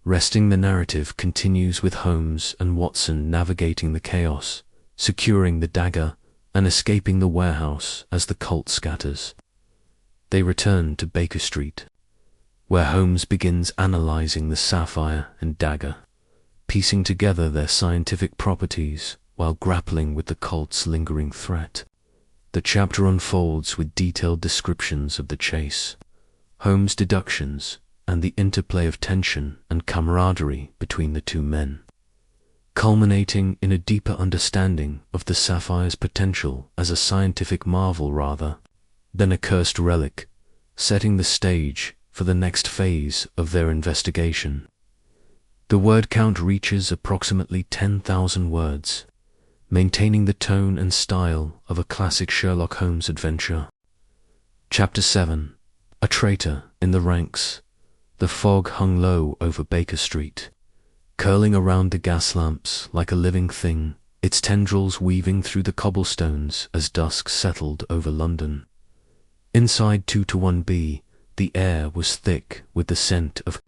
Speaker 1: Resting the narrative continues with Holmes and Watson navigating the chaos, securing the dagger, and escaping the warehouse as the cult scatters. They return to Baker Street, where Holmes begins analyzing the sapphire and dagger, piecing together their scientific properties while grappling with the cult's lingering threat. The chapter unfolds with detailed descriptions of the chase, Holmes' deductions, and the interplay of tension and camaraderie between the two men, culminating in a deeper understanding of the sapphire's potential as a scientific marvel rather than a cursed relic, setting the stage for the next phase of their investigation. The word count reaches approximately 10,000 words, maintaining the tone and style of a classic Sherlock Holmes adventure. Chapter 7. A Traitor in the Ranks. The fog hung low over Baker Street. curling around the gas lamps like a living thing, its tendrils weaving through the cobblestones as dusk settled over London. Inside 221B, the air was thick with the scent of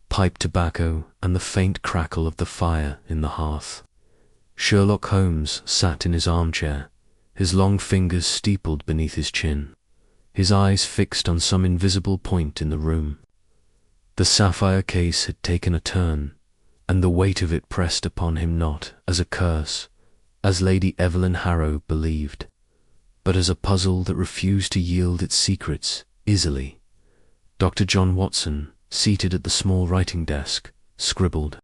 Speaker 1: pipe tobacco and the faint crackle of the fire in the hearth. Sherlock Holmes sat in his armchair, his long fingers steepled beneath his chin, his eyes fixed on some invisible point in the room. The Sapphire case had taken a turn, and the weight of it pressed upon him not as a curse, as Lady Evelyn Harrow believed, but as a puzzle that refused to yield its secrets easily. Dr. John Watson, seated at the small writing desk, scribbled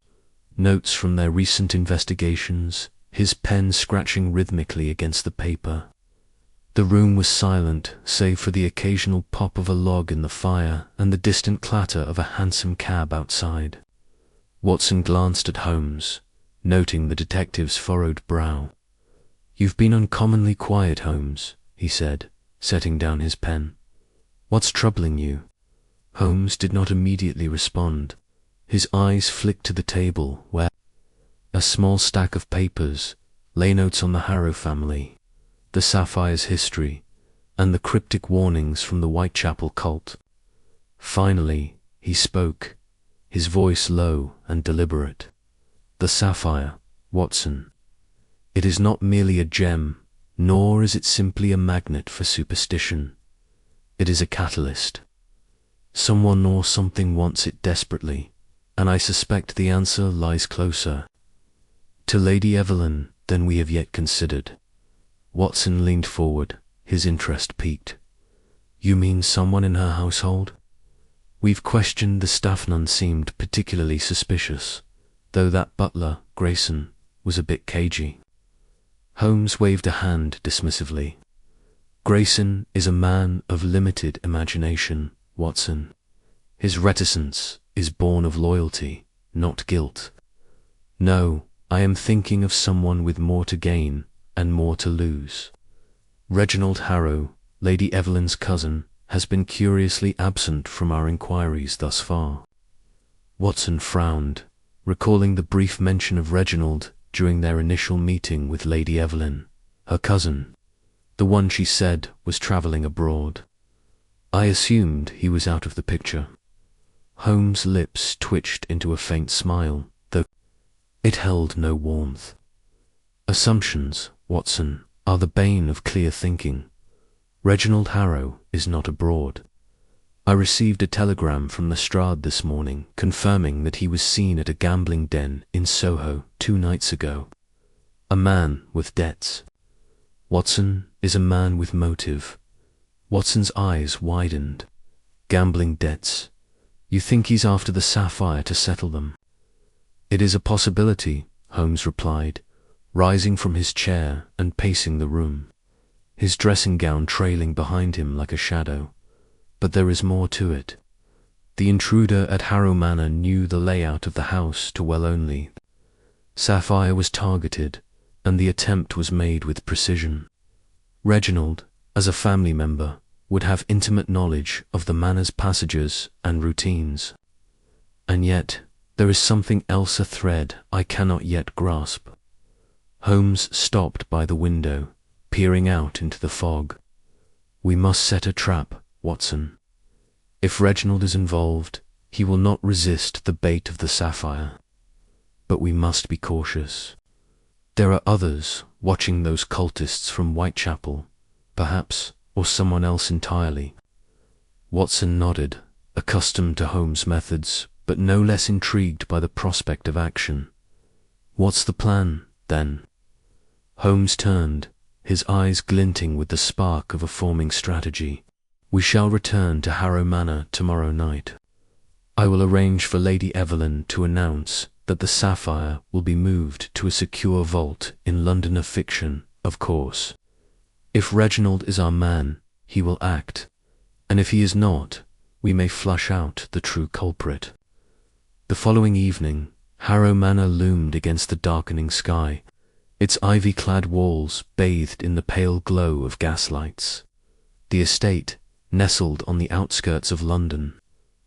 Speaker 1: notes from their recent investigations, his pen scratching rhythmically against the paper. The room was silent, save for the occasional pop of a log in the fire and the distant clatter of a hansom cab outside. Watson glanced at Holmes, noting the detective's furrowed brow. "You've been uncommonly quiet, Holmes," he said, setting down his pen. "What's troubling you?" Holmes did not immediately respond. His eyes flicked to the table where a small stack of papers lay, notes on the Harrow family, the Sapphire's history, and the cryptic warnings from the Whitechapel cult. Finally, he spoke, his voice low and deliberate. "The Sapphire, Watson. It is not merely a gem, nor is it simply a magnet for superstition. It is a catalyst. Someone or something wants it desperately, and I suspect the answer lies closer to Lady Evelyn than we have yet considered." Watson leaned forward, his interest piqued. "You mean someone in her household?" "We've questioned the staff. None seemed particularly suspicious, though that butler, Grayson, was a bit cagey." Holmes waved a hand dismissively. "Grayson is a man of limited imagination, Watson. His reticence is born of loyalty, not guilt. No, I am thinking of someone with more to gain and more to lose. Reginald Harrow, Lady Evelyn's cousin, has been curiously absent from our inquiries thus far." Watson frowned, recalling the brief mention of Reginald during their initial meeting with Lady Evelyn, her cousin, the one she said was travelling abroad. "I assumed he was out of the picture." Holmes' lips twitched into a faint smile, though it held no warmth. "Assumptions, Watson, are the bane of clear thinking. Reginald Harrow is not abroad. I received a telegram from Lestrade this morning confirming that he was seen at a gambling den in Soho 2 nights ago. A man with debts. Watson is a man with motive." Watson's eyes widened. "Gambling debts. You think he's after the Sapphire to settle them?" "It is a possibility," Holmes replied, rising from his chair and pacing the room, his dressing gown trailing behind him like a shadow. "But there is more to it. The intruder at Harrow Manor knew the layout of the house too well only. Sapphire was targeted, and the attempt was made with precision. Reginald, as a family member, would have intimate knowledge of the manor's passages and routines. And yet, there is something else, a thread I cannot yet grasp." Holmes stopped by the window, peering out into the fog. "We must set a trap, Watson. If Reginald is involved, he will not resist the bait of the Sapphire. But we must be cautious. There are others watching those cultists from Whitechapel, perhaps, or someone else entirely." Watson nodded, accustomed to Holmes' methods, but no less intrigued by the prospect of action. "What's the plan, then?" Holmes turned, his eyes glinting with the spark of a forming strategy. "We shall return to Harrow Manor tomorrow night. I will arrange for Lady Evelyn to announce that the Sapphire will be moved to a secure vault in London of fiction, of course. If Reginald is our man, he will act, and if he is not, we may flush out the true culprit." The following evening, Harrow Manor loomed against the darkening sky, its ivy-clad walls bathed in the pale glow of gaslights. The estate, nestled on the outskirts of London,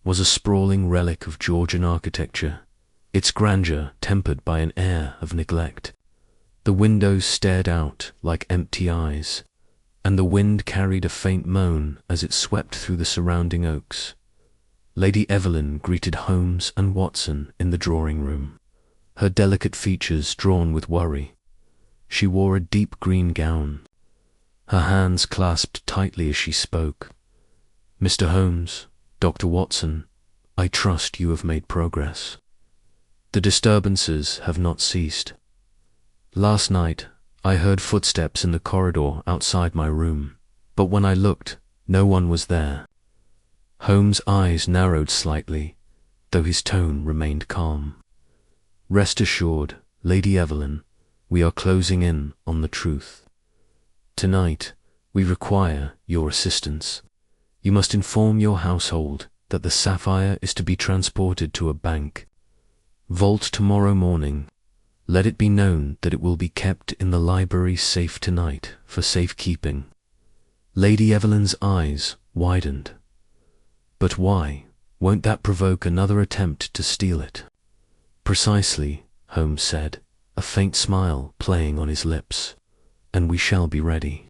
Speaker 1: was a sprawling relic of Georgian architecture, its grandeur tempered by an air of neglect. The windows stared out like empty eyes, and the wind carried a faint moan as it swept through the surrounding oaks. Lady Evelyn greeted Holmes and Watson in the drawing-room, her delicate features drawn with worry. She wore a deep green gown, her hands clasped tightly as she spoke. "Mr. Holmes, Dr. Watson, I trust you have made progress. The disturbances have not ceased. Last night I heard footsteps in the corridor outside my room, but when I looked, no one was there." Holmes' eyes narrowed slightly, though his tone remained calm. "Rest assured, Lady Evelyn, we are closing in on the truth. Tonight, we require your assistance. You must inform your household that the Sapphire is to be transported to a bank. Vault tomorrow morning. Let it be known that it will be kept in the library safe tonight for safekeeping." Lady Evelyn's eyes widened. "But why? Won't that provoke another attempt to steal it?" "Precisely," Holmes said, a faint smile playing on his lips. "And we shall be ready."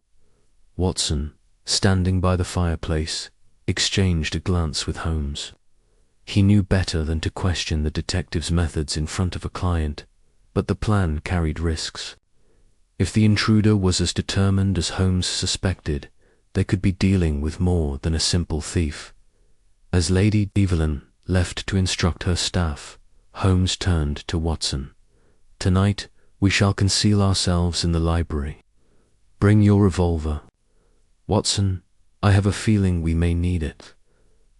Speaker 1: Watson, standing by the fireplace, exchanged a glance with Holmes. He knew better than to question the detective's methods in front of a client, but the plan carried risks. If the intruder was as determined as Holmes suspected, they could be dealing with more than a simple thief. As Lady Evelyn left to instruct her staff, Holmes turned to Watson. "Tonight we shall conceal ourselves in the library. Bring your revolver. Watson, I have a feeling we may need it."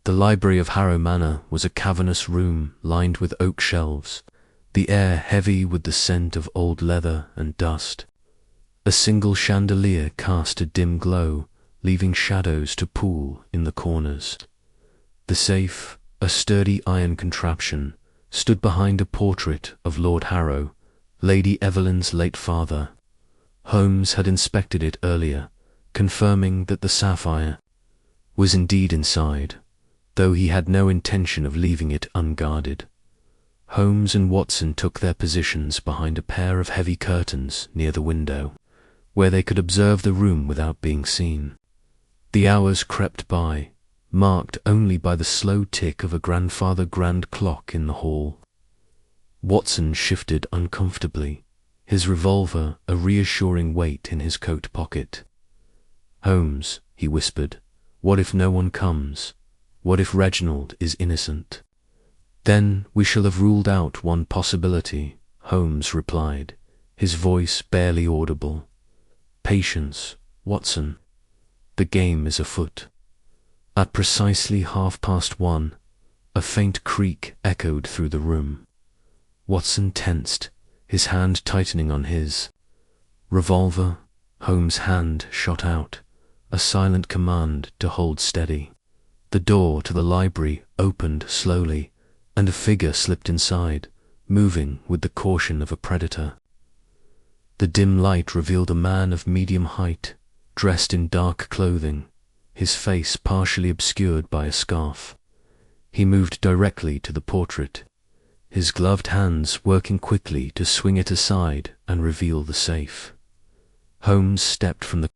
Speaker 1: The library of Harrow Manor was a cavernous room lined with oak shelves, the air heavy with the scent of old leather and dust. A single chandelier cast a dim glow, leaving shadows to pool in the corners. The safe, a sturdy iron contraption, stood behind a portrait of Lord Harrow, Lady Evelyn's late father. Holmes had inspected it earlier, confirming that the Sapphire was indeed inside, though he had no intention of leaving it unguarded. Holmes and Watson took their positions behind a pair of heavy curtains near the window, where they could observe the room without being seen. The hours crept by, marked only by the slow tick of a grandfather grand clock in the hall. Watson shifted uncomfortably, his revolver a reassuring weight in his coat pocket. "Holmes," he whispered, "what if no one comes? What if Reginald is innocent?" "Then we shall have ruled out one possibility," Holmes replied, his voice barely audible. "Patience, Watson. The game is afoot." At precisely 1:30, a faint creak echoed through the room. Watson tensed, his hand tightening on his revolver. Holmes' hand shot out, a silent command to hold steady. The door to the library opened slowly, and a figure slipped inside, moving with the caution of a predator. The dim light revealed a man of medium height, dressed in dark clothing, his face partially obscured by a scarf. He moved directly to the portrait, his gloved hands working quickly to swing it aside and reveal the safe. Holmes stepped from the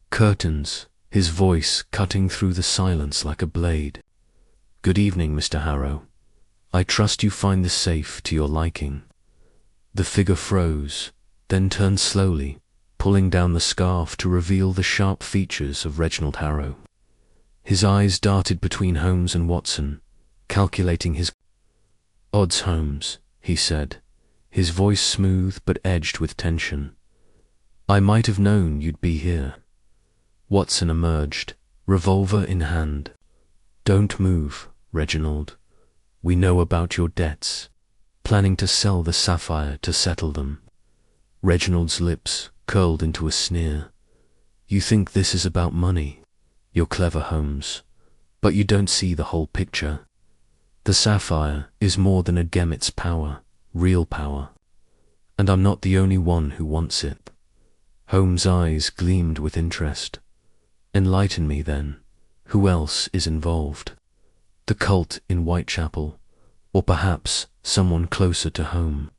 Speaker 1: curtains, his voice cutting through the silence like a blade. "Good evening, Mr. Harrow. I trust you find the safe to your liking." The figure froze, then turned slowly, pulling down the scarf to reveal the sharp features of Reginald Harrow. His eyes darted between Holmes and Watson, calculating his odds. "Holmes," he said, his voice smooth but edged with tension, "I might have known you'd be here." Watson emerged, revolver in hand. "Don't move, Reginald. We know about your debts. Planning to sell the Sapphire to settle them." Reginald's lips curled into a sneer. "You think this is about money? You're clever, Holmes, but you don't see the whole picture. The Sapphire is more than a gemmet's power, real power. And I'm not the only one who wants it." Holmes' eyes gleamed with interest. "Enlighten me, then. Who else is involved? The cult in Whitechapel, or perhaps someone closer to home.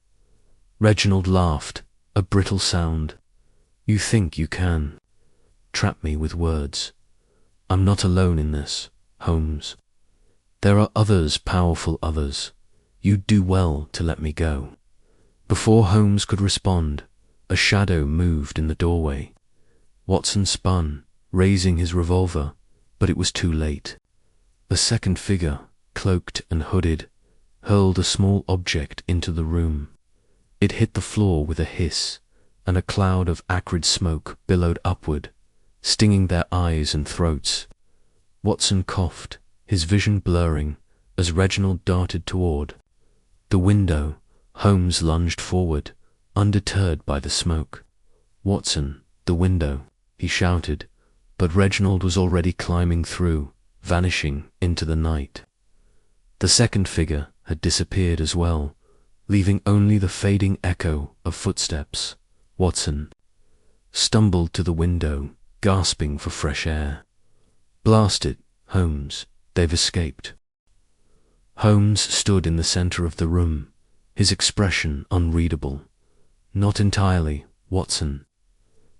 Speaker 1: Reginald laughed, a brittle sound. You think you can trap me with words. I'm not alone in this, Holmes. There are others, powerful others. You'd do well to let me go. Before Holmes could respond, a shadow moved in the doorway. Watson spun, raising his revolver, but it was too late. A second figure, cloaked and hooded, hurled a small object into the room. It hit the floor with a hiss, and a cloud of acrid smoke billowed upward, stinging their eyes and throats. Watson coughed, his vision blurring, as Reginald darted toward the window. Holmes lunged forward, undeterred by the smoke. Watson, the window, he shouted, but Reginald was already climbing through, vanishing into the night. The second figure had disappeared as well, leaving only the fading echo of footsteps. Watson stumbled to the window, gasping for fresh air. Blast it, Holmes, they've escaped. Holmes stood in the center of the room, his expression unreadable. Not entirely, Watson.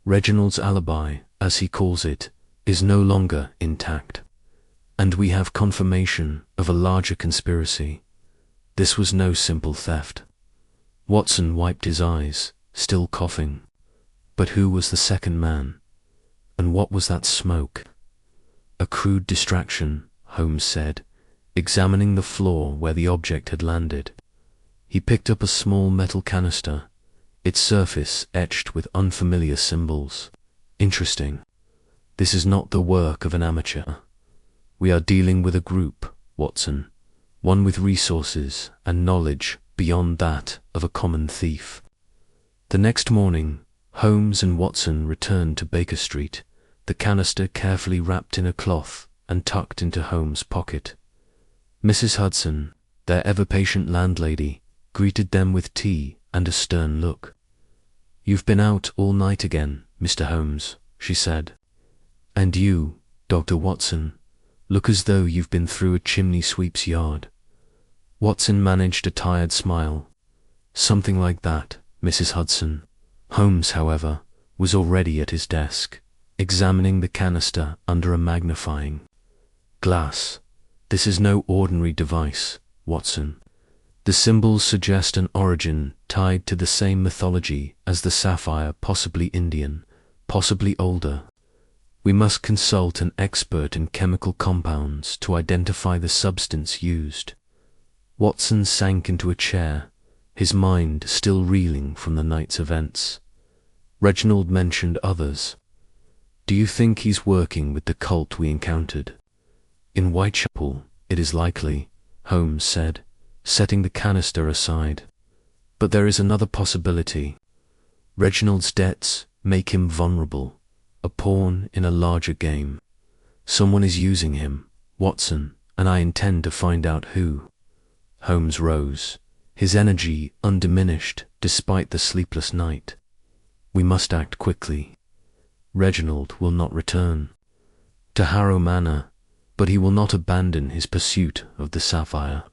Speaker 1: Reginald's alibi, as he calls it, is no longer intact. And we have confirmation of a larger conspiracy. This was no simple theft. Watson wiped his eyes, still coughing. But who was the second man? And what was that smoke? A crude distraction, Holmes said, examining the floor where the object had landed. He picked up a small metal canister, its surface etched with unfamiliar symbols. Interesting. This is not the work of an amateur. We are dealing with a group, Watson, one with resources and knowledge beyond that of a common thief. The next morning, Holmes and Watson returned to Baker Street, the canister carefully wrapped in a cloth and tucked into Holmes' pocket. Mrs. Hudson, their ever-patient landlady, greeted them with tea and a stern look. "You've been out all night again, Mr. Holmes," she said. "And you, Dr. Watson, look as though you've been through a chimney sweep's yard." Watson managed a tired smile. "Something like that, Mrs. Hudson." Holmes, however, was already at his desk, examining the canister under a magnifying glass. "This is no ordinary device, Watson. The symbols suggest an origin tied to the same mythology as the sapphire, possibly Indian, possibly older. We must consult an expert in chemical compounds to identify the substance used." Watson sank into a chair, his mind still reeling from the night's events. Reginald mentioned others. "Do you think he's working with the cult we encountered?" "In Whitechapel, it is likely," Holmes said, setting the canister aside. "But there is another possibility. Reginald's debts make him vulnerable, a pawn in a larger game. Someone is using him, Watson, and I intend to find out who." Holmes rose, his energy undiminished despite the sleepless night. "We must act quickly. Reginald will not return to Harrow Manor, but he will not abandon his pursuit of the sapphire.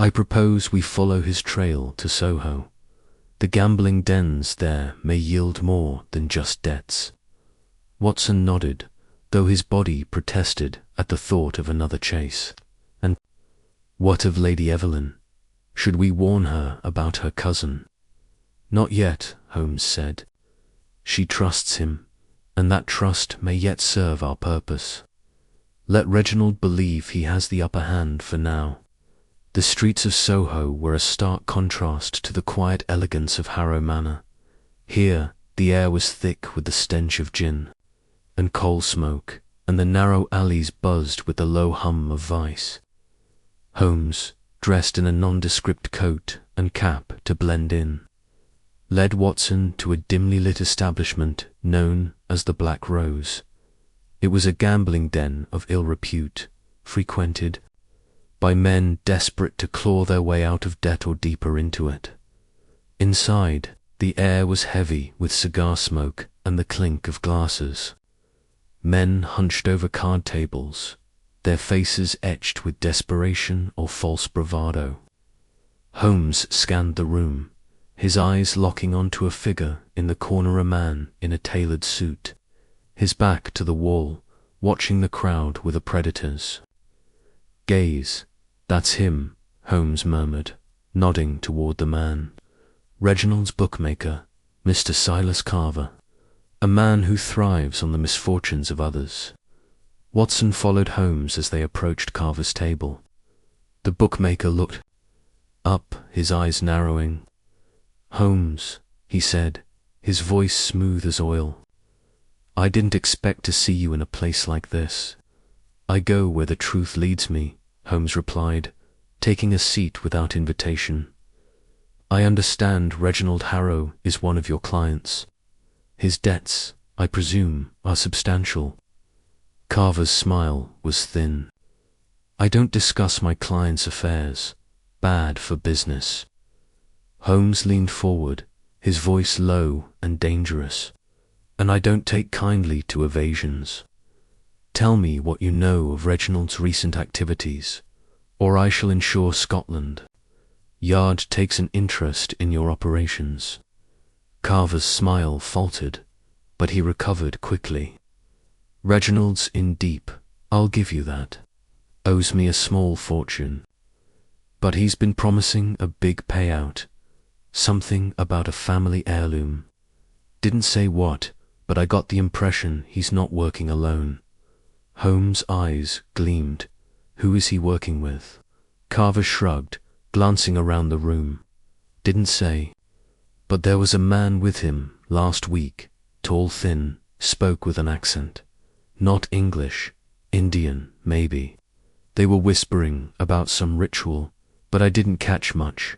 Speaker 1: I propose we follow his trail to Soho. The gambling dens there may yield more than just debts." Watson nodded, though his body protested at the thought of another chase. "And what of Lady Evelyn? Should we warn her about her cousin?" "Not yet," Holmes said. "She trusts him, and that trust may yet serve our purpose. Let Reginald believe he has the upper hand for now." The streets of Soho were a stark contrast to the quiet elegance of Harrow Manor. Here the air was thick with the stench of gin and coal smoke, and the narrow alleys buzzed with the low hum of vice. Holmes, dressed in a nondescript coat and cap to blend in, led Watson to a dimly lit establishment known as the Black Rose. It was a gambling den of ill repute, frequented by men desperate to claw their way out of debt or deeper into it. Inside, the air was heavy with cigar smoke and the clink of glasses. Men hunched over card tables, their faces etched with desperation or false bravado. Holmes scanned the room, his eyes locking onto a figure in the corner, a man in a tailored suit, his back to the wall, watching the crowd with a predator's gaze. "That's him," Holmes murmured, nodding toward the man. "Reginald's bookmaker, Mr. Silas Carver, a man who thrives on the misfortunes of others." Watson followed Holmes as they approached Carver's table. The bookmaker looked up, his eyes narrowing. "Holmes," he said, his voice smooth as oil, "I didn't expect to see you in a place like this." "I go where the truth leads me," Holmes replied, taking a seat without invitation. "I understand Reginald Harrow is one of your clients. His debts, I presume, are substantial." Carver's smile was thin. "I don't discuss my client's affairs. Bad for business." Holmes leaned forward, his voice low and dangerous. "And I don't take kindly to evasions. Tell me what you know of Reginald's recent activities, or I shall ensure Scotland Yard takes an interest in your operations." Carver's smile faltered, but he recovered quickly. "Reginald's in deep, I'll give you that. Owes me a small fortune. But he's been promising a big payout. Something about a family heirloom. Didn't say what, but I got the impression he's not working alone." Holmes' eyes gleamed. "Who is he working with?" Carver shrugged, glancing around the room. "Didn't say. But there was a man with him last week, tall, thin, spoke with an accent. Not English, Indian, maybe. They were whispering about some ritual, but I didn't catch much."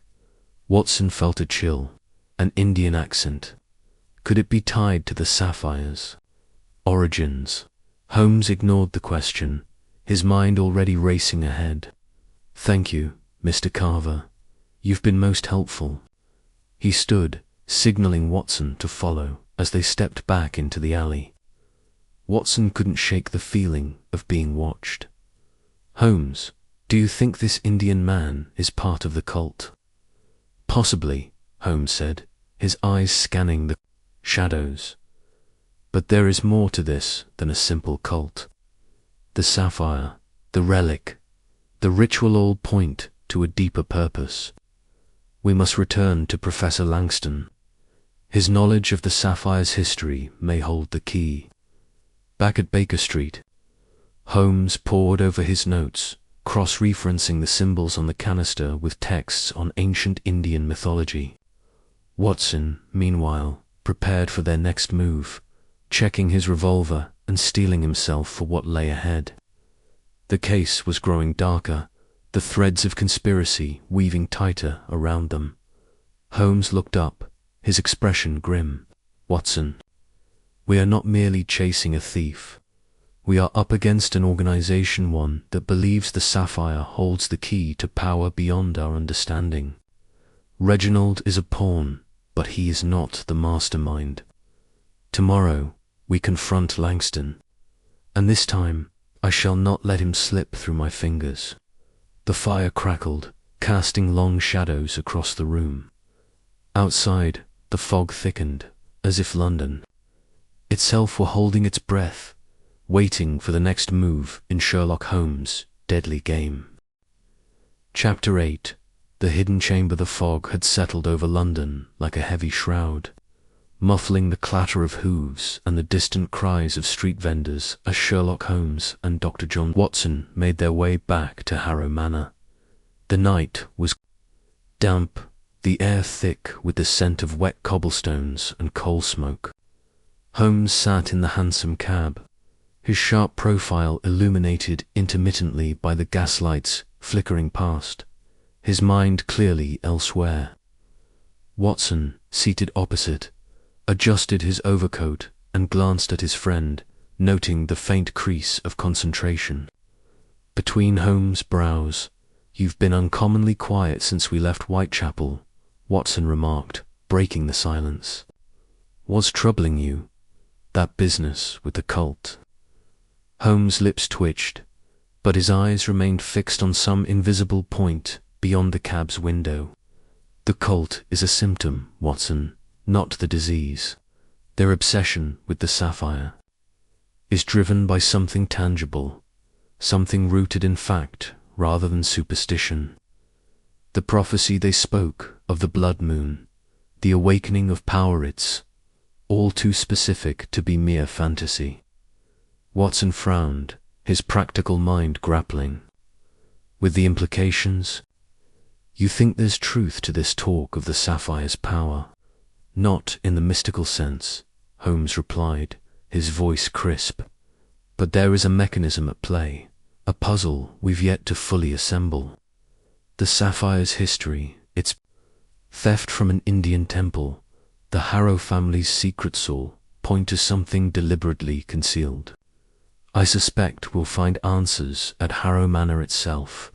Speaker 1: Watson felt a chill. An Indian accent. Could it be tied to the Sapphires? Origins? Holmes ignored the question, his mind already racing ahead. "Thank you, Mr. Carver. You've been most helpful." He stood, signaling Watson to follow as they stepped back into the alley. Watson couldn't shake the feeling of being watched. "Holmes, do you think this Indian man is part of the cult?" "Possibly," Holmes said, his eyes scanning the shadows. "But there is more to this than a simple cult. The sapphire, the relic, the ritual all point to a deeper purpose. We must return to Professor Langston. His knowledge of the sapphire's history may hold the key." Back at Baker Street, Holmes pored over his notes, cross-referencing the symbols on the canister with texts on ancient Indian mythology. Watson, meanwhile, prepared for their next move, checking his revolver and steeling himself for what lay ahead. The case was growing darker, the threads of conspiracy weaving tighter around them. Holmes looked up, his expression grim. "Watson, we are not merely chasing a thief. We are up against an organization, one that believes the sapphire holds the key to power beyond our understanding. Reginald is a pawn, but he is not the mastermind. Tomorrow, we confront Langston, and this time, I shall not let him slip through my fingers." The fire crackled, casting long shadows across the room. Outside, the fog thickened, as if London itself were holding its breath, waiting for the next move in Sherlock Holmes' deadly game. Chapter 8. The hidden chamber. The fog had settled over London like a heavy shroud, muffling the clatter of hooves and the distant cries of street vendors as Sherlock Holmes and Dr. John Watson made their way back to Harrow Manor. The night was damp, the air thick with the scent of wet cobblestones and coal smoke. Holmes sat in the hansom cab, his sharp profile illuminated intermittently by the gaslights flickering past, his mind clearly elsewhere. Watson, seated opposite, adjusted his overcoat and glanced at his friend, noting the faint crease of concentration. Between Holmes' brows, "You've been uncommonly quiet since we left Whitechapel," Watson remarked, breaking the silence. "What's troubling you? That business with the cult?" Holmes' lips twitched, but his eyes remained fixed on some invisible point beyond the cab's window. The cult is a symptom, Watson, not the disease. Their obsession with the sapphire is driven by something tangible, something rooted in fact rather than superstition. The prophecy they spoke of the blood moon, the awakening of power, it's all too specific to be mere fantasy. Watson frowned, his practical mind grappling with the implications. You think there's truth to this talk of the sapphire's power? Not in the mystical sense, Holmes replied, his voice crisp. But there is a mechanism at play, a puzzle we've yet to fully assemble. The sapphire's history, its theft from an Indian temple, the Harrow family's secret soul, point to something deliberately concealed. I suspect we'll find answers at Harrow Manor itself.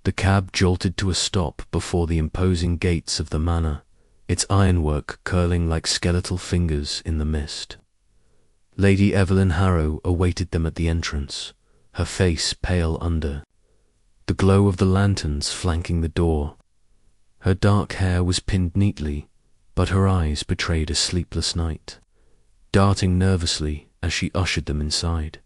Speaker 1: The cab jolted to a stop before the imposing gates of the manor, its ironwork curling like skeletal fingers in the mist. Lady Evelyn Harrow awaited them at the entrance, her face pale under the glow of the lanterns flanking the door. Her dark hair was pinned neatly, but her eyes betrayed a sleepless night, darting nervously as she ushered them inside.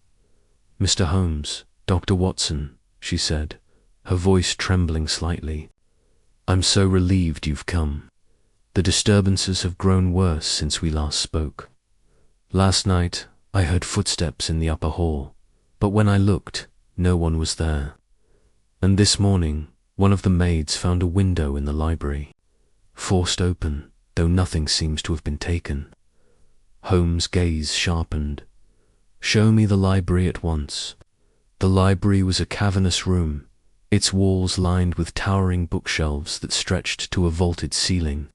Speaker 1: "Mr. Holmes, Dr. Watson," she said, her voice trembling slightly. "I'm so relieved you've come. The disturbances have grown worse since we last spoke. Last night I heard footsteps in the upper hall, but when I looked, no one was there. And this morning, one of the maids found a window in the library, forced open, though nothing seems to have been taken." Holmes' gaze sharpened. "Show me the library at once." The library was a cavernous room, its walls lined with towering bookshelves that stretched to a vaulted ceiling.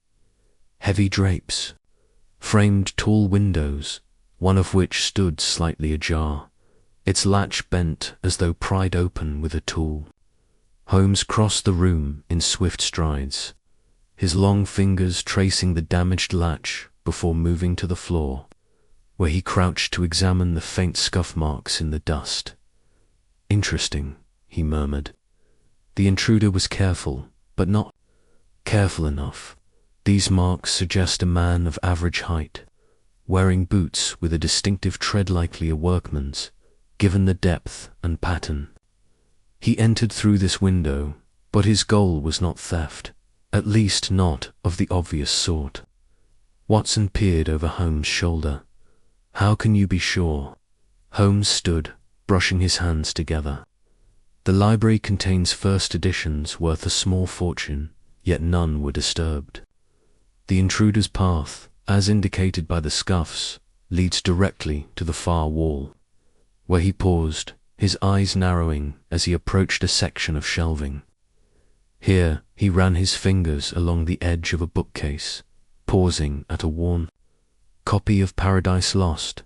Speaker 1: Heavy drapes framed tall windows, one of which stood slightly ajar, its latch bent as though pried open with a tool. Holmes crossed the room in swift strides, his long fingers tracing the damaged latch before moving to the floor, where he crouched to examine the faint scuff marks in the dust. "Interesting," he murmured. The intruder was careful, but not careful enough. These marks suggest a man of average height, wearing boots with a distinctive tread likely a workman's, given the depth and pattern. He entered through this window, but his goal was not theft, at least not of the obvious sort. Watson peered over Holmes' shoulder. "How can you be sure?" Holmes stood, brushing his hands together. "The library contains first editions worth a small fortune, yet none were disturbed. The intruder's path, as indicated by the scuffs, leads directly to the far wall," where he paused, his eyes narrowing as he approached a section of shelving. Here he ran his fingers along the edge of a bookcase, pausing at a worn copy of Paradise Lost.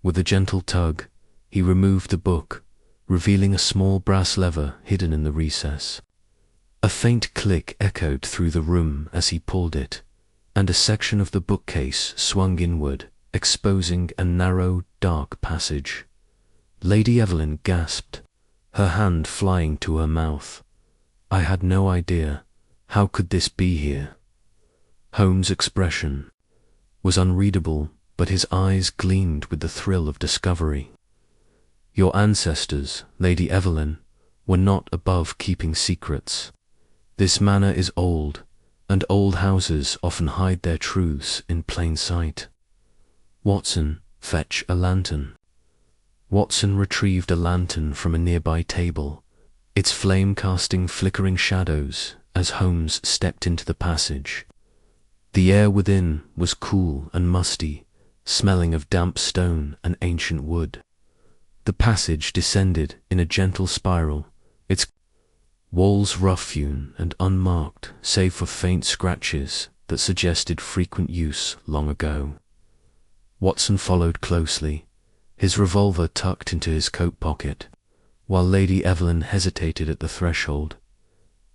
Speaker 1: With a gentle tug, he removed the book, revealing a small brass lever hidden in the recess. A faint click echoed through the room as he pulled it, and a section of the bookcase swung inward, exposing a narrow, dark passage. Lady Evelyn gasped, her hand flying to her mouth. "I had no idea. How could this be here?" Holmes' expression was unreadable, but his eyes gleamed with the thrill of discovery. "Your ancestors, Lady Evelyn, were not above keeping secrets. This manor is old, and old houses often hide their truths in plain sight. Watson, fetch a lantern." Watson retrieved a lantern from a nearby table, its flame casting flickering shadows as Holmes stepped into the passage. The air within was cool and musty, smelling of damp stone and ancient wood. The passage descended in a gentle spiral, its walls rough-hewn and unmarked save for faint scratches that suggested frequent use long ago. Watson followed closely, his revolver tucked into his coat pocket, while Lady Evelyn hesitated at the threshold.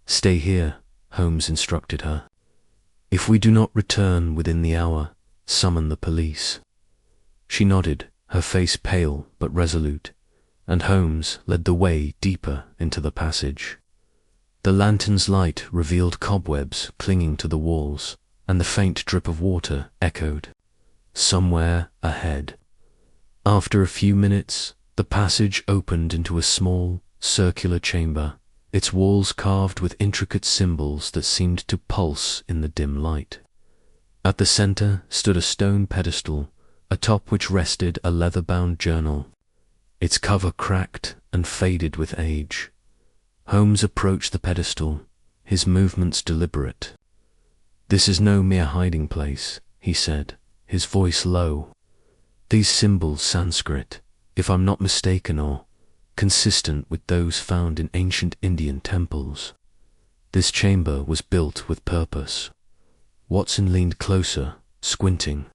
Speaker 1: "Stay here," Holmes instructed her. "If we do not return within the hour, summon the police." She nodded, her face pale but resolute, and Holmes led the way deeper into the passage. The lantern's light revealed cobwebs clinging to the walls, and the faint drip of water echoed somewhere ahead. After a few minutes, the passage opened into a small, circular chamber, its walls carved with intricate symbols that seemed to pulse in the dim light. At the center stood a stone pedestal, atop which rested a leather-bound journal, its cover cracked and faded with age. Holmes approached the pedestal, his movements deliberate. "This is no mere hiding place," he said, his voice low. "These symbols, Sanskrit, if I'm not mistaken, are consistent with those found in ancient Indian temples. This chamber was built with purpose." Watson leaned closer, squinting.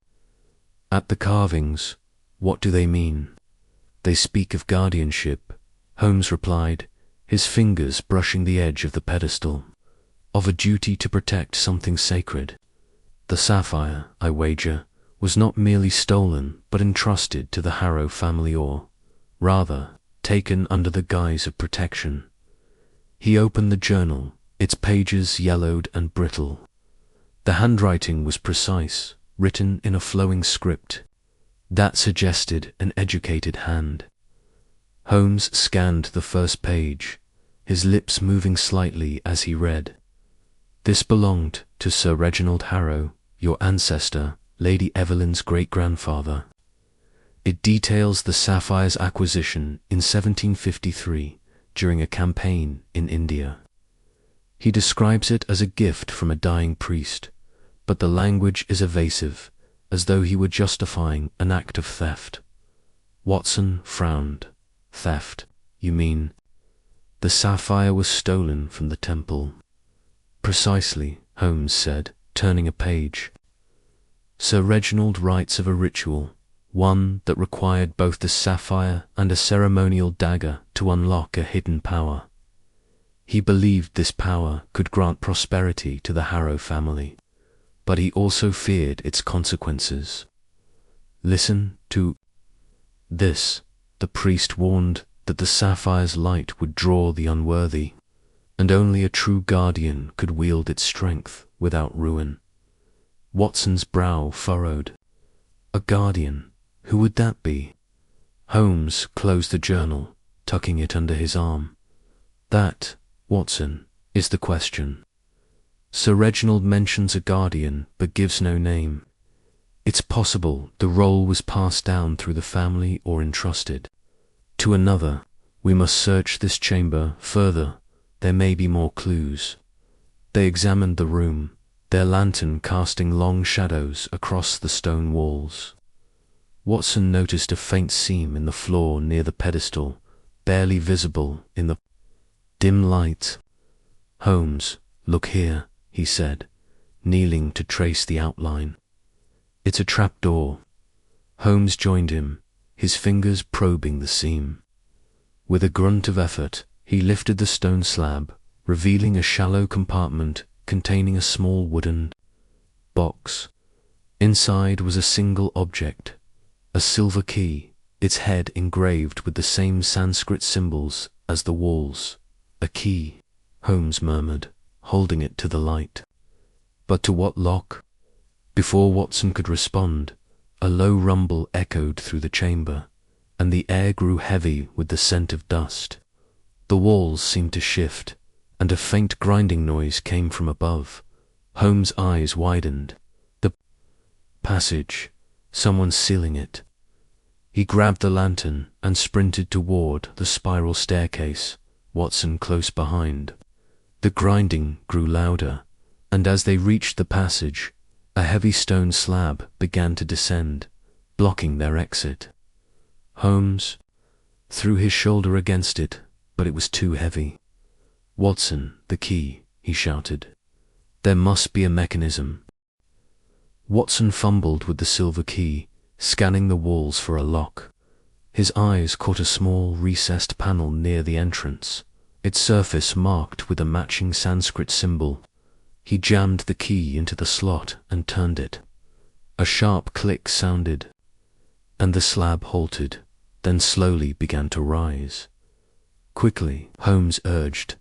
Speaker 1: "At the carvings, what do they mean?" "They speak of guardianship," Holmes replied, his fingers brushing the edge of the pedestal. "Of a duty to protect something sacred. The sapphire, I wager, was not merely stolen but entrusted to the Harrow family, or, rather, taken under the guise of protection." He opened the journal, its pages yellowed and brittle. The handwriting was precise, written in a flowing script that suggested an educated hand. Holmes scanned the first page, his lips moving slightly as he read. "This belonged to Sir Reginald Harrow, your ancestor, Lady Evelyn's great-grandfather. It details the sapphire's acquisition in 1753 during a campaign in India. He describes it as a gift from a dying priest, but the language is evasive, as though he were justifying an act of theft." Watson frowned. "Theft, you mean? The sapphire was stolen from the temple." "Precisely," Holmes said, turning a page. "Sir Reginald writes of a ritual, one that required both the sapphire and a ceremonial dagger to unlock a hidden power. He believed this power could grant prosperity to the Harrow family, but he also feared its consequences. Listen to this. The priest warned that the sapphire's light would draw the unworthy, and only a true guardian could wield its strength without ruin." Watson's brow furrowed. "A guardian? Who would that be?" Holmes closed the journal, tucking it under his arm. "That, Watson, is the question. Sir Reginald mentions a guardian, but gives no name. It's possible the role was passed down through the family or entrusted to another. We must search this chamber further. There may be more clues." They examined the room, their lantern casting long shadows across the stone walls. Watson noticed a faint seam in the floor near the pedestal, barely visible in the dim light. "Holmes, look here," he said, kneeling to trace the outline. "It's a trapdoor." Holmes joined him, his fingers probing the seam. With a grunt of effort, he lifted the stone slab, revealing a shallow compartment containing a small wooden box. Inside was a single object, a silver key, its head engraved with the same Sanskrit symbols as the walls. "A key," Holmes murmured, holding it to the light. "But to what lock?" Before Watson could respond, a low rumble echoed through the chamber, and the air grew heavy with the scent of dust. The walls seemed to shift, and a faint grinding noise came from above. Holmes' eyes widened. The passage, someone sealing it. He grabbed the lantern and sprinted toward the spiral staircase, Watson close behind. The grinding grew louder, and as they reached the passage, a heavy stone slab began to descend, blocking their exit. Holmes threw his shoulder against it, but it was too heavy. "Watson, the key," he shouted. "There must be a mechanism." Watson fumbled with the silver key, scanning the walls for a lock. His eyes caught a small recessed panel near the entrance, its surface marked with a matching Sanskrit symbol. He jammed the key into the slot and turned it. A sharp click sounded, and the slab halted, then slowly began to rise. "Quickly," Holmes urged,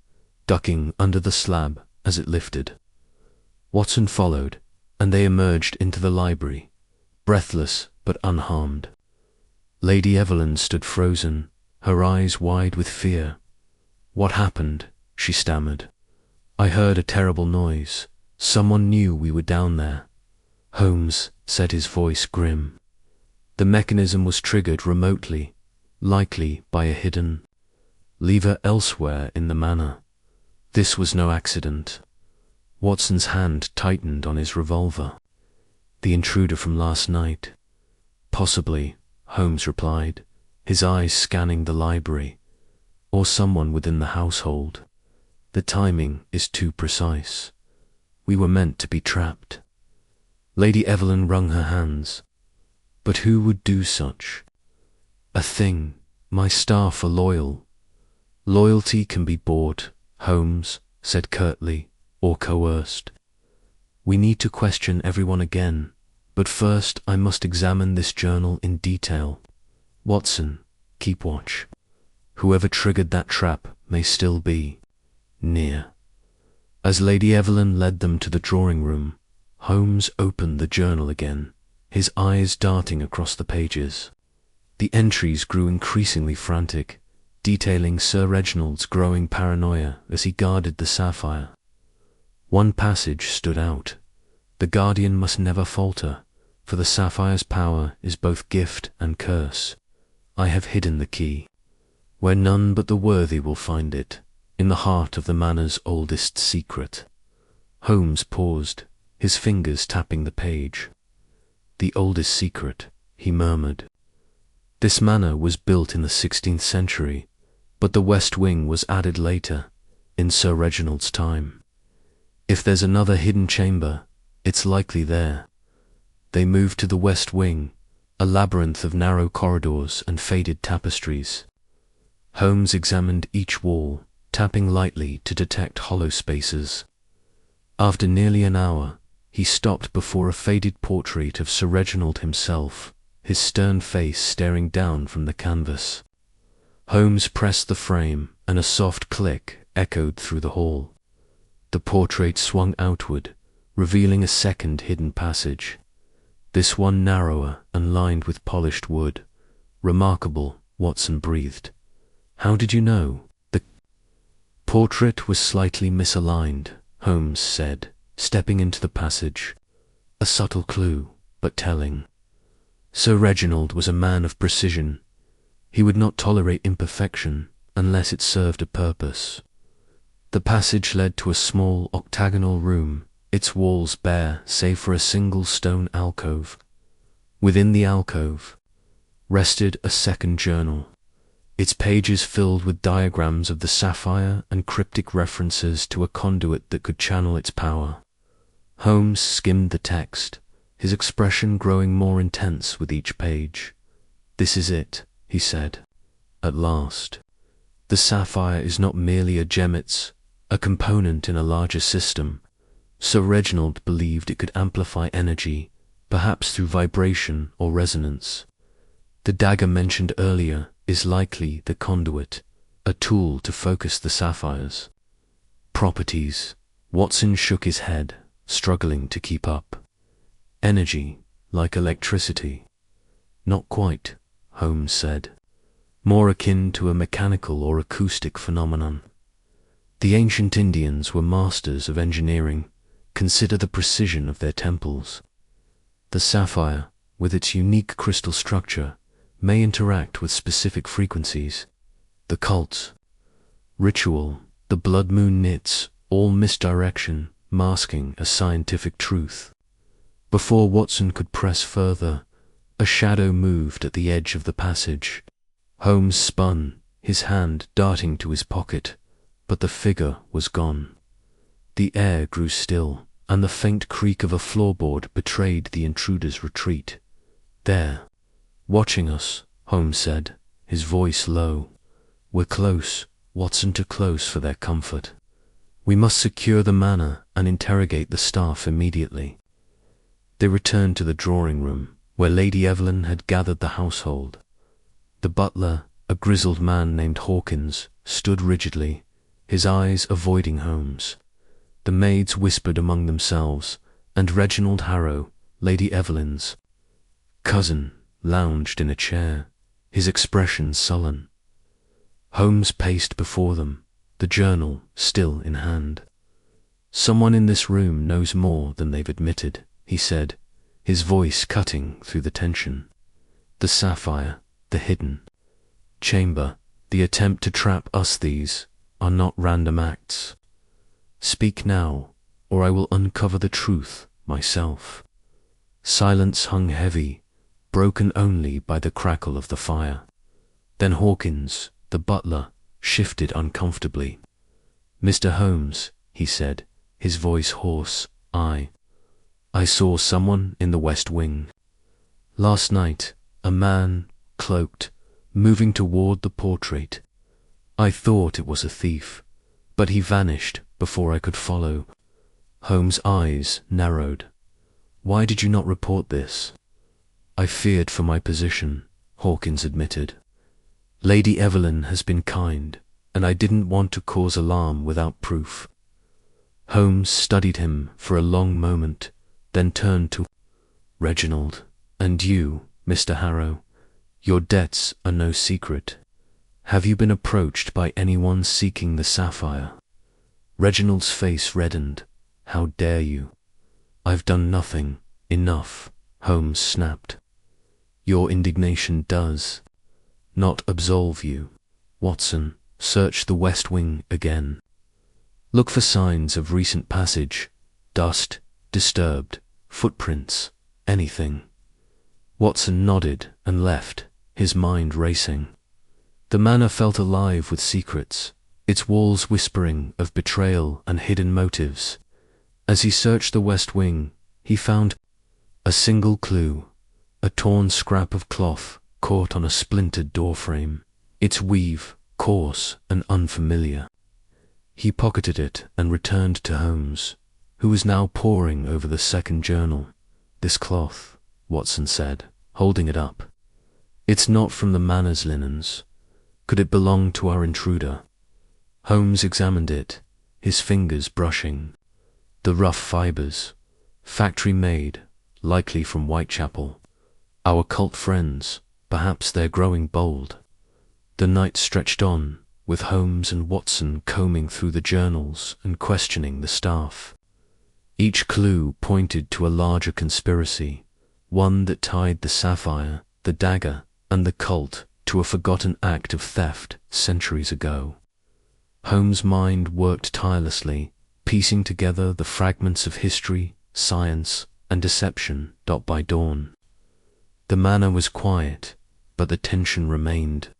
Speaker 1: ducking under the slab as it lifted. Watson followed, and they emerged into the library, breathless but unharmed. Lady Evelyn stood frozen, her eyes wide with fear. "What happened?" she stammered. "I heard a terrible noise. Someone knew we were down there." Holmes said, his voice grim. "The mechanism was triggered remotely, likely by a hidden lever elsewhere in the manor. This was no accident." Watson's hand tightened on his revolver. "The intruder from last night?" "Possibly," Holmes replied, his eyes scanning the library. "Or someone within the household. The timing is too precise. We were meant to be trapped." Lady Evelyn wrung her hands. "But who would do such a thing? My staff are loyal." "Loyalty can be bought," Holmes said curtly, "or coerced. We need to question everyone again, but first I must examine this journal in detail. Watson, keep watch. Whoever triggered that trap may still be near." As Lady Evelyn led them to the drawing room, Holmes opened the journal again, his eyes darting across the pages. The entries grew increasingly frantic, detailing Sir Reginald's growing paranoia as he guarded the Sapphire. One passage stood out. "The Guardian must never falter, for the Sapphire's power is both gift and curse. I have hidden the key, where none but the worthy will find it, in the heart of the manor's oldest secret." Holmes paused, his fingers tapping the page. "The oldest secret," he murmured. "This manor was built in the 16th century, but the west wing was added later, in Sir Reginald's time. If there's another hidden chamber, it's likely there." They moved to the west wing, a labyrinth of narrow corridors and faded tapestries. Holmes examined each wall, tapping lightly to detect hollow spaces. After nearly an hour, he stopped before a faded portrait of Sir Reginald himself, his stern face staring down from the canvas. Holmes pressed the frame, and a soft click echoed through the hall. The portrait swung outward, revealing a second hidden passage, this one narrower and lined with polished wood. "Remarkable," Watson breathed. "How did you know?" "The portrait was slightly misaligned," Holmes said, stepping into the passage. "A subtle clue, but telling. Sir Reginald was a man of precision. He would not tolerate imperfection unless it served a purpose." The passage led to a small octagonal room, its walls bare save for a single stone alcove. Within the alcove rested a second journal, its pages filled with diagrams of the Sapphire and cryptic references to a conduit that could channel its power. Holmes skimmed the text, his expression growing more intense with each page. "This is it," he said, at last. "The Sapphire is not merely a gem, it's a component in a larger system. Sir Reginald believed it could amplify energy, perhaps through vibration or resonance. The dagger mentioned earlier is likely the conduit, a tool to focus the sapphires." "Properties." Watson shook his head, struggling to keep up. "Energy, like electricity." "Not quite," Holmes said. "More akin to a mechanical or acoustic phenomenon. The ancient Indians were masters of engineering. Consider the precision of their temples. The sapphire, with its unique crystal structure, may interact with specific frequencies. The cult, ritual, the blood moon knits, all misdirection, masking a scientific truth." Before Watson could press further, a shadow moved at the edge of the passage. Holmes spun, his hand darting to his pocket, but the figure was gone. The air grew still, and the faint creak of a floorboard betrayed the intruder's retreat. "There, watching us," Holmes said, his voice low. "We're close, Watson, too close for their comfort. We must secure the manor and interrogate the staff immediately." They returned to the drawing room, where Lady Evelyn had gathered the household. The butler, a grizzled man named Hawkins, stood rigidly, his eyes avoiding Holmes. The maids whispered among themselves, and Reginald Harrow, Lady Evelyn's cousin, lounged in a chair, his expression sullen. Holmes paced before them, the journal still in hand. "Someone in this room knows more than they've admitted," he said, his voice cutting through the tension. "The Sapphire, the hidden chamber, the attempt to trap us, these are not random acts. Speak now, or I will uncover the truth myself." Silence hung heavy, broken only by the crackle of the fire. Then Hawkins, the butler, shifted uncomfortably. "Mr. Holmes," he said, his voice hoarse, I saw someone in the West Wing. Last night, a man, cloaked, moving toward the portrait. I thought it was a thief, but he vanished before I could follow." Holmes' eyes narrowed. "Why did you not report this?" "I feared for my position," Hawkins admitted. "Lady Evelyn has been kind, and I didn't want to cause alarm without proof." Holmes studied him for a long moment, then turned to Reginald. "And you, Mr. Harrow, your debts are no secret. Have you been approached by anyone seeking the Sapphire?" Reginald's face reddened. "How dare you?" "I've done nothing. Enough," Holmes snapped. "Your indignation does not absolve you. Watson, search the West Wing again. Look for signs of recent passage, dust, disturbed, footprints, anything." Watson nodded and left, his mind racing. The manor felt alive with secrets, its walls whispering of betrayal and hidden motives. As he searched the West Wing, he found a single clue, a torn scrap of cloth caught on a splintered doorframe, its weave coarse and unfamiliar. He pocketed it and returned to Holmes, who was now poring over the second journal. "This cloth," Watson said, holding it up. "It's not from the manor's linens. Could it belong to our intruder?" Holmes examined it, his fingers brushing. The rough fibers, factory-made, likely from Whitechapel. Our cult friends, perhaps they're growing bold. The night stretched on, with Holmes and Watson combing through the journals and questioning the staff. Each clue pointed to a larger conspiracy, one that tied the sapphire, the dagger, and the cult to a forgotten act of theft centuries ago. Holmes' mind worked tirelessly, piecing together the fragments of history, science, and deception dot by dawn. The manor was quiet, but the tension remained.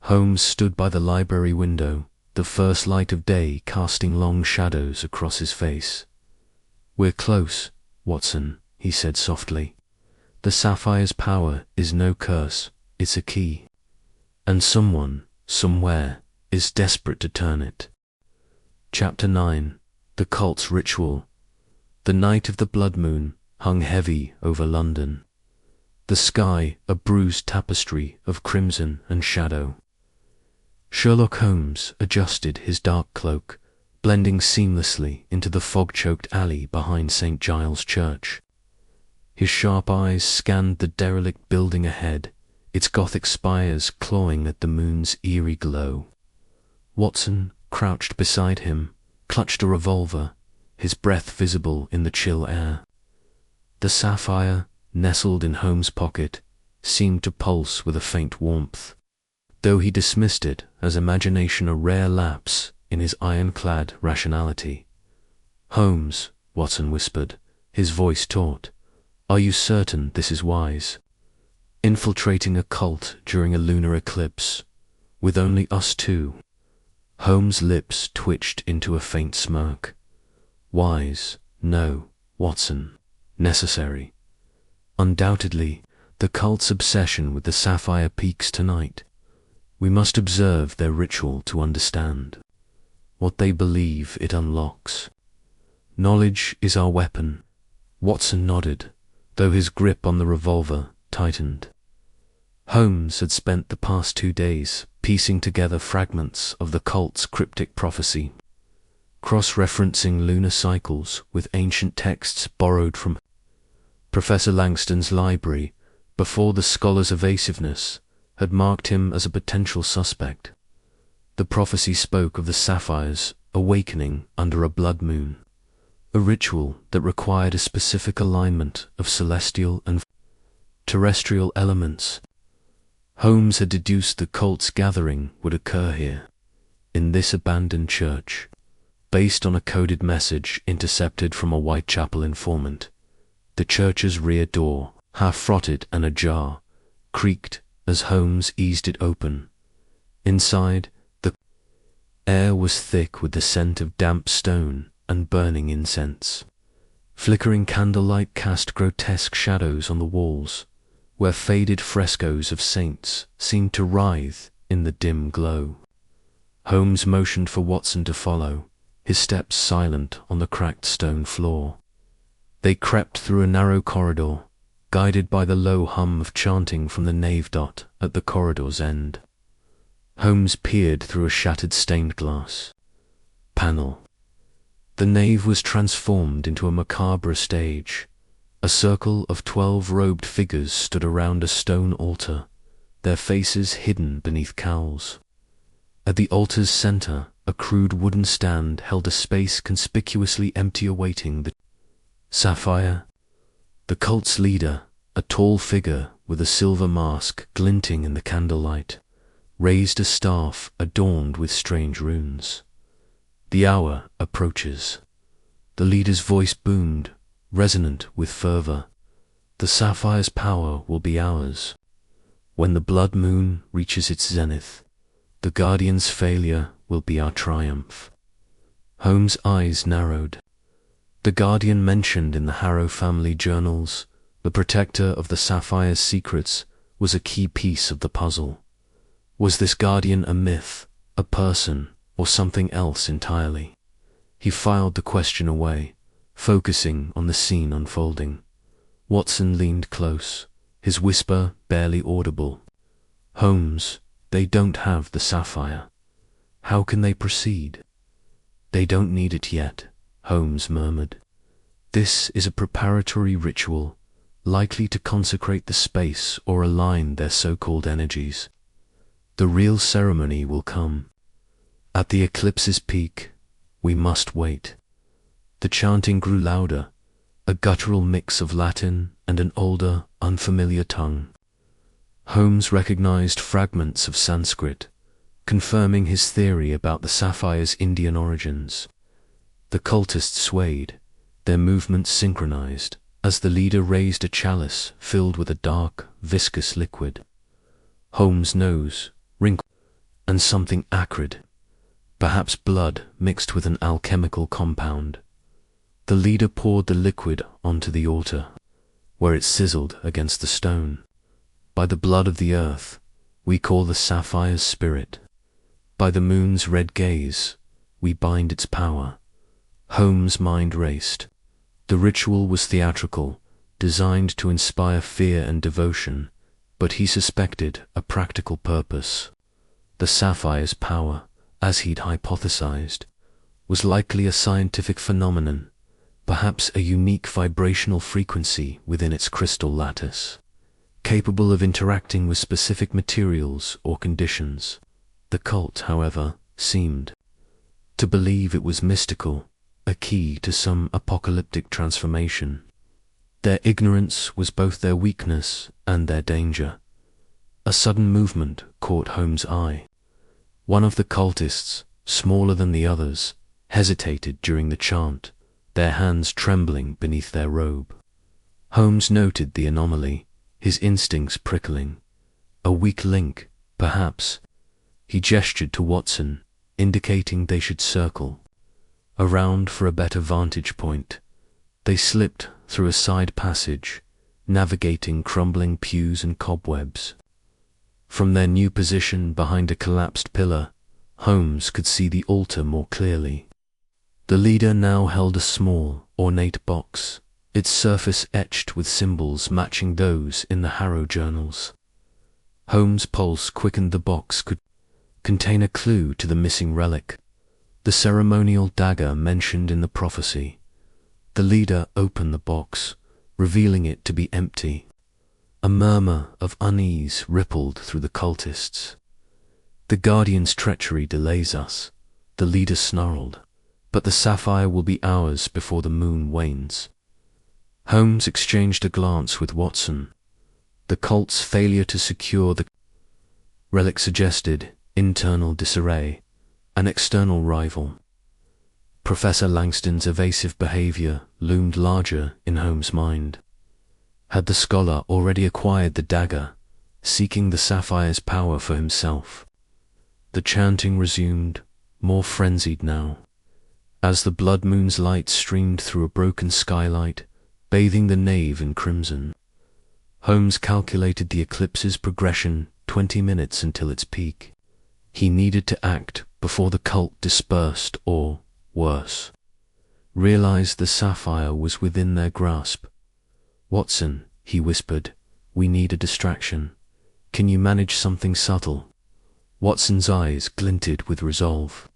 Speaker 1: Holmes stood by the library window, the first light of day casting long shadows across his face. "We're close, Watson," he said softly. "The Sapphire's power is no curse, it's a key. And someone, somewhere, is desperate to turn it." Chapter 9. The Cult's Ritual. The night of the blood moon hung heavy over London. The sky a bruised tapestry of crimson and shadow. Sherlock Holmes adjusted his dark cloak, blending seamlessly into the fog-choked alley behind St. Giles' Church. His sharp eyes scanned the derelict building ahead, its Gothic spires clawing at the moon's eerie glow. Watson, crouched beside him, clutched a revolver, his breath visible in the chill air. The sapphire, nestled in Holmes' pocket, seemed to pulse with a faint warmth, though he dismissed it as imagination a rare lapse in his ironclad rationality. "Holmes," Watson whispered, his voice taut, "are you certain this is wise? Infiltrating a cult during a lunar eclipse, with only us two." Holmes' lips twitched into a faint smirk. "Wise, no, Watson. Necessary. Undoubtedly, the cult's obsession with the sapphire peaks tonight. We must observe their ritual to understand what they believe it unlocks. Knowledge is our weapon." Watson nodded, though his grip on the revolver tightened. Holmes had spent the past 2 days piecing together fragments of the cult's cryptic prophecy, cross-referencing lunar cycles with ancient texts borrowed from Professor Langston's library before the scholar's evasiveness had marked him as a potential suspect. The prophecy spoke of the Sapphire's awakening under a blood moon, a ritual that required a specific alignment of celestial and terrestrial elements. Holmes had deduced the cult's gathering would occur here, in this abandoned church, based on a coded message intercepted from a Whitechapel informant. The church's rear door, half frosted and ajar, creaked as Holmes eased it open. Inside, the air was thick with the scent of damp stone and burning incense. Flickering candlelight cast grotesque shadows on the walls, where faded frescoes of saints seemed to writhe in the dim glow. Holmes motioned for Watson to follow, his steps silent on the cracked stone floor. They crept through a narrow corridor, guided by the low hum of chanting from the nave dot at the corridor's end. Holmes peered through a shattered stained glass panel. The nave was transformed into a macabre stage. A circle of 12 robed figures stood around a stone altar, their faces hidden beneath cowls. At the altar's center, a crude wooden stand held a space conspicuously empty awaiting the Sapphire. The cult's leader, a tall figure with a silver mask glinting in the candlelight, raised a staff adorned with strange runes. The hour approaches. The leader's voice boomed, resonant with fervor. The Sapphire's power will be ours. When the blood moon reaches its zenith, the Guardian's failure will be our triumph. Holmes' eyes narrowed. The Guardian mentioned in the Harrow family journals, the protector of the Sapphire's secrets, was a key piece of the puzzle. Was this Guardian a myth, a person, or something else entirely? He filed the question away, focusing on the scene unfolding. Watson leaned close, his whisper barely audible. Holmes, they don't have the Sapphire. How can they proceed? They don't need it yet, Holmes murmured. This is a preparatory ritual, likely to consecrate the space or align their so-called energies. The real ceremony will come. At the eclipse's peak, we must wait. The chanting grew louder, a guttural mix of Latin and an older, unfamiliar tongue. Holmes recognized fragments of Sanskrit, confirming his theory about the Sapphire's Indian origins. The cultists swayed, their movements synchronized, as the leader raised a chalice filled with a dark, viscous liquid. Holmes' nose wrinkled, and something acrid, perhaps blood mixed with an alchemical compound. The leader poured the liquid onto the altar, where it sizzled against the stone. By the blood of the earth, we call the Sapphire's spirit. By the moon's red gaze, we bind its power. Holmes' mind raced. The ritual was theatrical, designed to inspire fear and devotion, but he suspected a practical purpose. The Sapphire's power, as he'd hypothesized, was likely a scientific phenomenon, perhaps a unique vibrational frequency within its crystal lattice, capable of interacting with specific materials or conditions. The cult, however, seemed to believe it was mystical, a key to some apocalyptic transformation. Their ignorance was both their weakness and their danger. A sudden movement caught Holmes' eye. One of the cultists, smaller than the others, hesitated during the chant, their hands trembling beneath their robe. Holmes noted the anomaly, his instincts prickling. A weak link, perhaps. He gestured to Watson, indicating they should circle around for a better vantage point. They slipped through a side passage, navigating crumbling pews and cobwebs. From their new position behind a collapsed pillar, Holmes could see the altar more clearly. The leader now held a small, ornate box, its surface etched with symbols matching those in the Harrow journals. Holmes' pulse quickened. The box could contain a clue to the missing relic, the ceremonial dagger mentioned in the prophecy. The leader opened the box, revealing it to be empty. A murmur of unease rippled through the cultists. "The Guardian's treachery delays us," the leader snarled, "but the sapphire will be ours before the moon wanes." Holmes exchanged a glance with Watson. The cult's failure to secure the relic suggested internal disarray, an external rival. Professor Langston's evasive behavior loomed larger in Holmes' mind. Had the scholar already acquired the dagger, seeking the sapphire's power for himself? The chanting resumed, more frenzied now, as the blood moon's light streamed through a broken skylight, bathing the nave in crimson. Holmes calculated the eclipse's progression, 20 minutes until its peak. He needed to act before the cult dispersed or, worse, realized the sapphire was within their grasp. "Watson," he whispered, "we need a distraction. Can you manage something subtle?" Watson's eyes glinted with resolve.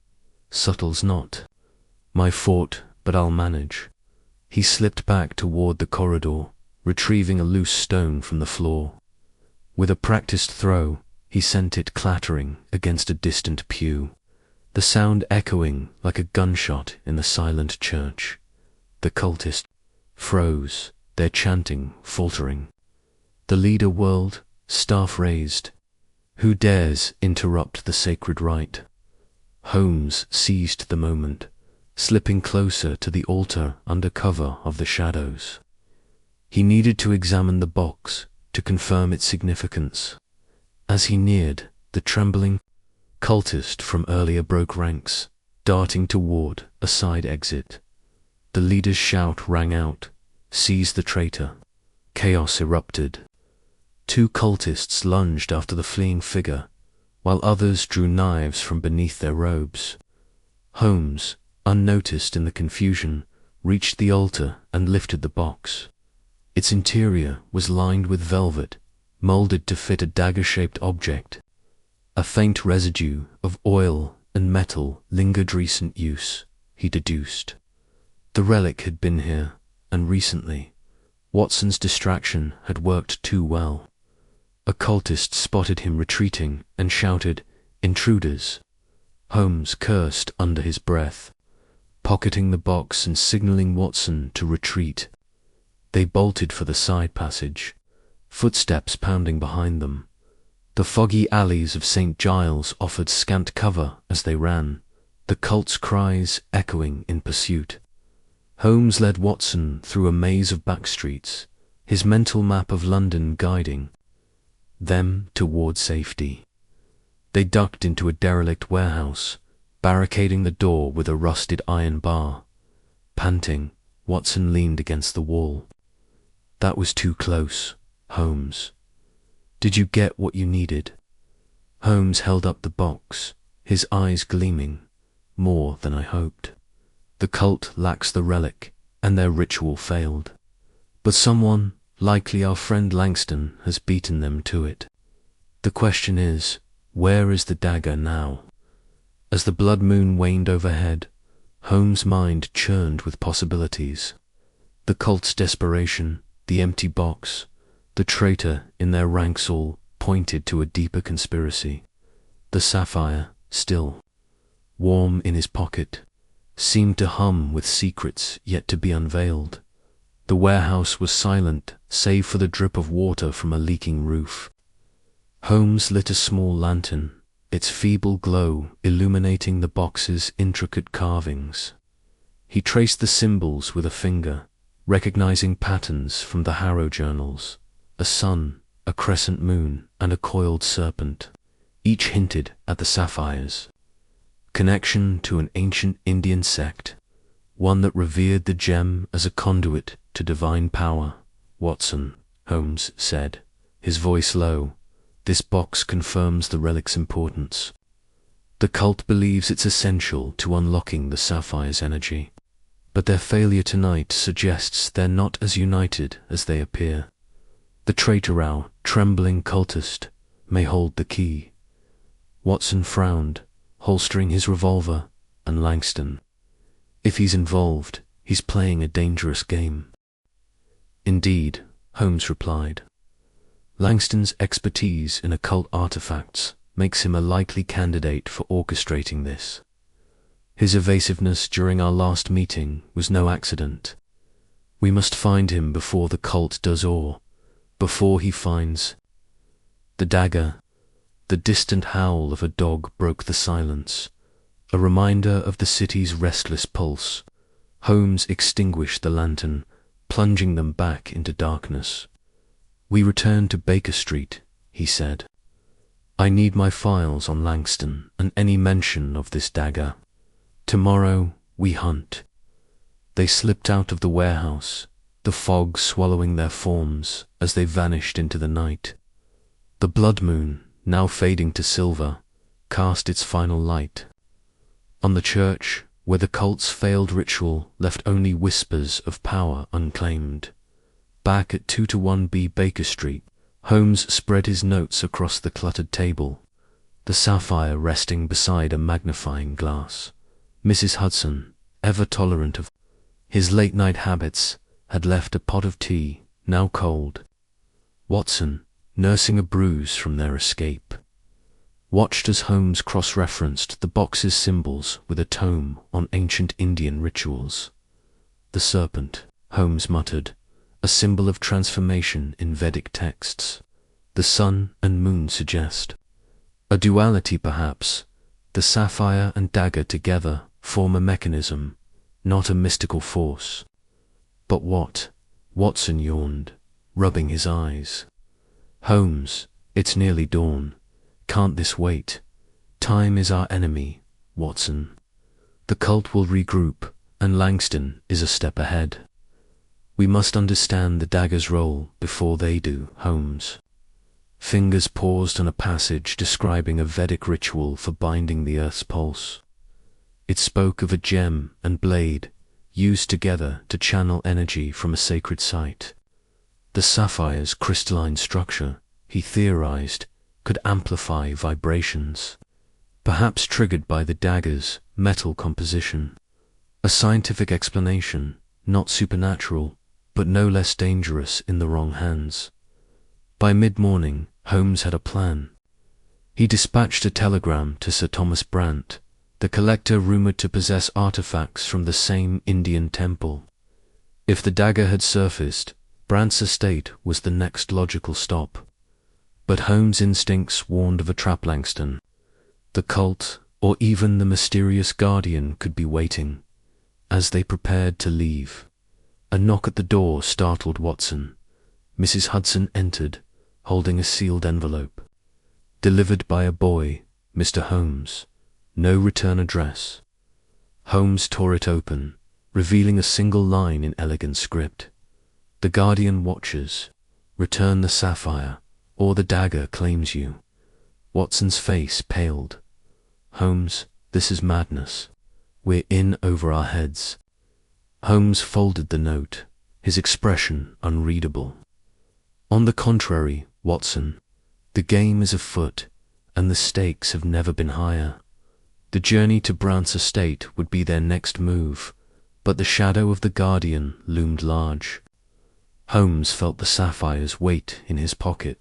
Speaker 1: "Subtle's not my forte, but I'll manage." He slipped back toward the corridor, retrieving a loose stone from the floor. With a practiced throw, he sent it clattering against a distant pew, the sound echoing like a gunshot in the silent church. The cultists froze, their chanting faltering. The leader whirled, staff raised. Who dares interrupt the sacred rite? Holmes seized the moment, slipping closer to the altar under cover of the shadows. He needed to examine the box to confirm its significance. As he neared, the trembling cultist from earlier broke ranks, darting toward a side exit. The leader's shout rang out, "Seize the traitor!" Chaos erupted. 2 cultists lunged after the fleeing figure, while others drew knives from beneath their robes. Holmes, unnoticed in the confusion, reached the altar and lifted the box. Its interior was lined with velvet, molded to fit a dagger-shaped object. A faint residue of oil and metal lingered. Recent use, he deduced. The relic had been here, and recently. Watson's distraction had worked too well. A cultist spotted him retreating and shouted, "Intruders!" Holmes cursed under his breath, pocketing the box and signaling Watson to retreat. They bolted for the side passage, footsteps pounding behind them. The foggy alleys of St. Giles offered scant cover as they ran, the cult's cries echoing in pursuit. Holmes led Watson through a maze of back streets, his mental map of London guiding them toward safety. They ducked into a derelict warehouse, barricading the door with a rusted iron bar. Panting, Watson leaned against the wall. "That was too close, Holmes. Did you get what you needed?" Holmes held up the box, his eyes gleaming. "More than I hoped. The cult lacks the relic, and their ritual failed. But someone, likely our friend Langston, has beaten them to it. The question is, where is the dagger now?" As the blood moon waned overhead, Holmes' mind churned with possibilities. The cult's desperation, the empty box, the traitor in their ranks all pointed to a deeper conspiracy. The sapphire, still warm in his pocket, seemed to hum with secrets yet to be unveiled. The warehouse was silent, save for the drip of water from a leaking roof. Holmes lit a small lantern, its feeble glow illuminating the box's intricate carvings. He traced the symbols with a finger, recognizing patterns from the Harrow journals: a sun, a crescent moon, and a coiled serpent. Each hinted at the sapphires. Connection to an ancient Indian sect, one that revered the gem as a conduit to divine power. "Watson," Holmes said, his voice low, "this box confirms the relic's importance. The cult believes it's essential to unlocking the sapphire's energy, but their failure tonight suggests they're not as united as they appear. The traitor, our trembling cultist, may hold the key. Watson frowned, holstering his revolver, and Langston. If he's involved, he's playing a dangerous game. Indeed, Holmes replied. Langston's expertise in occult artifacts makes him a likely candidate for orchestrating this. His evasiveness during our last meeting was no accident. We must find him before the cult does, or before he finds the dagger. The distant howl of a dog broke the silence, a reminder of the city's restless pulse. Holmes extinguished the lantern, plunging them back into darkness. We returned to Baker Street, he said. I need my files on Langston and any mention of this dagger. Tomorrow we hunt. They slipped out of the warehouse, the fog swallowing their forms as they vanished into the night. The blood moon, now fading to silver, cast its final light on the church, where the cult's failed ritual left only whispers of power unclaimed. Back at 2-1B Baker Street, Holmes spread his notes across the cluttered table, the Sapphire resting beside a magnifying glass. Mrs. Hudson, ever tolerant of his late-night habits, had left a pot of tea, now cold. Watson, nursing a bruise from their escape, watched as Holmes cross-referenced the box's symbols with a tome on ancient Indian rituals. The serpent, Holmes muttered, a symbol of transformation in Vedic texts. The sun and moon suggest a duality, perhaps. The sapphire and dagger together form a mechanism, not a mystical force. But what? Watson yawned, rubbing his eyes. Holmes, it's nearly dawn. Can't this wait? Time is our enemy, Watson. The cult will regroup, and Langston is a step ahead. We must understand the dagger's role before they do, Holmes. Fingers paused on a passage describing a Vedic ritual for binding the earth's pulse. It spoke of a gem and blade used together to channel energy from a sacred site. The sapphire's crystalline structure, he theorized, could amplify vibrations, perhaps triggered by the dagger's metal composition. A scientific explanation, not supernatural, but no less dangerous in the wrong hands. By mid-morning, Holmes had a plan. He dispatched a telegram to Sir Thomas Brant, the collector rumoured to possess artefacts from the same Indian temple. If the dagger had surfaced, Brant's estate was the next logical stop. But Holmes' instincts warned of a trap. Langston, the cult, or even the mysterious guardian could be waiting. As they prepared to leave, a knock at the door startled Watson. Mrs. Hudson entered, holding a sealed envelope. Delivered by a boy, Mr. Holmes. No return address. Holmes tore it open, revealing a single line in elegant script. The guardian watches. Return the sapphire, or the dagger claims you. Watson's face paled. Holmes, this is madness. We're in over our heads. Holmes folded the note, his expression unreadable. On the contrary, Watson, the game is afoot, and the stakes have never been higher. The journey to Brant's estate would be their next move, but the shadow of the guardian loomed large. Holmes felt the sapphire's weight in his pocket,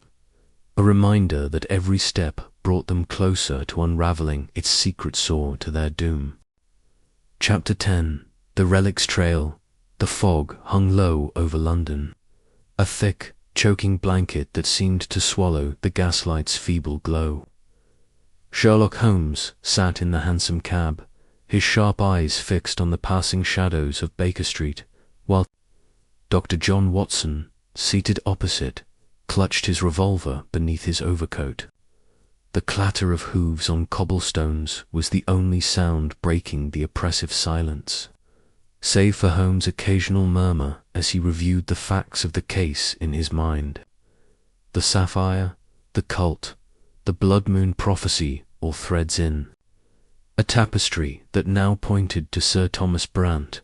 Speaker 1: a reminder that every step brought them closer to unravelling its secret saw to their doom. Chapter 10. The Relics Trail. The fog hung low over London, a thick, choking blanket that seemed to swallow the gaslight's feeble glow. Sherlock Holmes sat in the hansom cab, his sharp eyes fixed on the passing shadows of Baker Street, while Dr. John Watson, seated opposite, clutched his revolver beneath his overcoat. The clatter of hooves on cobblestones was the only sound breaking the oppressive silence, save for Holmes' occasional murmur as he reviewed the facts of the case in his mind. The sapphire, the cult, the blood moon prophecy all threads in. A tapestry that now pointed to Sir Thomas Brant,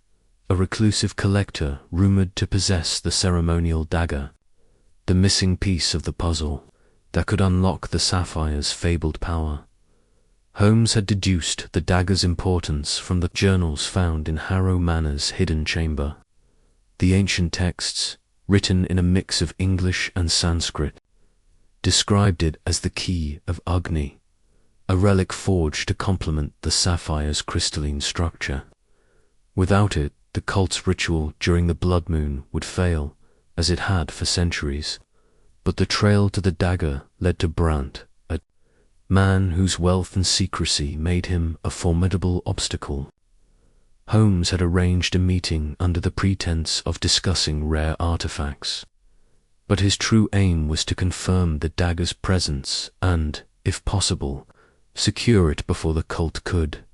Speaker 1: a reclusive collector rumoured to possess the ceremonial dagger. The missing piece of the puzzle, that could unlock the Sapphire's fabled power. Holmes had deduced the dagger's importance from the journals found in Harrow Manor's hidden chamber. The ancient texts, written in a mix of English and Sanskrit, described it as the key of Agni, a relic forged to complement the sapphire's crystalline structure. Without it, the cult's ritual during the blood moon would fail, as it had for centuries. But the trail to the dagger led to Brandt, a man whose wealth and secrecy made him a formidable obstacle. Holmes had arranged a meeting under the pretense of discussing rare artifacts, but his true aim was to confirm the dagger's presence and, if possible, secure it before the cult could.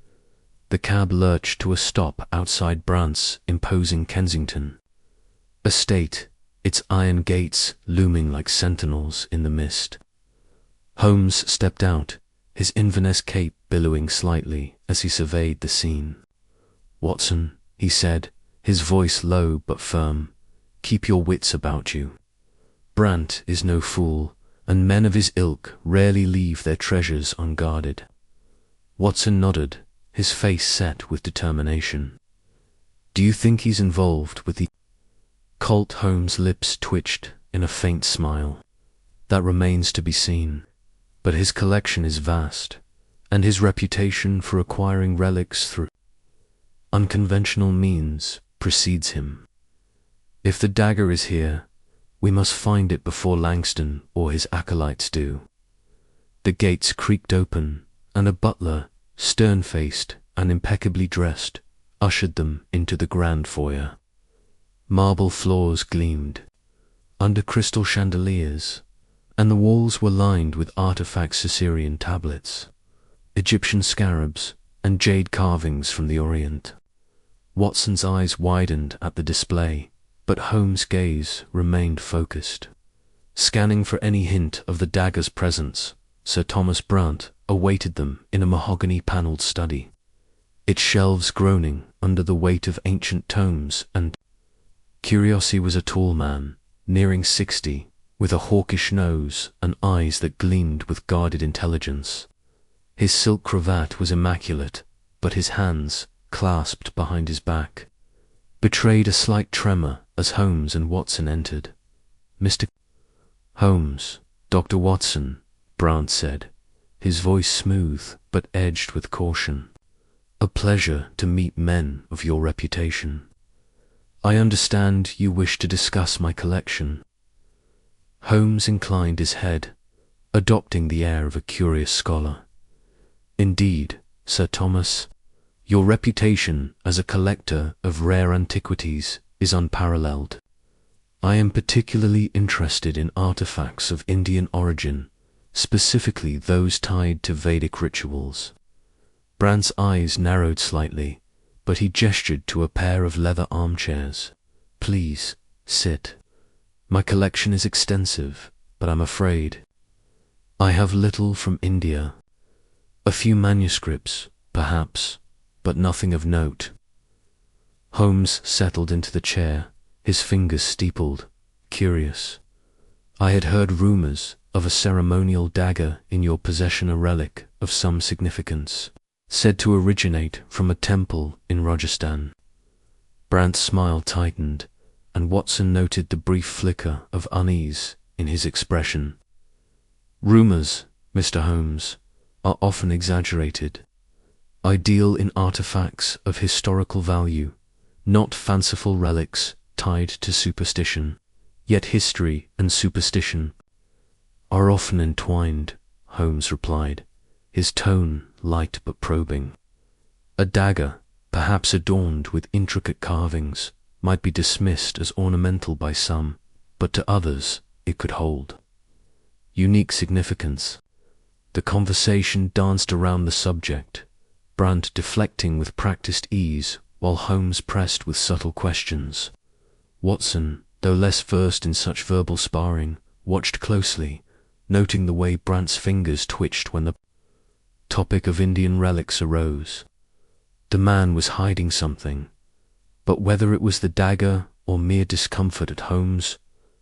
Speaker 1: The cab lurched to a stop outside Brandt's imposing Kensington estate, its iron gates looming like sentinels in the mist. Holmes stepped out, his Inverness cape billowing slightly as he surveyed the scene. "Watson," he said, his voice low but firm, "keep your wits about you. Brandt is no fool, and men of his ilk rarely leave their treasures unguarded." Watson nodded, his face set with determination. "Do you think he's involved with the cult?" Holmes' lips twitched in a faint smile. "That remains to be seen. But his collection is vast, and his reputation for acquiring relics through unconventional means precedes him. If the dagger is here, we must find it before Langston or his acolytes do." The gates creaked open, and a butler, stern-faced and impeccably dressed, ushered them into the grand foyer. Marble floors gleamed under crystal chandeliers, and the walls were lined with artifact Cicercian tablets, Egyptian scarabs, and jade carvings from the Orient. Watson's eyes widened at the display, but Holmes' gaze remained focused. Scanning for any hint of the dagger's presence, Sir Thomas Brandt awaited them in a mahogany-panelled study, its shelves groaning under the weight of ancient tomes and Curiosity was a tall man, nearing 60, with a hawkish nose and eyes that gleamed with guarded intelligence. His silk cravat was immaculate, but his hands, clasped behind his back, betrayed a slight tremor as Holmes and Watson entered. "Mr. Holmes, Dr. Watson," Brandt said, his voice smooth but edged with caution. "A pleasure to meet men of your reputation. I understand you wish to discuss my collection." Holmes inclined his head, adopting the air of a curious scholar. "Indeed, Sir Thomas, your reputation as a collector of rare antiquities is unparalleled. I am particularly interested in artifacts of Indian origin, specifically those tied to Vedic rituals." Brandt's eyes narrowed slightly, but he gestured to a pair of leather armchairs. "Please, sit. My collection is extensive, but I'm afraid I have little from India. A few manuscripts, perhaps, but nothing of note." Holmes settled into the chair, his fingers steepled, curious. "I had heard rumors of a ceremonial dagger in your possession, a relic of some significance, said to originate from a temple in Rajasthan." Brandt's smile tightened, and Watson noted the brief flicker of unease in his expression. "Rumors, Mr. Holmes, are often exaggerated. I deal in artifacts of historical value, not fanciful relics tied to superstition. Yet history and superstition are often entwined," Holmes replied, his tone light but probing. "A dagger, perhaps adorned with intricate carvings, might be dismissed as ornamental by some, but to others it could hold unique significance." The conversation danced around the subject, Brandt deflecting with practiced ease while Holmes pressed with subtle questions. Watson, though less versed in such verbal sparring, watched closely, noting the way Brandt's fingers twitched when the topic of Indian relics arose. The man was hiding something, but whether it was the dagger or mere discomfort at Holmes'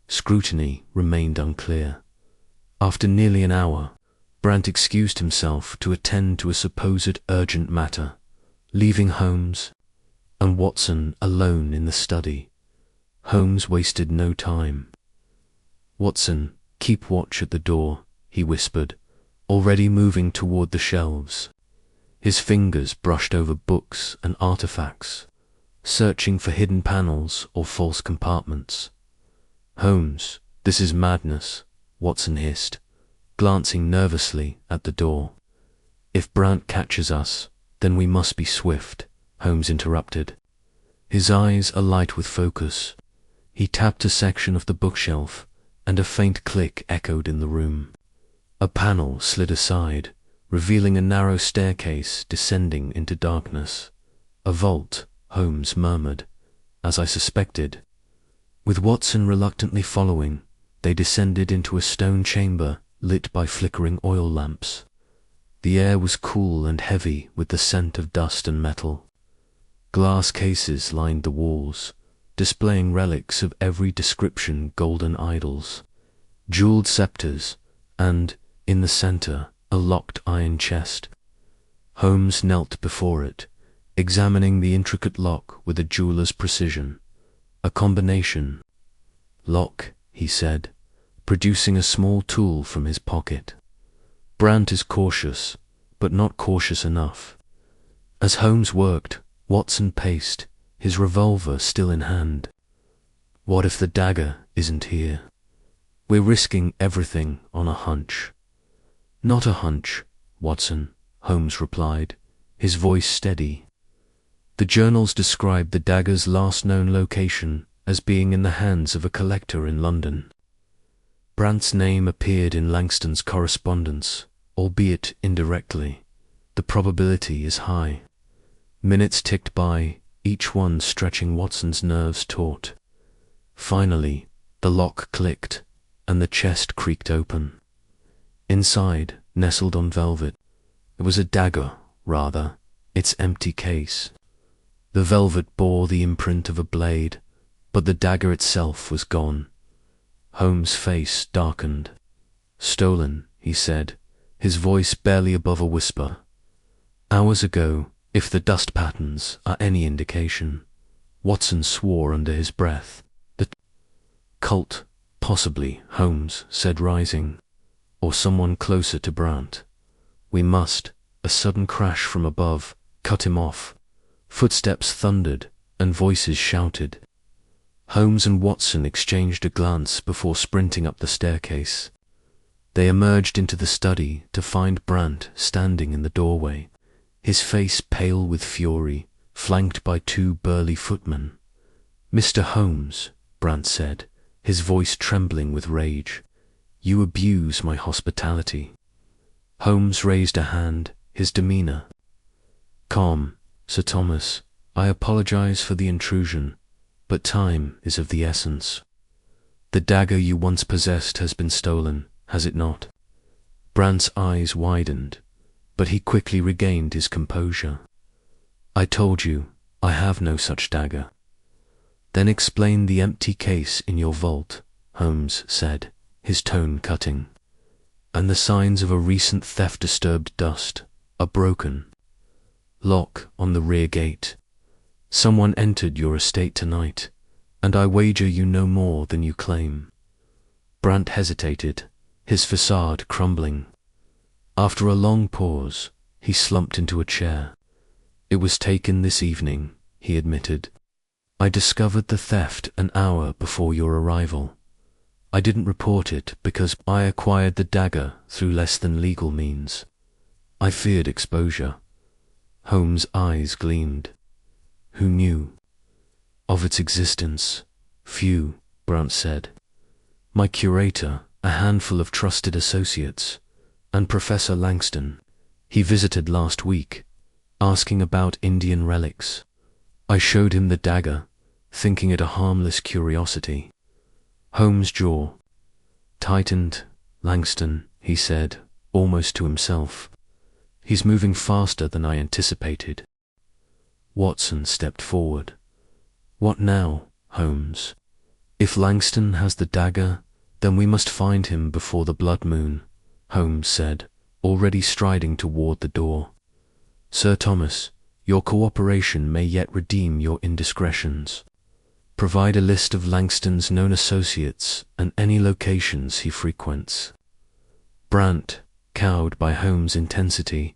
Speaker 1: scrutiny remained unclear. After nearly an hour, Brant excused himself to attend to a supposed urgent matter, leaving Holmes and Watson alone in the study. Holmes wasted no time. "Watson, keep watch at the door," he whispered, already moving toward the shelves. His fingers brushed over books and artifacts, searching for hidden panels or false compartments. "Holmes, this is madness," Watson hissed, glancing nervously at the door. "If Brant catches us, then we must be swift," Holmes interrupted. His eyes alight with focus, he tapped a section of the bookshelf, and a faint click echoed in the room. A panel slid aside, revealing a narrow staircase descending into darkness. "A vault," Holmes murmured, "as I suspected." With Watson reluctantly following, they descended into a stone chamber lit by flickering oil lamps. The air was cool and heavy with the scent of dust and metal. Glass cases lined the walls, displaying relics of every description: golden idols, jeweled scepters, and, in the center, a locked iron chest. Holmes knelt before it, examining the intricate lock with a jeweler's precision. "A combination lock," he said, producing a small tool from his pocket. "Brant is cautious, but not cautious enough." As Holmes worked, Watson paced, his revolver still in hand. "What if the dagger isn't here? We're risking everything on a hunch." "Not a hunch, Watson," Holmes replied, his voice steady. "The journals describe the dagger's last known location as being in the hands of a collector in London. Brant's name appeared in Langston's correspondence, albeit indirectly. The probability is high." Minutes ticked by, each one stretching Watson's nerves taut. Finally, the lock clicked, and the chest creaked open. Inside, nestled on velvet, it was a dagger, rather, its empty case. The velvet bore the imprint of a blade, but the dagger itself was gone. Holmes' face darkened. "Stolen," he said, his voice barely above a whisper. "Hours ago, if the dust patterns are any indication." Watson swore under his breath. "The cult, possibly," Holmes said, rising. "Or someone closer to Brant. We must." A sudden crash from above cut him off. Footsteps thundered, and voices shouted. Holmes and Watson exchanged a glance before sprinting up the staircase. They emerged into the study to find Brant standing in the doorway, his face pale with fury, flanked by two burly footmen. "Mr. Holmes," Brant said, his voice trembling with rage, "you abuse my hospitality." Holmes raised a hand, his demeanor calm. "Sir Thomas, I apologize for the intrusion, but time is of the essence. The dagger you once possessed has been stolen, has it not?" Brant's eyes widened, but he quickly regained his composure. "I told you, I have no such dagger." "Then explain the empty case in your vault," Holmes said, his tone cutting. "And the signs of a recent theft-disturbed dust are broken. Lock on the rear gate. Someone entered your estate tonight, and I wager you know more than you claim." Brant hesitated, his facade crumbling. After a long pause, he slumped into a chair. "It was taken this evening," he admitted. "I discovered the theft an hour before your arrival. I didn't report it because I acquired the dagger through less than legal means. I feared exposure." Holmes' eyes gleamed. "Who knew?" "Of its existence? Few," Brant said. "My curator, a handful of trusted associates, and Professor Langston. He visited last week, asking about Indian relics. I showed him the dagger, thinking it a harmless curiosity." Holmes' jaw tightened. "Langston," he said, almost to himself. "He's moving faster than I anticipated." Watson stepped forward. "What now, Holmes? If Langston has the dagger, Then we must find him before the blood moon, Holmes said, already striding toward the door. Sir Thomas, your cooperation may yet redeem your indiscretions. Provide a list of Langston's known associates and any locations he frequents. Brant, cowed by Holmes' intensity,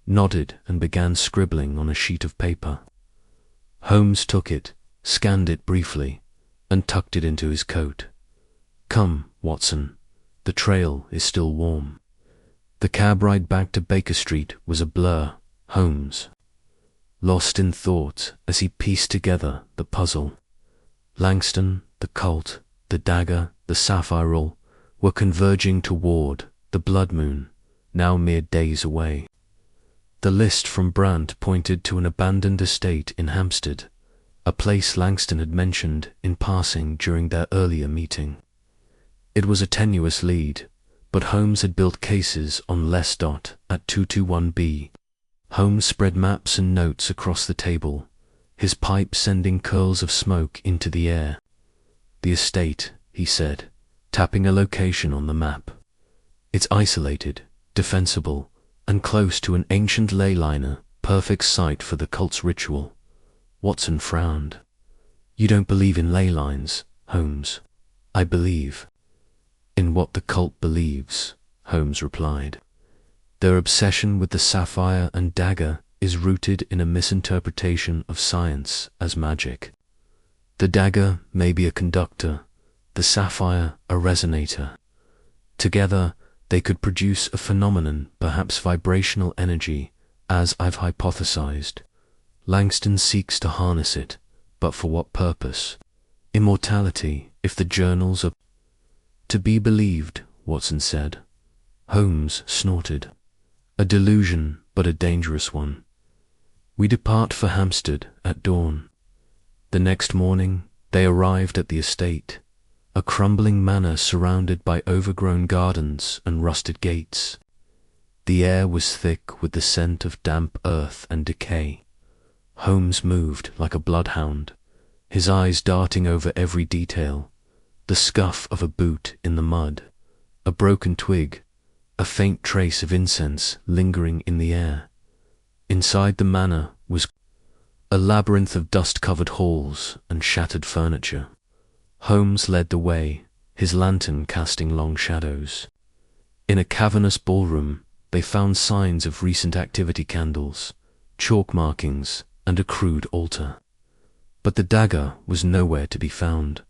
Speaker 1: nodded and began scribbling on a sheet of paper. Holmes took it, scanned it briefly, and tucked it into his coat. Come, Watson, the trail is still warm. The cab ride back to Baker Street was a blur, Holmes lost in thought as he pieced together the puzzle. Langston, the cult, the dagger, the Sapphire were converging toward the blood moon, now mere days away. The list from Brant pointed to an abandoned estate in Hampstead, a place Langston had mentioned in passing during their earlier meeting. It was a tenuous lead, but Holmes had built cases on Lesdot at 221B. Holmes spread maps and notes across the table, his pipe sending curls of smoke into the air. The estate, he said, tapping a location on the map. It's isolated, defensible, and close to an ancient ley liner, perfect site for the cult's ritual. Watson frowned. You don't believe in ley lines, Holmes. I believe in what the cult believes, Holmes replied. Their obsession with the sapphire and dagger is rooted in a misinterpretation of science as magic. The dagger may be a conductor, the sapphire a resonator. Together, they could produce a phenomenon, perhaps vibrational energy, as I've hypothesized. Langston seeks to harness it, but for what purpose? Immortality, if the journals are to be believed, Watson said. Holmes snorted. A delusion, but a dangerous one. We depart for Hampstead at dawn. The next morning, they arrived at the estate, a crumbling manor surrounded by overgrown gardens and rusted gates. The air was thick with the scent of damp earth and decay. Holmes moved like a bloodhound, his eyes darting over every detail, the scuff of a boot in the mud, a broken twig, a faint trace of incense lingering in the air. Inside the manor was a labyrinth of dust-covered halls and shattered furniture. Holmes led the way, his lantern casting long shadows. In a cavernous ballroom, they found signs of recent activity: candles, chalk markings, and a crude altar. But the dagger was nowhere to be found.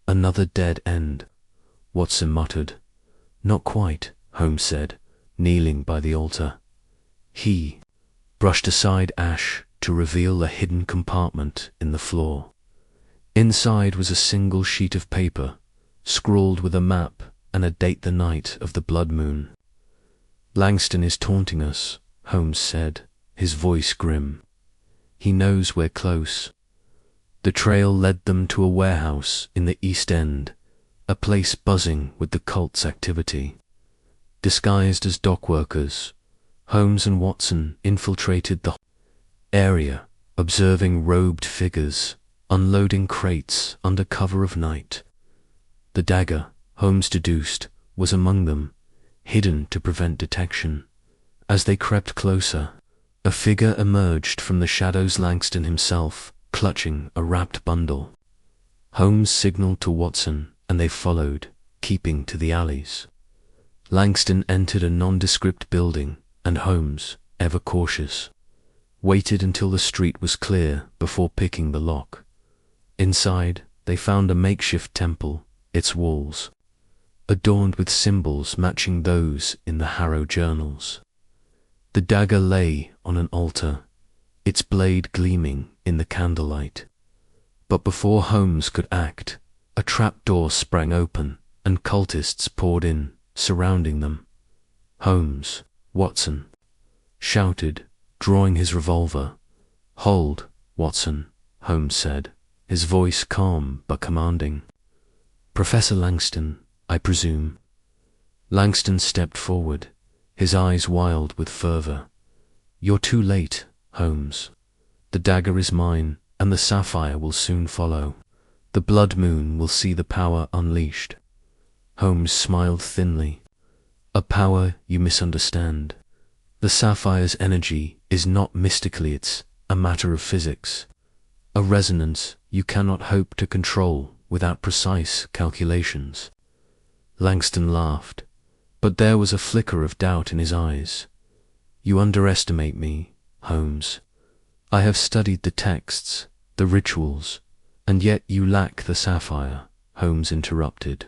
Speaker 1: Another dead end, Watson muttered. Not quite, Holmes said, kneeling by the altar. He brushed aside ash to reveal a hidden compartment in the floor. Inside was a single sheet of paper, scrawled with a map and a date, the night of the blood moon. Langston is taunting us, Holmes said, his voice grim. He knows we're close. The trail led them to a warehouse in the East End, a place buzzing with the cult's activity. Disguised as dock workers, Holmes and Watson infiltrated the area, observing robed figures, unloading crates under cover of night. The dagger, Holmes deduced, was among them, hidden to prevent detection. As they crept closer, a figure emerged from the shadows, Langston himself, clutching a wrapped bundle. Holmes signaled to Watson, and they followed, keeping to the alleys. Langston entered a nondescript building, and Holmes, ever cautious, waited until the street was clear before picking the lock. Inside, they found a makeshift temple, its walls adorned with symbols matching those in the Harrow journals. The dagger lay on an altar, its blade gleaming in the candlelight. But before Holmes could act, a trapdoor sprang open, and cultists poured in, surrounding them. Holmes, Watson, shouted, drawing his revolver. Hold, Watson, Holmes said, his voice calm but commanding. Professor Langston, I presume. Langston stepped forward, his eyes wild with fervor. You're too late, Holmes. The dagger is mine, and the sapphire will soon follow. The blood moon will see the power unleashed. Holmes smiled thinly. A power you misunderstand. The sapphire's energy is not mystically, it's a matter of physics. A resonance you cannot hope to control without precise calculations. Langston laughed, but there was a flicker of doubt in his eyes. You underestimate me, Holmes. I have studied the texts, the rituals, and yet you lack the sapphire, Holmes interrupted.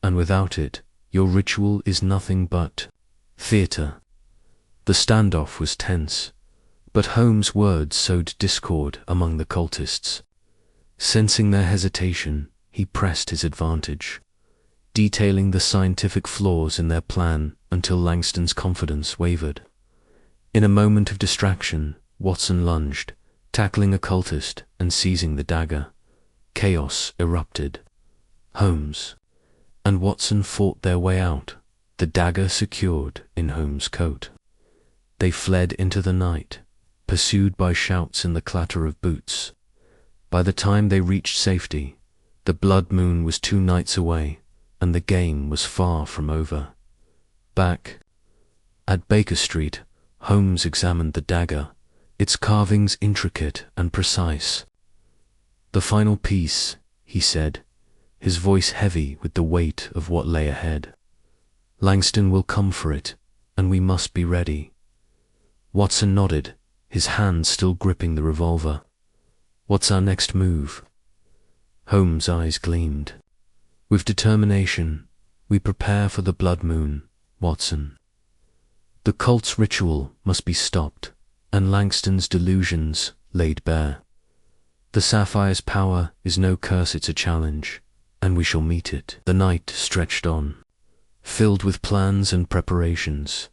Speaker 1: And without it, your ritual is nothing but theatre. The standoff was tense, but Holmes' words sowed discord among the cultists. Sensing their hesitation, he pressed his advantage, detailing the scientific flaws in their plan until Langston's confidence wavered. In a moment of distraction, Watson lunged, tackling a cultist and seizing the dagger. Chaos erupted. Holmes and Watson fought their way out, the dagger secured in Holmes' coat. They fled into the night, pursued by shouts and the clatter of boots. By the time they reached safety, the blood moon was 2 nights away, and the game was far from over. Back at Baker Street, Holmes examined the dagger, its carvings intricate and precise. The final piece, he said, his voice heavy with the weight of what lay ahead. Langston will come for it, and we must be ready. Watson nodded, his hand still gripping the revolver. What's our next move? Holmes' eyes gleamed. With determination, we prepare for the blood moon, Watson. The cult's ritual must be stopped, and Langston's delusions laid bare. The sapphire's power is no curse, it's a challenge, and we shall meet it. The night stretched on, filled with plans and preparations,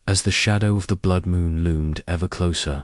Speaker 1: as the shadow of the blood moon loomed ever closer.